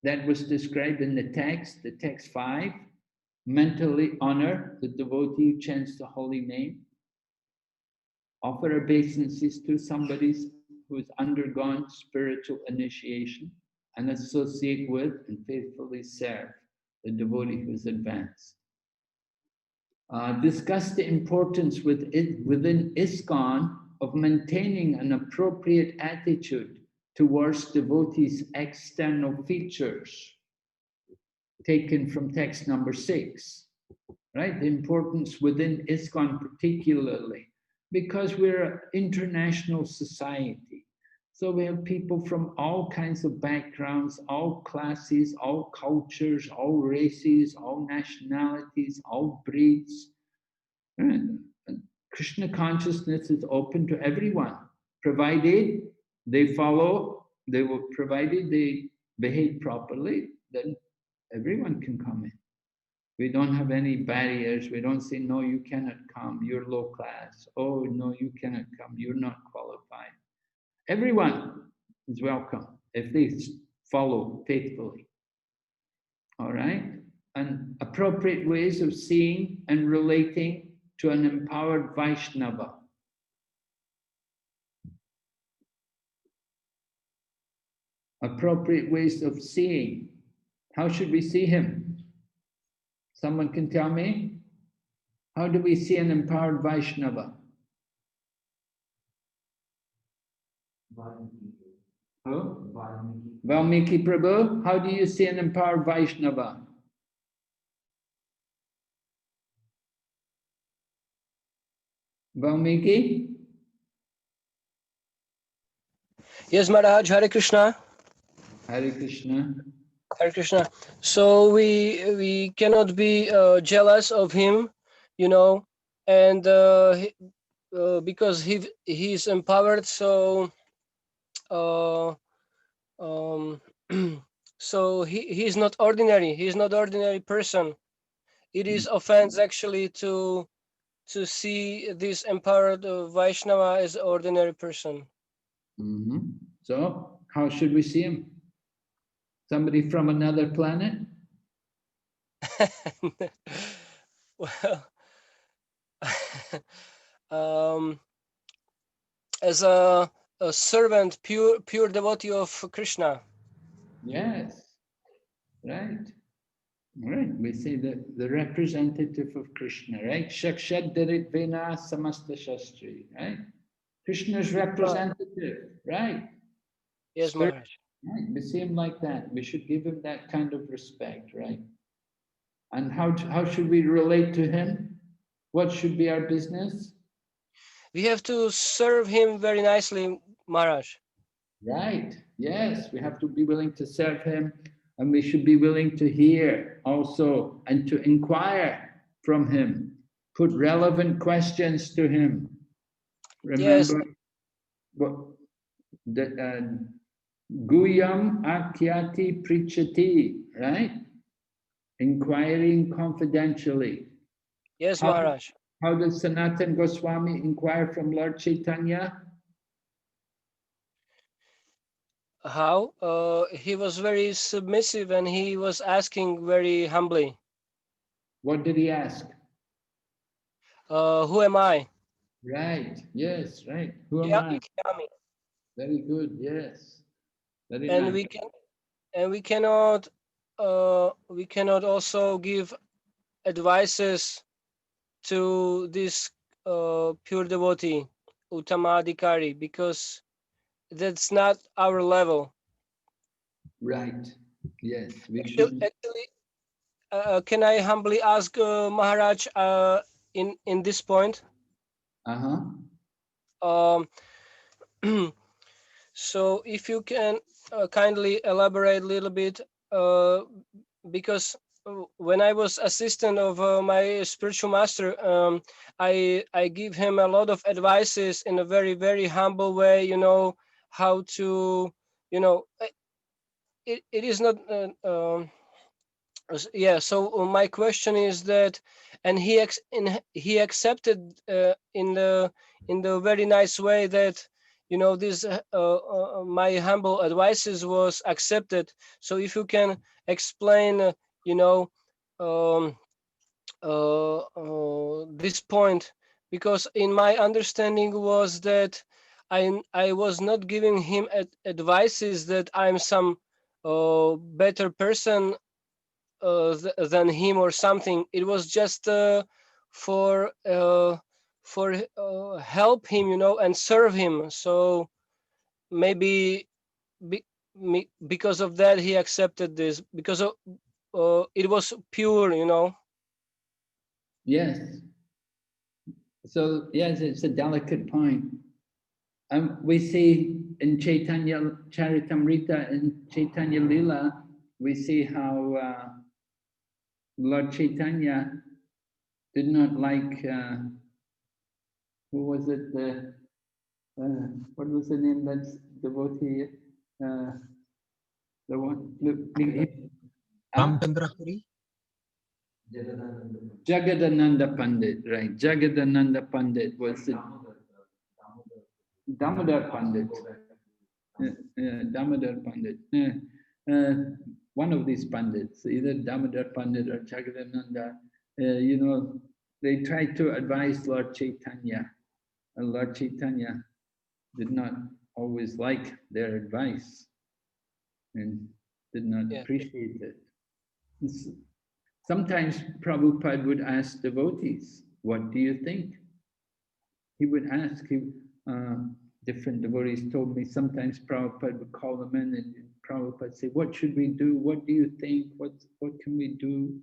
[SPEAKER 3] That was described in the text 5. Mentally honor the devotee who chants the holy name. Offer obeisances to somebody who has undergone spiritual initiation, and associate with and faithfully serve the devotee who is advanced. Discuss the importance within ISKCON of maintaining an appropriate attitude towards devotees' external features, taken from text number 6, right? The importance within ISKCON particularly, because we're an international society. So we have people from all kinds of backgrounds, all classes, all cultures, all races, all nationalities, all breeds. And Krishna consciousness is open to everyone, provided they follow, provided they behave properly, then everyone can come in. We don't have any barriers. We don't say, no, you cannot come, you're low class. Oh, no, you cannot come, you're not qualified. Everyone is welcome if they follow faithfully. All right? And appropriate ways of seeing and relating to an empowered Vaishnava. Appropriate ways of seeing. How should we see him? Someone can tell me? How do we see an empowered Vaishnava? Who? Valmiki Prabhu, how do you see an empowered Vaishnava? Valmiki?
[SPEAKER 6] Yes, Maharaj, Hare Krishna.
[SPEAKER 3] Hare Krishna.
[SPEAKER 6] Hare Krishna. So we cannot be jealous of him, you know, and because he's empowered, so so he's not ordinary. He's not ordinary person. It is offense actually to see this empowered Vaishnava as an ordinary person.
[SPEAKER 3] Mm-hmm. So how should we see him? Somebody from another planet?
[SPEAKER 6] Well, as a servant, pure devotee of Krishna.
[SPEAKER 3] Yes, right. Right. We say that the representative of Krishna, right? Shakshad Daritvena Samasta Shastri, right? Krishna's representative, right?
[SPEAKER 6] Yes,
[SPEAKER 3] Spirit,
[SPEAKER 6] Maharaj.
[SPEAKER 3] right. We see him like that. We should give him that kind of respect, right? And how should we relate to him? What should be our business?
[SPEAKER 6] We have to serve him very nicely, Maharaj.
[SPEAKER 3] Right. Yes, we have to be willing to serve him, and we should be willing to hear also and to inquire from him, put relevant questions to him. Remember what the Guyam Akyati Prichati, right? Inquiring confidentially.
[SPEAKER 6] Yes, Maharaj.
[SPEAKER 3] How does Sanatana Goswami inquire from Lord Chaitanya?
[SPEAKER 6] How? He was very submissive and he was asking very humbly.
[SPEAKER 3] What did he ask?
[SPEAKER 6] Who am I?
[SPEAKER 3] Right. Yes. Right. Who am I? Very good. Yes. Very
[SPEAKER 6] And
[SPEAKER 3] nice.
[SPEAKER 6] we cannot also give advices to this pure devotee, Uttamadhikari, because that's not our level.
[SPEAKER 3] Right. Yes.
[SPEAKER 6] Actually, can I humbly ask Maharaj in this point? So if you can kindly elaborate a little bit, because when I was assistant of my spiritual master, I give him a lot of advices in a very, very humble way, you know, how to, you know, it is not, yeah. So my question is that, and he accepted in the very nice way that, you know, this my humble advices was accepted. So if you can explain, you know, this point, because in my understanding was that I was not giving him advices that I'm some better person than him or something. It was just for help him, you know, and serve him. So maybe because of that he accepted this, because of, it was pure, you know.
[SPEAKER 3] Yes. So yes, it's a delicate point. We see in Chaitanya Charitamrita, in Chaitanya Lila, we see how Lord Chaitanya did not like, who was it, what was the name that's devotee, the one,
[SPEAKER 4] Ramchandra Puri?
[SPEAKER 3] Jagadananda Pandit, right? Jagadananda Pandit was the Damodar Pandit. Damodar Pandit. One of these Pandits, either Damodar Pandit or Jagadananda, you know, they tried to advise Lord Chaitanya, and Lord Chaitanya did not always like their advice and did not appreciate it. Sometimes Prabhupada would ask devotees, what do you think? He would ask, different devotees told me sometimes Prabhupada would call them in and Prabhupada would say, what should we do? What do you think? What can we do?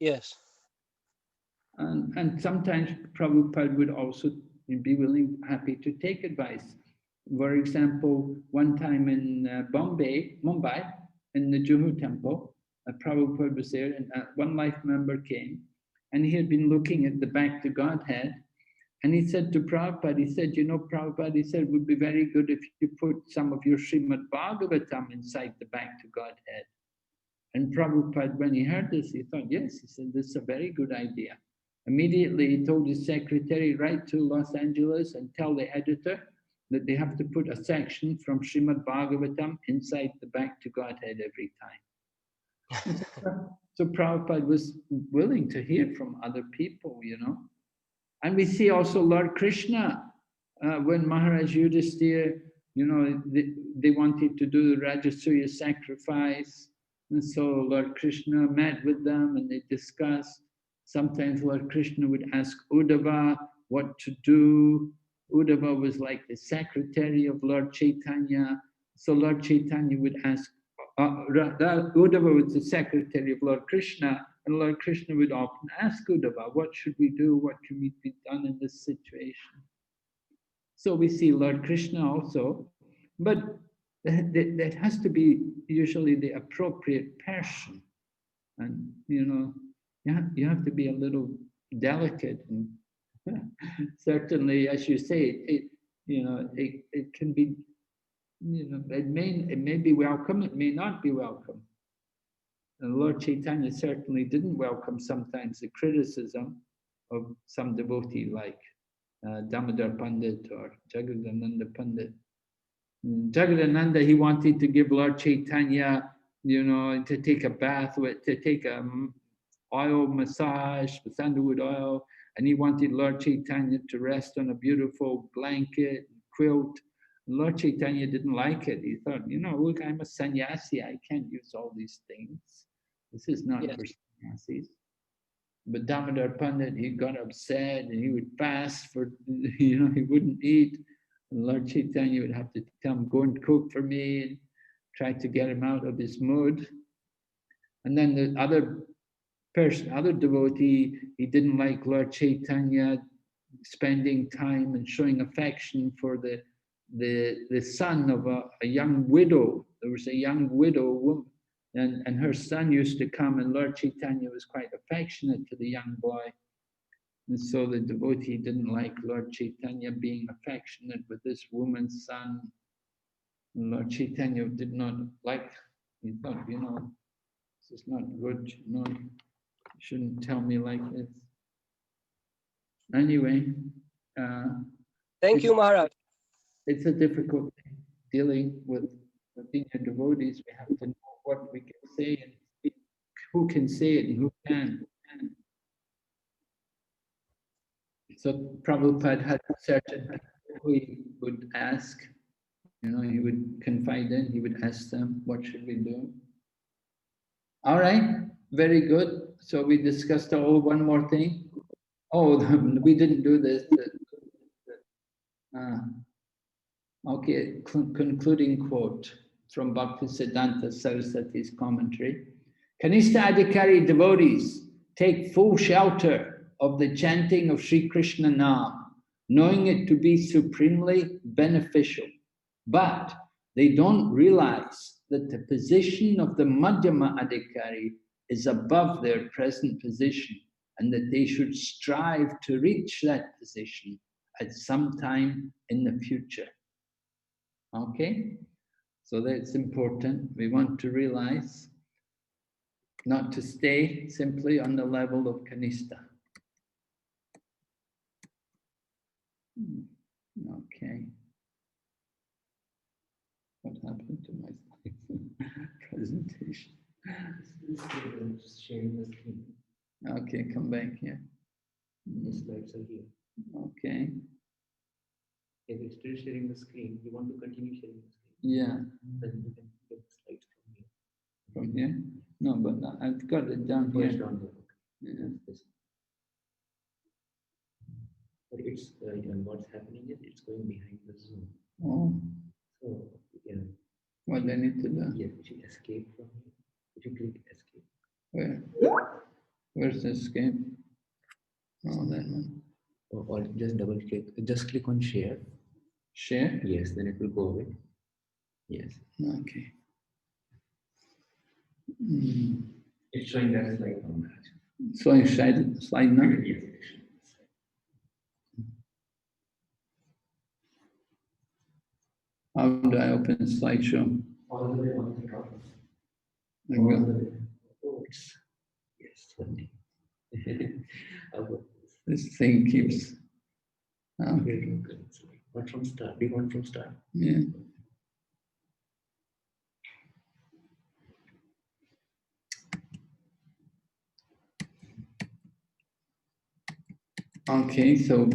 [SPEAKER 6] Yes.
[SPEAKER 3] And sometimes Prabhupada would also be willing, happy to take advice. For example, one time in Mumbai, in the Juhu temple, Prabhupada was there and one life member came and he had been looking at the back to Godhead and he said to Prabhupada, he said, you know, Prabhupada, he said, it would be very good if you put some of your Srimad Bhagavatam inside the back to Godhead. And Prabhupada, when he heard this, he thought, yes, he said, this is a very good idea. Immediately, he told his secretary, write to Los Angeles and tell the editor that they have to put a section from Srimad Bhagavatam inside the back to Godhead every time. So Prabhupada was willing to hear from other people, you know. And we see also Lord Krishna, when Maharaj Yudhisthira, you know, they wanted to do the Rajasuya sacrifice. And so Lord Krishna met with them and they discussed. Sometimes Lord Krishna would ask Uddhava what to do. Uddhava was like the secretary of Lord Chaitanya. So Lord Chaitanya would ask, Uddhava was the secretary of Lord Krishna, and Lord Krishna would often ask Uddhava, what should we do? What can be done in this situation? So we see Lord Krishna also, but that has to be usually the appropriate person. And, you know, you have to be a little delicate. And certainly, as you say, it can be, you know, it may be welcome, it may not be welcome. And Lord Chaitanya certainly didn't welcome sometimes the criticism of some devotee like Damodar Pandit or Jagadananda Pandit. Jagadananda, he wanted to give Lord Chaitanya, you know, to take a bath with, to take a oil massage with sandalwood oil, and he wanted Lord Chaitanya to rest on a beautiful blanket, quilt. And Lord Chaitanya didn't like it. He thought, you know, look, I'm a sannyasi, I can't use all these things. This is not for sannyasis. But Damodar Pandit, he got upset and he would fast for, you know, he wouldn't eat. And Lord Chaitanya would have to tell him, go and cook for me, and try to get him out of his mood. And then the other devotee, he didn't like Lord Chaitanya spending time and showing affection for the son of a young widow. There was a young widow woman, and her son used to come, and Lord Chaitanya was quite affectionate to the young boy. And so the devotee didn't like Lord Chaitanya being affectionate with this woman's son. And Lord Chaitanya did not like, he thought, you know, this is not good, you know, you shouldn't tell me like this. Anyway.
[SPEAKER 6] Thank you, Maharaj.
[SPEAKER 3] It's a difficult thing dealing with senior devotees. We have to know what we can say and who can say it and who can. So Prabhupada had certain people who he would ask, you know, he would confide in, he would ask them, what should we do? All right, very good. So we discussed one more thing. Oh, we didn't do this. Okay, concluding quote from Bhaktisiddhanta Saraswati's commentary. Kanishta Adhikari devotees take full shelter of the chanting of Sri Krishna Nam knowing it to be supremely beneficial. But they don't realize that the position of the Madhyama Adhikari is above their present position, and that they should strive to reach that position at some time in the future. Okay? So that's important. We want to realize not to stay simply on the level of Kanista. Okay. What happened to my presentation?
[SPEAKER 21] Sharing the screen.
[SPEAKER 3] Okay, come back here.
[SPEAKER 21] The slides are here.
[SPEAKER 3] Okay.
[SPEAKER 21] If it's still sharing the screen, you want to continue sharing the screen.
[SPEAKER 3] Yeah.
[SPEAKER 21] Then you can get the slides from here.
[SPEAKER 3] From here? No, but I've got it down
[SPEAKER 21] Oh,
[SPEAKER 3] here.
[SPEAKER 21] it's down there.
[SPEAKER 3] Yeah.
[SPEAKER 21] But it's what's happening is it's going behind the Zoom.
[SPEAKER 3] Oh.
[SPEAKER 21] So yeah.
[SPEAKER 3] What do I need to do?
[SPEAKER 21] Yeah, if you escape from here, if you click escape.
[SPEAKER 3] Where? Where's the escape? Oh, that one.
[SPEAKER 21] Or just double click. Just click on share.
[SPEAKER 3] Share?
[SPEAKER 21] Yes, then it will go away. Yes.
[SPEAKER 3] Okay. Mm.
[SPEAKER 21] It's showing that slide on that.
[SPEAKER 3] So I slide now?
[SPEAKER 21] Yes.
[SPEAKER 3] How do I open slideshow?
[SPEAKER 21] All the way on the top.
[SPEAKER 3] There we go.
[SPEAKER 21] Oh, it's, yes, funny.
[SPEAKER 3] This thing keeps. Okay.
[SPEAKER 21] What from start? Do you want from start?
[SPEAKER 3] Yeah. Okay, so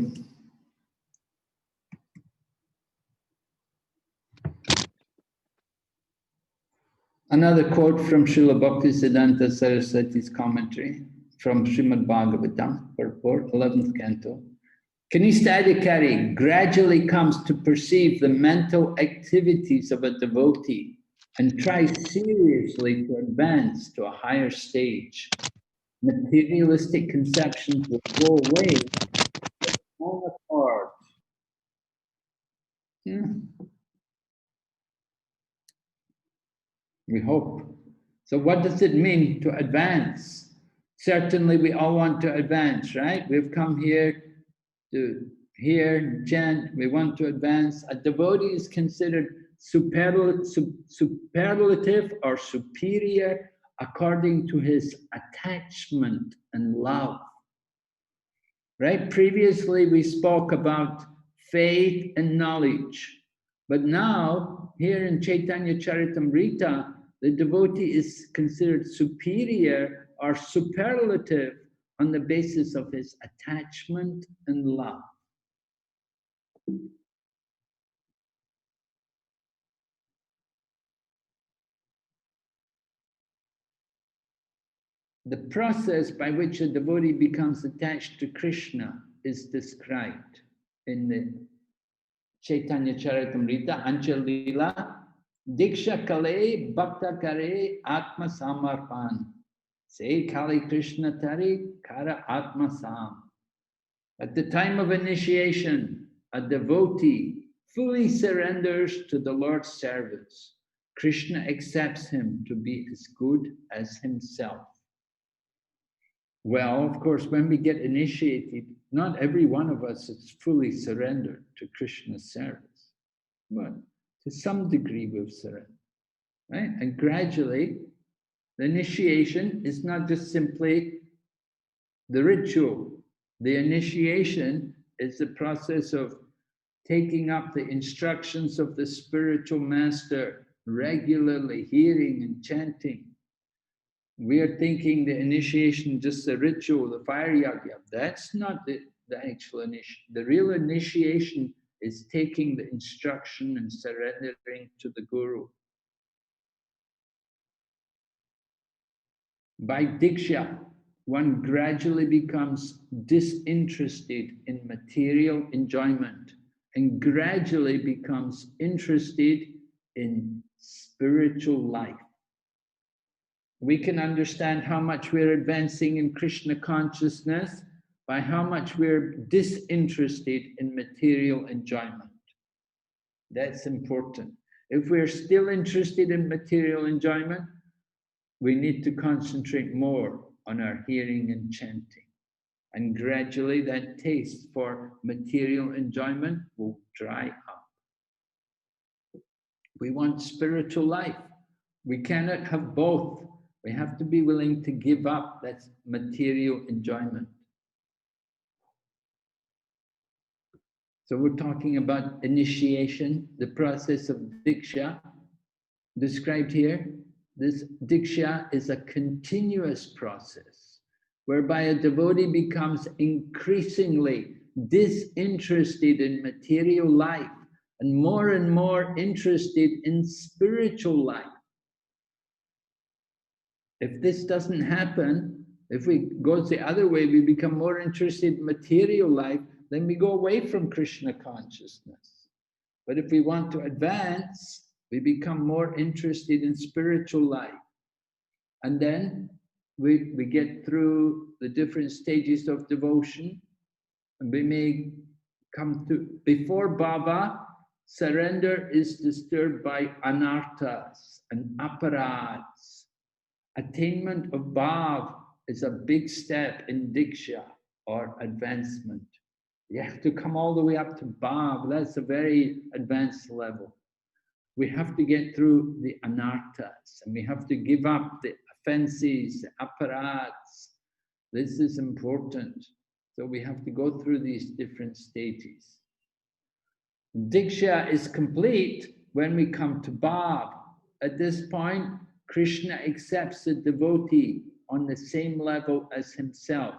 [SPEAKER 3] another quote from Srila Bhaktisiddhanta Saraswati's commentary from Srimad Bhagavatam, purport, 11th canto. Kanista Adhikari gradually comes to perceive the mental activities of a devotee and tries seriously to advance to a higher stage. Materialistic conceptions will go away on accord. We hope. So what does it mean to advance? Certainly we all want to advance, right? We've come here to hear, chant, we want to advance. A devotee is considered superlative or superior according to his attachment and love. Right? Previously we spoke about faith and knowledge. But now, here in Chaitanya Charitamrita, the devotee is considered superior or superlative on the basis of his attachment and love. The process by which a devotee becomes attached to Krishna is described in the Chaitanya Charitamrita, Anchal Leela, Diksha Kale Bhakta Kare Atma Samarpan. Say Kali Krishna Tari Kara Atma Sam. At the time of initiation, a devotee fully surrenders to the Lord's service. Krishna accepts him to be as good as himself. Well, of course, when we get initiated, not every one of us is fully surrendered to Krishna's service, but to some degree we've surrendered, right? And gradually, the initiation is not just simply the ritual. The initiation is the process of taking up the instructions of the spiritual master, regularly hearing and chanting. We are thinking the initiation, just the ritual, the fire yagya. That's not the actual initiation. The real initiation is taking the instruction and surrendering to the Guru. By Diksha, one gradually becomes disinterested in material enjoyment and gradually becomes interested in spiritual life. We can understand how much we're advancing in Krishna consciousness by how much we're disinterested in material enjoyment. That's important. If we're still interested in material enjoyment, we need to concentrate more on our hearing and chanting. And gradually that taste for material enjoyment will dry up. We want spiritual life. We cannot have both. We have to be willing to give up that material enjoyment. So we're talking about initiation, the process of Diksha, described here. This Diksha is a continuous process whereby a devotee becomes increasingly disinterested in material life and more interested in spiritual life. If this doesn't happen, if we go the other way, we become more interested in material life, then we go away from Krishna consciousness. But if we want to advance, we become more interested in spiritual life. And then we get through the different stages of devotion, and we may come to, before bhava, surrender is disturbed by anarthas and aparads. Attainment of bhav is a big step in diksha or advancement. You have to come all the way up to bhav. That's a very advanced level. We have to get through the anarthas, and we have to give up the offenses, the aparads. This is important. So we have to go through these different stages. Diksha is complete when we come to bhav. At this point, Krishna accepts the devotee on the same level as himself,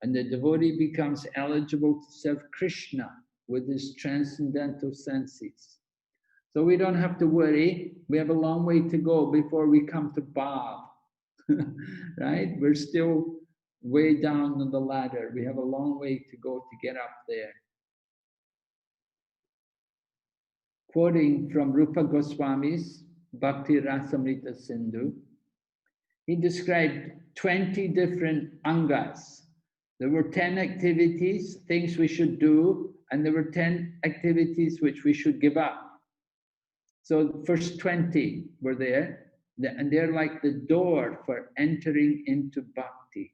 [SPEAKER 3] and the devotee becomes eligible to serve Krishna with his transcendental senses. So we don't have to worry. We have a long way to go before we come to bhav, right? We're still way down on the ladder. We have a long way to go to get up there. Quoting from Rupa Goswami's Bhakti Rasamrita Sindhu, he described 20 different angas. There were 10 activities, things we should do, and there were 10 activities which we should give up. So the first 20 were there, and they're like the door for entering into bhakti.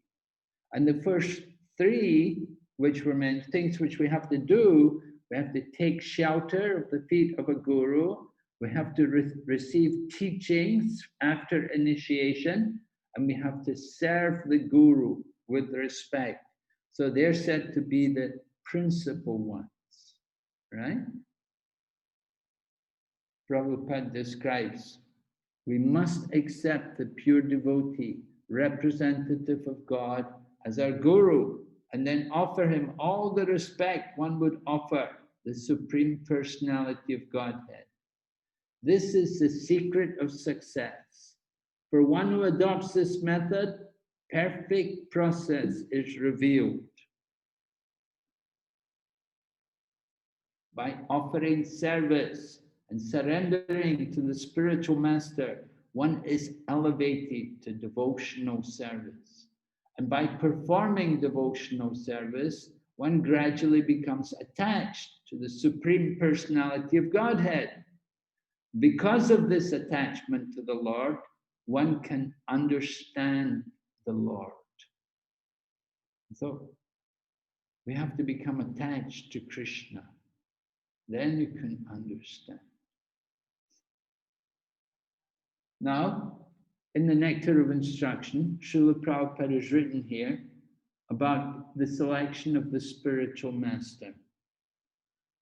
[SPEAKER 3] And the first 3, which were meant things which we have to do, we have to take shelter of the feet of a guru, we have to receive teachings after initiation, and we have to serve the guru with respect. So they're said to be the principal ones, right? Prabhupada describes, we must accept the pure devotee, representative of God, as our guru, and then offer him all the respect one would offer the Supreme Personality of Godhead. This is the secret of success. For one who adopts this method, perfect process is revealed. By offering service and surrendering to the spiritual master, one is elevated to devotional service. And by performing devotional service, one gradually becomes attached to the Supreme Personality of Godhead. Because of this attachment to the Lord, one can understand the Lord. So we have to become attached to Krishna. Then you can understand. Now, in the Nectar of Instruction, Srila Prabhupada has written here about the selection of the spiritual master.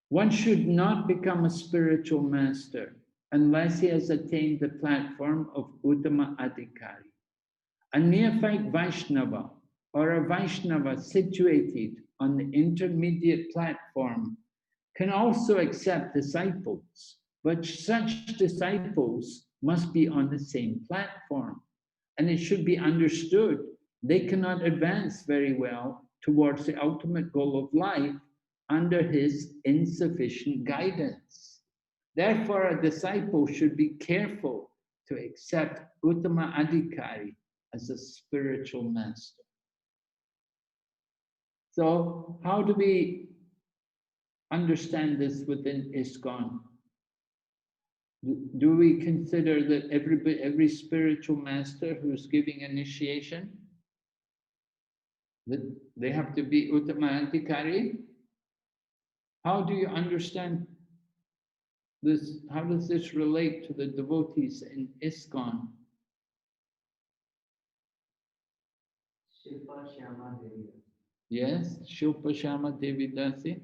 [SPEAKER 3] One should not become a spiritual master unless he has attained the platform of Uttama Adhikari. A neophyte Vaishnava or a Vaishnava situated on the intermediate platform can also accept disciples, but such disciples must be on the same platform. And it should be understood they cannot advance very well towards the ultimate goal of life under his insufficient guidance. Therefore, a disciple should be careful to accept Uttama Adhikari as a spiritual master. So how do we understand this within ISKCON? Do we consider that every spiritual master who's giving initiation, that they have to be Uttama-adhikari? How do you understand this? How does this relate to the devotees in ISKCON? Yes, Shilpa Shama Devi Dasi.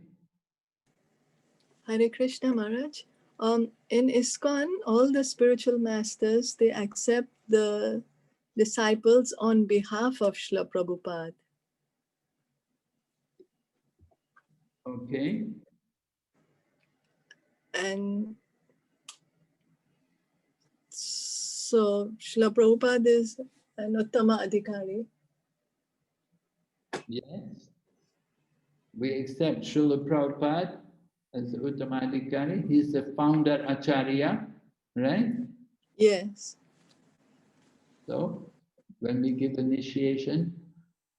[SPEAKER 5] Hare Krishna Maharaj. In ISKCON, all the spiritual masters, they accept the disciples on behalf of Srila Prabhupada.
[SPEAKER 3] Okay.
[SPEAKER 5] And so Srila Prabhupada is an Uttama Adhikari.
[SPEAKER 3] Yes. We accept Srila Prabhupada as the Uttamadhikari. He's the founder Acharya, right?
[SPEAKER 5] Yes.
[SPEAKER 3] So when we give initiation,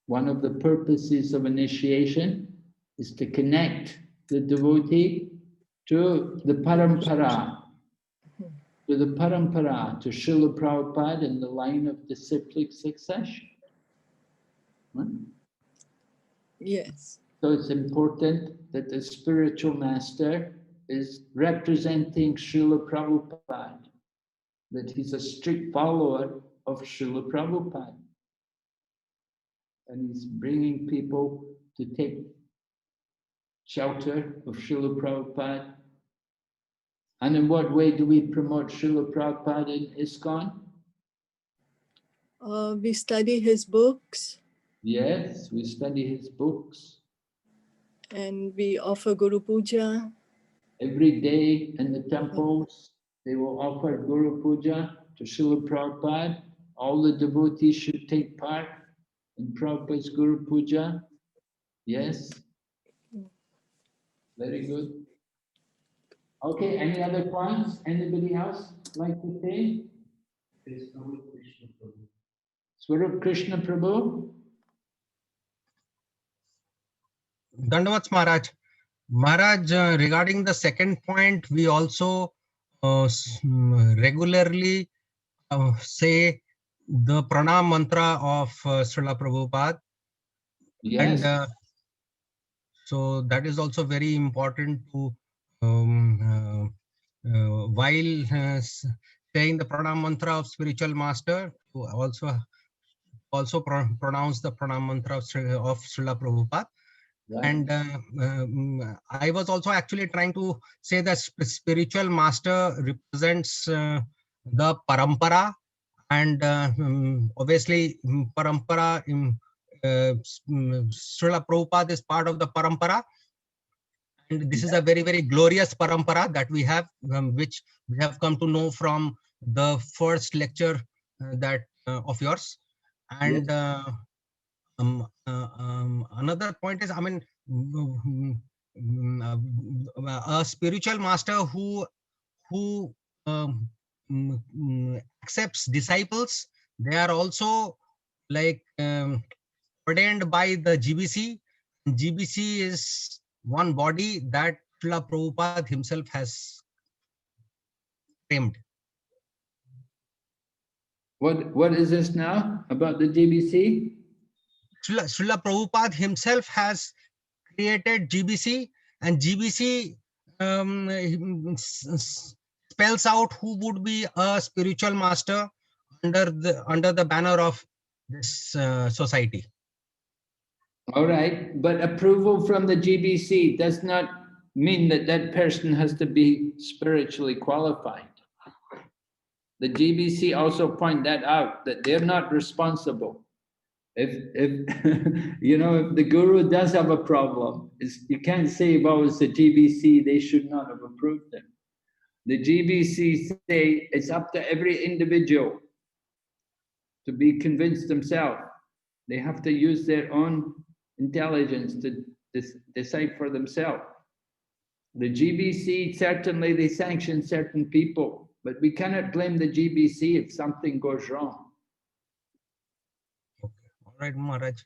[SPEAKER 3] one of the purposes of initiation is to connect the devotee to the parampara, to Srila Prabhupada in the line of disciplic succession. Right?
[SPEAKER 5] Yes.
[SPEAKER 3] So it's important that the spiritual master is representing Srila Prabhupada, that he's a strict follower of Srila Prabhupada. And he's bringing people to take shelter of Srila Prabhupada. And in what way do we promote Srila Prabhupada in ISKCON?
[SPEAKER 5] We study his books.
[SPEAKER 3] Yes, we study his books.
[SPEAKER 5] And we offer Guru Puja.
[SPEAKER 3] Every day in the temples, they will offer Guru Puja to Srila Prabhupada. All the devotees should take part in Prabhupada's Guru Puja. Yes. Very good. Okay, any other points? Anybody else like to say? Swarup Krishna Prabhu.
[SPEAKER 4] Dandavats Maharaj. Maharaj, regarding the second point, we also regularly say the pranam mantra of Srila Prabhupada.
[SPEAKER 3] Yes.
[SPEAKER 4] And so that is also very important to, while saying the pranam mantra of spiritual master, to also pronounce the pranam mantra of Srila Prabhupada.
[SPEAKER 3] Right.
[SPEAKER 4] And I was also actually trying to say that spiritual master represents the parampara, and obviously parampara, Srila Prabhupada is part of the parampara, and this is a very, very glorious parampara that we have, which we have come to know from the first lecture that of yours. And another point is, I mean, a spiritual master who accepts disciples, they are also like ordained by the GBC. GBC is one body that Srila Prabhupada himself has framed.
[SPEAKER 3] What is this now about the GBC?
[SPEAKER 4] Srila Prabhupada himself has created GBC, and GBC spells out who would be a spiritual master under the banner of this society.
[SPEAKER 3] All right, but approval from the GBC does not mean that that person has to be spiritually qualified. The GBC also point that out, that they're not responsible. If you know, if the guru does have a problem, you can't say, well, it's the GBC, they should not have approved them. The GBC say it's up to every individual to be convinced themselves. They have to use their own intelligence to decide for themselves. The GBC, certainly they sanction certain people, but we cannot blame the GBC if something goes wrong.
[SPEAKER 4] All right, Maharaj.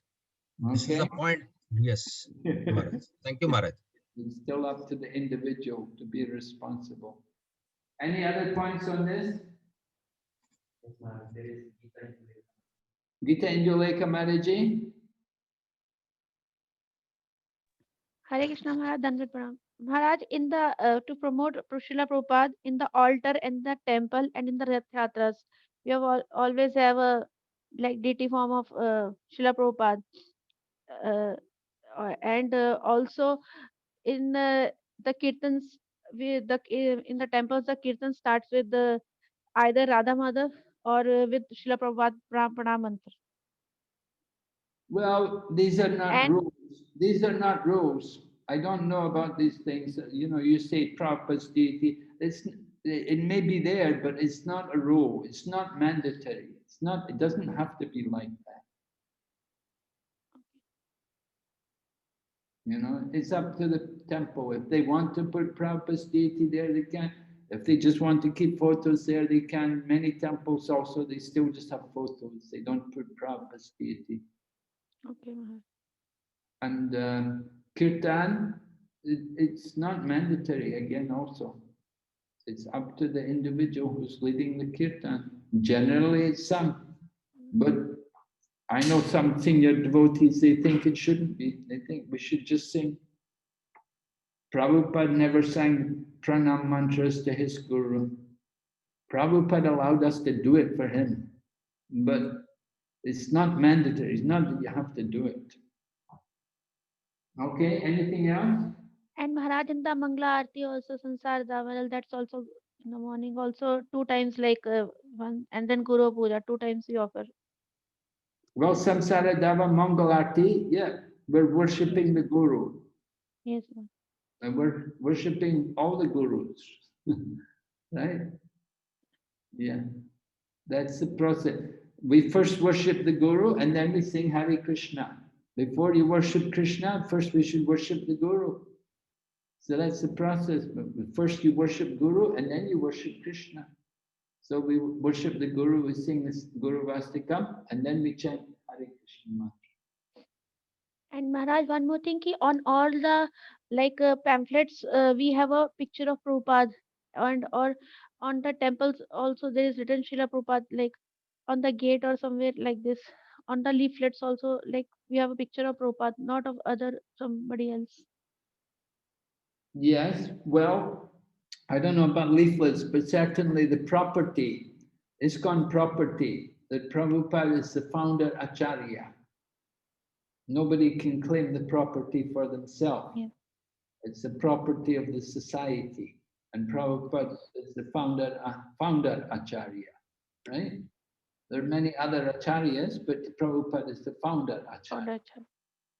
[SPEAKER 4] This is a point Yes, Maharaj. Thank you, Maharaj.
[SPEAKER 3] It's still up to the individual to be responsible. Any other points on this? Gita Induleka Maraji?
[SPEAKER 12] Hare Krishna Maharaj, Dandavat Pranam. Maharaj, in the to promote Srila Prabhupada in the altar and the temple and in the Rath Yatras, we have always have a like deity form of Srila Prabhupada, and also in the kirtans, in the temples the kirtan starts with the either Radha Madhav or with Srila Prabhupada Pranam Mantra.
[SPEAKER 3] Well, these are not
[SPEAKER 12] And
[SPEAKER 3] rules. These are not rules. I don't know about these things. You know, you say Prabhupada's deity. It may be there, but it's not a rule. It's not mandatory. It's not. It doesn't have to be like that. You know, it's up to the temple. If they want to put Prabhupada's deity there, they can. If they just want to keep photos there, they can. Many temples also, they still just have photos. They don't put Prabhupada's deity.
[SPEAKER 12] okay, Maharaj.
[SPEAKER 3] And kirtan, it's not mandatory again also. It's up to the individual who's leading the kirtan. Generally it's sung, but I know some senior devotees, they think it shouldn't be. They think we should just sing. Prabhupada never sang pranam mantras to his guru. Prabhupada allowed us to do it for him, but it's not mandatory. It's not that you have to do it. Okay, anything else?
[SPEAKER 12] And Maharaj in the Mangala Aarti also Sansar Davanal, that's also in the morning also 2 times like one, and then Guru Puja 2 times we offer.
[SPEAKER 3] Well, Samsara Dava Mangalarti, yeah, we're worshipping the Guru.
[SPEAKER 12] Yes, ma'am.
[SPEAKER 3] And we're worshipping all the Gurus, right? Yeah, that's the process. We first worship the Guru and then we sing Hare Krishna. Before you worship Krishna, first we should worship the Guru. So that's the process. First you worship Guru and then you worship Krishna. So we worship the Guru, we sing this Guru Vastikam, and then we chant Hare Krishna mantra.
[SPEAKER 12] And Maharaj, one more thing, ki on all the like pamphlets, we have a picture of Prabhupada, and or on the temples also there is written Srila Prabhupada, like on the gate or somewhere like this. On the leaflets also, like we have a picture of Prabhupada, not of other somebody else.
[SPEAKER 3] Yes, well, I don't know about leaflets, but certainly the property, ISKCON property, that Prabhupada is the founder Acharya. Nobody can claim the property for themselves.
[SPEAKER 12] Yeah.
[SPEAKER 3] It's the property of the society. And Prabhupada is the founder Acharya, right? There are many other Acharyas, but Prabhupada is the founder Acharya.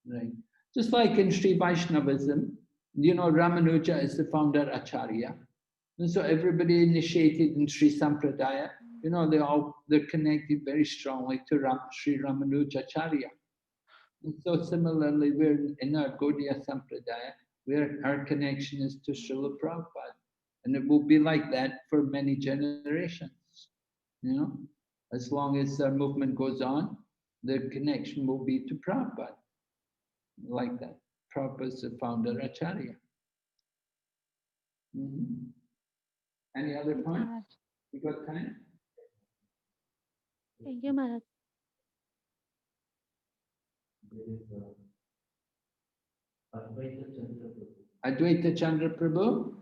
[SPEAKER 3] Right. Just like in Sri Vaishnavism, you know, Ramanuja is the founder Acharya. And so everybody initiated in Sri Sampradaya, you know, they're connected very strongly to Sri Ramanuja Acharya. And so similarly, we're in our Gaudiya Sampradaya, where our connection is to Srila Prabhupada. And it will be like that for many generations, you know. As long as our movement goes on, the connection will be to Prabhupada. Like that. Prabhupada is the founder Acharya. Any other point? You got time?
[SPEAKER 12] Thank you, Maharaj.
[SPEAKER 3] Advaita Chandra Prabhu?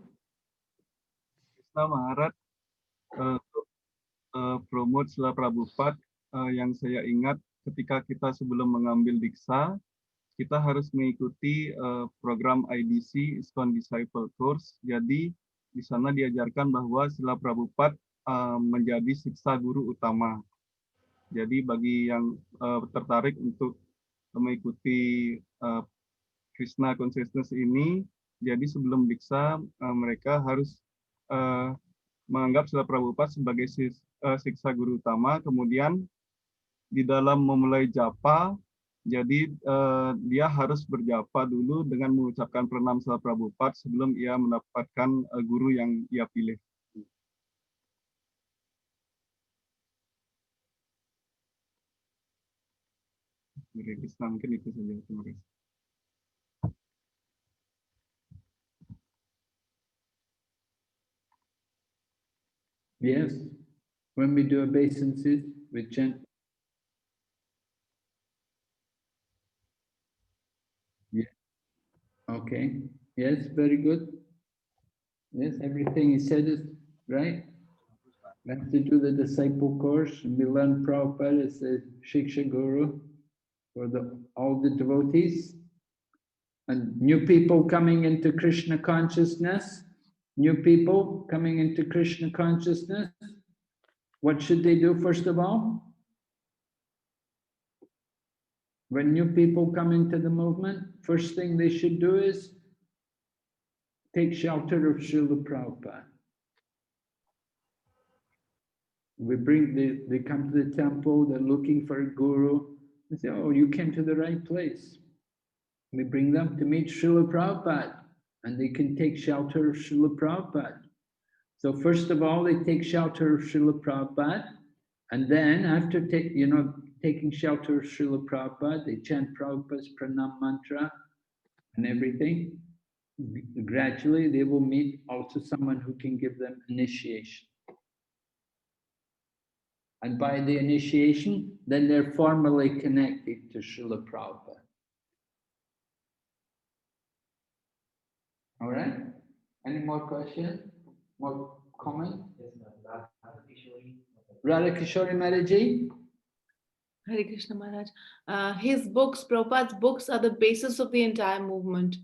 [SPEAKER 8] Krishna Maharaj, promote Srila Prabhupada, yang saya ingat ketika kita sebelum mengambil diksa, kita harus mengikuti program IDC ISKCON Disciple Course. Jadi di sana diajarkan bahwa Srila Prabhupada menjadi siksa guru utama. Jadi bagi yang tertarik untuk mengikuti Krsna Consciousness ini, jadi sebelum diksa mereka harus menganggap Srila Prabhupada sebagai siksa guru utama. Kemudian di dalam memulai japa, jadi dia harus berjapa dulu dengan mengucapkan pranam Srila Prabhupada sebelum ia mendapatkan guru yang ia pilih. Mungkin itu saja. Terima kasih.
[SPEAKER 3] Yes. When we do obeisances, we chant. Yeah. Okay. Yes, very good. Yes, everything he said is right. We have to do the disciple course, and we learn Prabhupada as the Shiksha Guru for all the devotees. And new people coming into Krishna consciousness, what should they do first of all? When new people come into the movement, first thing they should do is take shelter of Srila Prabhupada. They come to the temple, they're looking for a guru. They say, oh, you came to the right place. We bring them to meet Srila Prabhupada, and they can take shelter of Srila Prabhupada. So first of all, they take shelter of Srila Prabhupada, and then after taking shelter of Srila Prabhupada, they chant Prabhupada's pranam mantra and everything. Gradually, they will meet also someone who can give them initiation. And by the initiation, then they're formally connected to Srila Prabhupada. All right? Any more questions? More comments? Radha Kishori Maharaji?
[SPEAKER 1] Hare Krishna Maharaj. His books, Prabhupada's books, are the basis of the entire movement.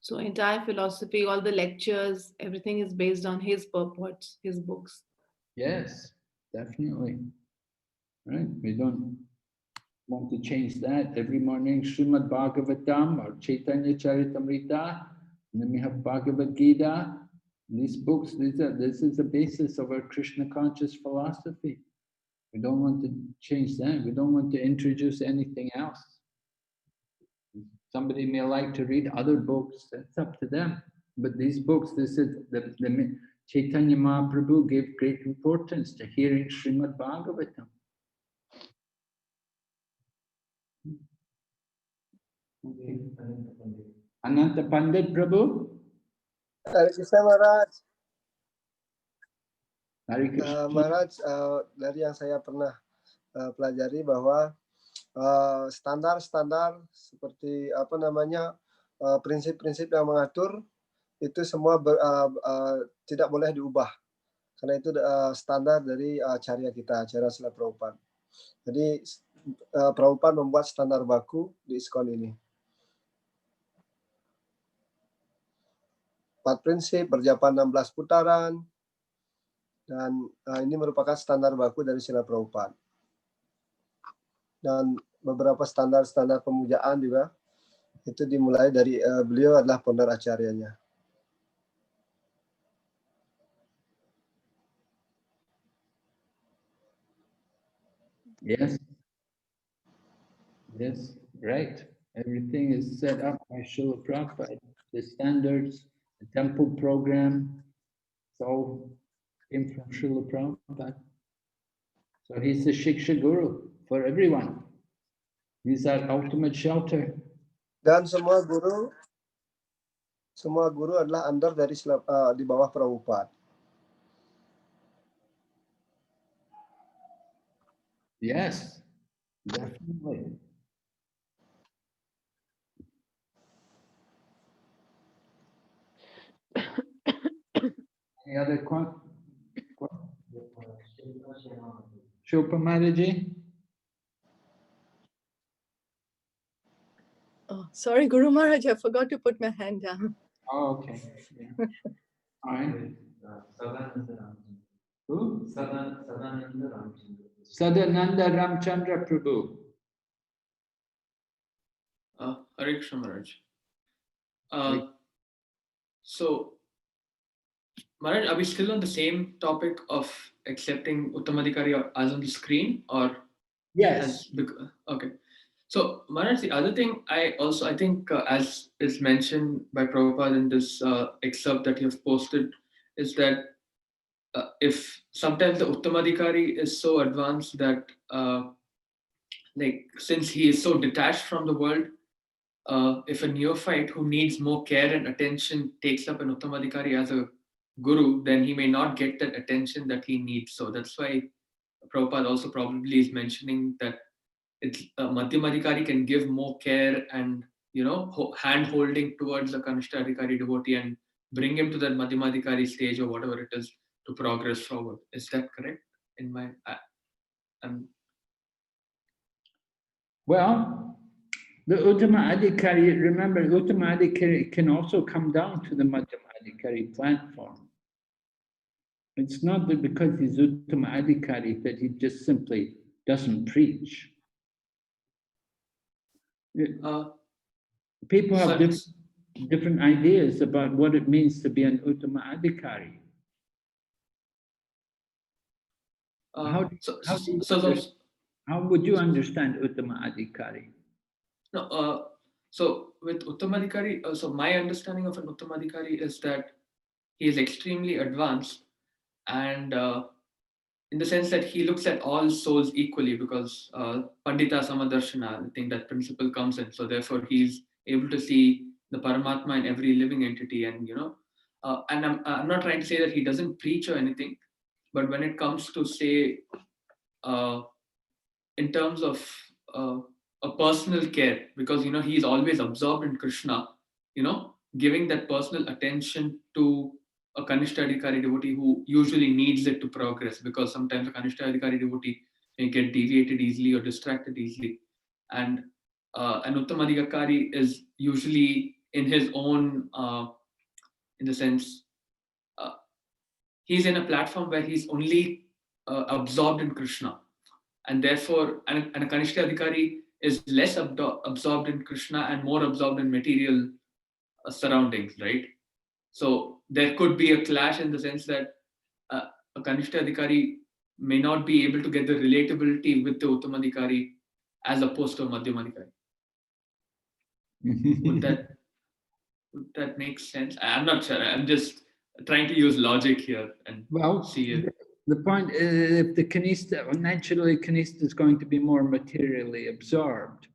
[SPEAKER 1] So entire philosophy, all the lectures, everything is based on his purports, his books.
[SPEAKER 3] Yes, definitely. Right? We don't want to change that. Every morning, Srimad Bhagavatam or Chaitanya Charitamrita, and then we have Bhagavad Gita. These books, this is the basis of our Krishna conscious philosophy. We don't want to change that. We don't want to introduce anything else. Somebody may like to read other books, that's up to them. But these books, this is the Chaitanya Mahaprabhu gave great importance to hearing Srimad Bhagavatam. Okay. Ananta Pandit Prabhu?
[SPEAKER 13] Hare Krishna Maharaj.
[SPEAKER 3] Hare Krishna.
[SPEAKER 13] Maharaj, dari yang saya pernah pelajari bahwa standar-standar seperti prinsip-prinsip yang mengatur itu semua tidak boleh diubah karena itu standar dari carya kita, carya Srila Prabhupada. Jadi Prabhupada membuat standar baku di ISKCON ini. 4 prinsip, berjapa 16 putaran, dan ini merupakan standar baku dari Srila Prabhupada. Dan beberapa standar-standar pemujaan juga itu dimulai dari beliau adalah founder acaryanya.
[SPEAKER 3] Yes. Yes, right. Everything is set up by Srila Prabhupada. The standards, the temple program, it's all came from Srila Prabhupada. So he's the Shiksha Guru for everyone. He's our ultimate shelter.
[SPEAKER 13] Dan semua guru adalah under dari di bawah Prabhupada.
[SPEAKER 3] Yes, definitely. Any other questions? Shilpa Maharaji?
[SPEAKER 5] Oh, sorry, Guru Maharaj, I forgot to put my hand down.
[SPEAKER 3] Oh, okay. Yeah. All right. Who? Sadananda Ramchandra Prabhu.
[SPEAKER 10] Hare Krishna Maharaj. So, Maharaj, are we still on the same topic of accepting Uttamadhikari as on the screen, or?
[SPEAKER 3] Yes.
[SPEAKER 10] Okay. So, Maharaj, the other thing I think as is mentioned by Prabhupada in this excerpt that you have posted, is that if sometimes the Uttamadhikari is so advanced that since he is so detached from the world, if a neophyte who needs more care and attention takes up an Uttamadhikari as a guru, then he may not get that attention that he needs. So that's why Prabhupada also probably is mentioning that it's Madhyamadikari can give more care and hand holding towards the Kanishthadikari devotee and bring him to that Madhyamadikari stage or whatever it is to progress forward. Is that correct? In my
[SPEAKER 3] Well, the Uttama Adhikari, remember, Uttama Adhikari can also come down to the Madhyama Adhikari platform. It's not that because he's Uttama Adhikari that he just simply doesn't preach. People have different ideas about what it means to be an Uttama Adhikari. How would you understand Uttama Adhikari?
[SPEAKER 10] No, so with Uttamadikari, so my understanding of an Uttamadikari is that he is extremely advanced, and in the sense that he looks at all souls equally, because Pandita Samadarshana, I think that principle comes in. So therefore, he's able to see the Paramatma in every living entity, and and I'm not trying to say that he doesn't preach or anything, but when it comes to say, in terms of a personal care, because he's always absorbed in Krishna, giving that personal attention to a Kanishthadikari devotee who usually needs it to progress, because sometimes a Kanishthadikari devotee may get deviated easily or distracted easily, and an Uttamadikari is usually in his own, in the sense, he's in a platform where he's only absorbed in Krishna, and therefore, and a Kanishka Adhikari is less absorbed in Krishna and more absorbed in material surroundings, right? So there could be a clash in the sense that a Kanishka Adhikari may not be able to get the relatability with the Uttamadhikari as opposed to a Madhyamadhikari. Would that make sense? I'm not sure. I'm just trying to use logic here and see it.
[SPEAKER 3] The point is, if the Kanishta, naturally Kanishta is going to be more materially absorbed,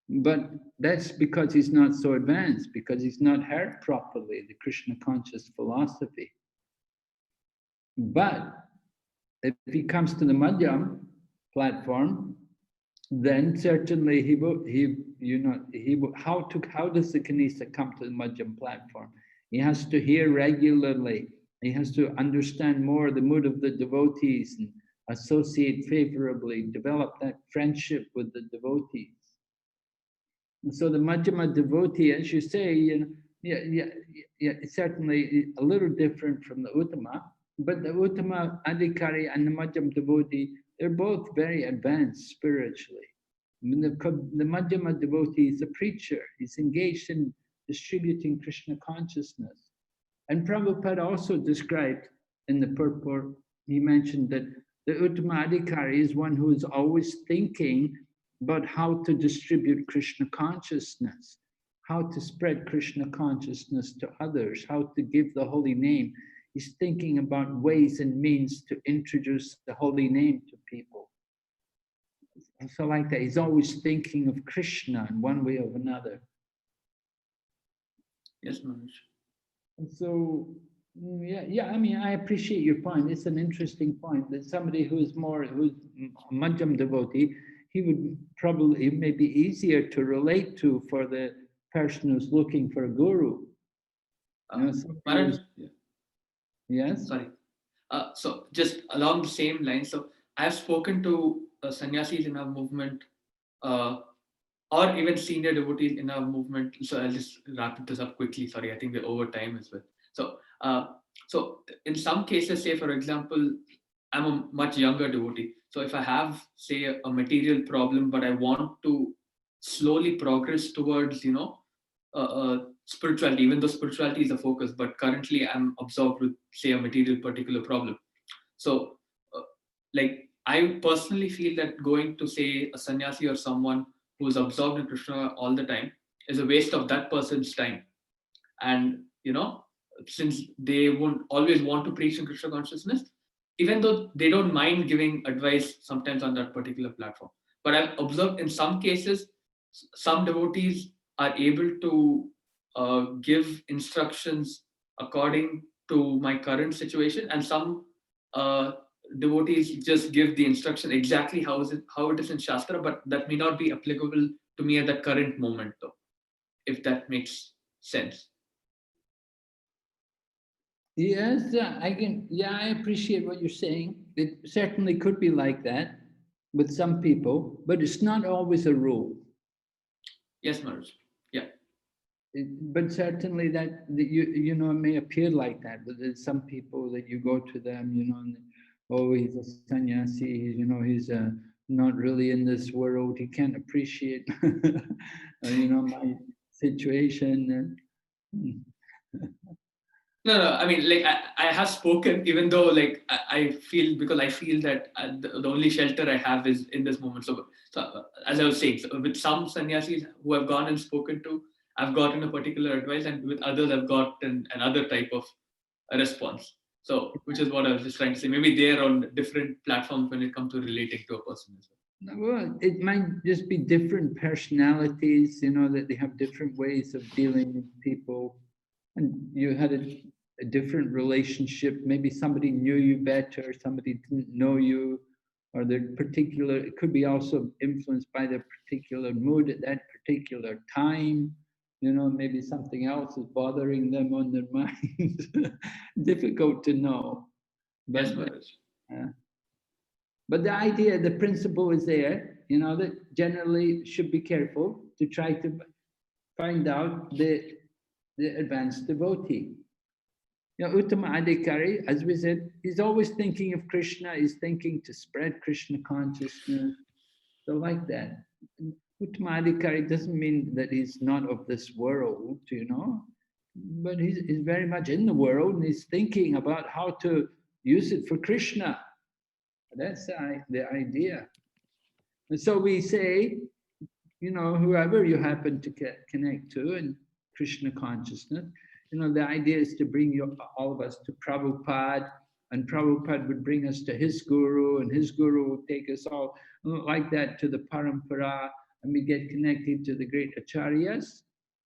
[SPEAKER 3] but that's because he's not so advanced, because he's not heard properly the Krishna conscious philosophy. But if he comes to the Madhyam platform, then certainly he will, how does the Kanishta come to the Madhyam platform? He has to hear regularly. He has to understand more the mood of the devotees and associate favorably, develop that friendship with the devotees. And so the Madhyama devotee, as you say, certainly a little different from the Uttama, but the Uttama Adhikari and the Madhyama devotee, they're both very advanced spiritually. I mean, the Madhyama devotee is a preacher. He's engaged in distributing Krishna consciousness. And Prabhupada also described in the purport, he mentioned that the Uttama Adhikari is one who is always thinking about how to distribute Krishna consciousness, how to spread Krishna consciousness to others, how to give the holy name. He's thinking about ways and means to introduce the holy name to people. So like that, he's always thinking of Krishna in one way or another.
[SPEAKER 10] Yes, Maharaj.
[SPEAKER 3] So, I mean, I appreciate your point. It's an interesting point that somebody who's a Madhyam devotee, he would probably, it may be easier to relate to for the person who's looking for a guru.
[SPEAKER 10] Maharaj,
[SPEAKER 3] yes?
[SPEAKER 10] Sorry. So just along the same line, so I've spoken to sannyasis in our movement, or even senior devotees in our movement. So I'll just wrap this up quickly. Sorry, I think we're over time as well. So, so in some cases, say for example, I'm a much younger devotee. So if I have, say, a material problem, but I want to slowly progress towards, spirituality, even though spirituality is a focus, but currently I'm absorbed with, say, a material particular problem. So, like, I personally feel that going to, say, a sannyasi or someone who's absorbed in Krishna all the time is a waste of that person's time. And, since they won't always want to preach in Krishna consciousness, even though they don't mind giving advice sometimes on that particular platform. But I've observed in some cases, some devotees are able to give instructions according to my current situation, and some devotees just give the instruction exactly how it is in Shastra, but that may not be applicable to me at the current moment, though, if that makes sense.
[SPEAKER 3] Yes, I appreciate what you're saying. It certainly could be like that with some people, but it's not always a rule.
[SPEAKER 10] Yes, Maharaj. Yeah.
[SPEAKER 3] But certainly that you know, it may appear like that, but there's some people that you go to them, you know, and, oh, he's a sannyasi, you know, he's not really in this world, he can't appreciate, you know, my situation.
[SPEAKER 10] No, I mean, like, I have spoken, even though, like, I feel that the only shelter I have is in this moment. So as I was saying, so with some sannyasis who I've gone and spoken to, I've gotten a particular advice, and with others, I've gotten another type of a response. So, which is what I was just trying to say. Maybe they're on different platforms when it comes to relating to a person as well.
[SPEAKER 3] Well, it might just be different personalities, you know, that they have different ways of dealing with people. And you had a different relationship. Maybe somebody knew you better, somebody didn't know you, or their particular, it could be also influenced by their particular mood at that particular time. You know, maybe something else is bothering them on their mind. Difficult to know. But, but the idea, the principle is there, you know, that generally should be careful to try to find out the advanced devotee. You know, Uttama Adhikari, as we said, he's always thinking of Krishna, he's thinking to spread Krishna consciousness. So like that. Uttama Adhikari doesn't mean that he's not of this world, you know, but he's very much in the world and he's thinking about how to use it for Krishna. That's the idea. And so we say, you know, whoever you happen to connect to in Krishna consciousness, you know, the idea is to bring all of us to Prabhupada, and Prabhupada would bring us to his guru, and his guru would take us all like that to the parampara, and we get connected to the great acharyas,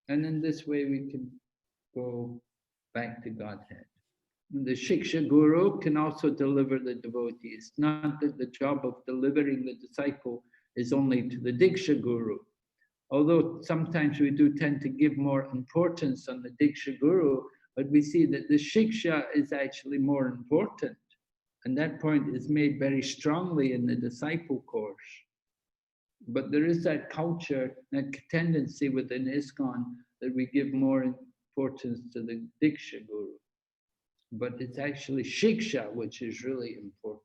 [SPEAKER 3] and in this way we can go back to Godhead. And the Shiksha Guru can also deliver the devotees. Not that the job of delivering the disciple is only to the Diksha Guru. Although sometimes we do tend to give more importance on the Diksha Guru, but we see that the Shiksha is actually more important. And that point is made very strongly in the disciple course. But there is that culture, that tendency within ISKCON that we give more importance to the Diksha Guru. But it's actually Shiksha which is really important.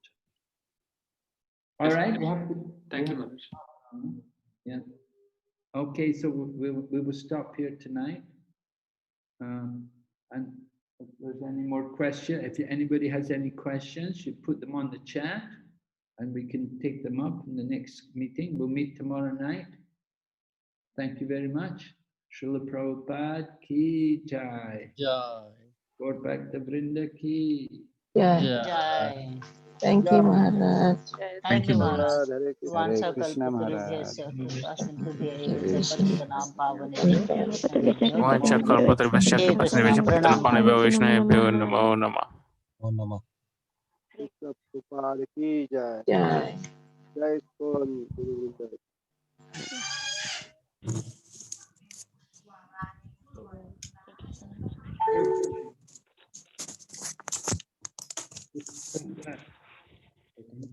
[SPEAKER 3] All right.
[SPEAKER 10] Thank you, Maharaj.
[SPEAKER 3] Yeah. Okay, so we will stop here tonight. And if there's any more questions, if anybody has any questions, you put them on the chat and we can take them up in the next meeting. We'll meet tomorrow night. Thank you very much. Srila Prabhupada ki jai.
[SPEAKER 11] Jai.
[SPEAKER 3] Gaur Bhakta Vrinda ki
[SPEAKER 11] Jai.
[SPEAKER 7] Jai.
[SPEAKER 11] Thank you, Maharaj.
[SPEAKER 7] Thank you, Maharaj.
[SPEAKER 17] Hare
[SPEAKER 7] Vancha
[SPEAKER 17] Krishna
[SPEAKER 7] kalpatarubhyascha
[SPEAKER 17] Maharaj.
[SPEAKER 7] kripa sindhubhya patinaam pavanebhyo
[SPEAKER 14] Vancha kalpatarubhyascha kripa sindhubhya patinaam Vaishnavebhyo namo namah.
[SPEAKER 11] Om Namah.
[SPEAKER 19] Prabhupada ki jai.
[SPEAKER 11] Jai.
[SPEAKER 19] Jai ISKCON Guru Vrinda.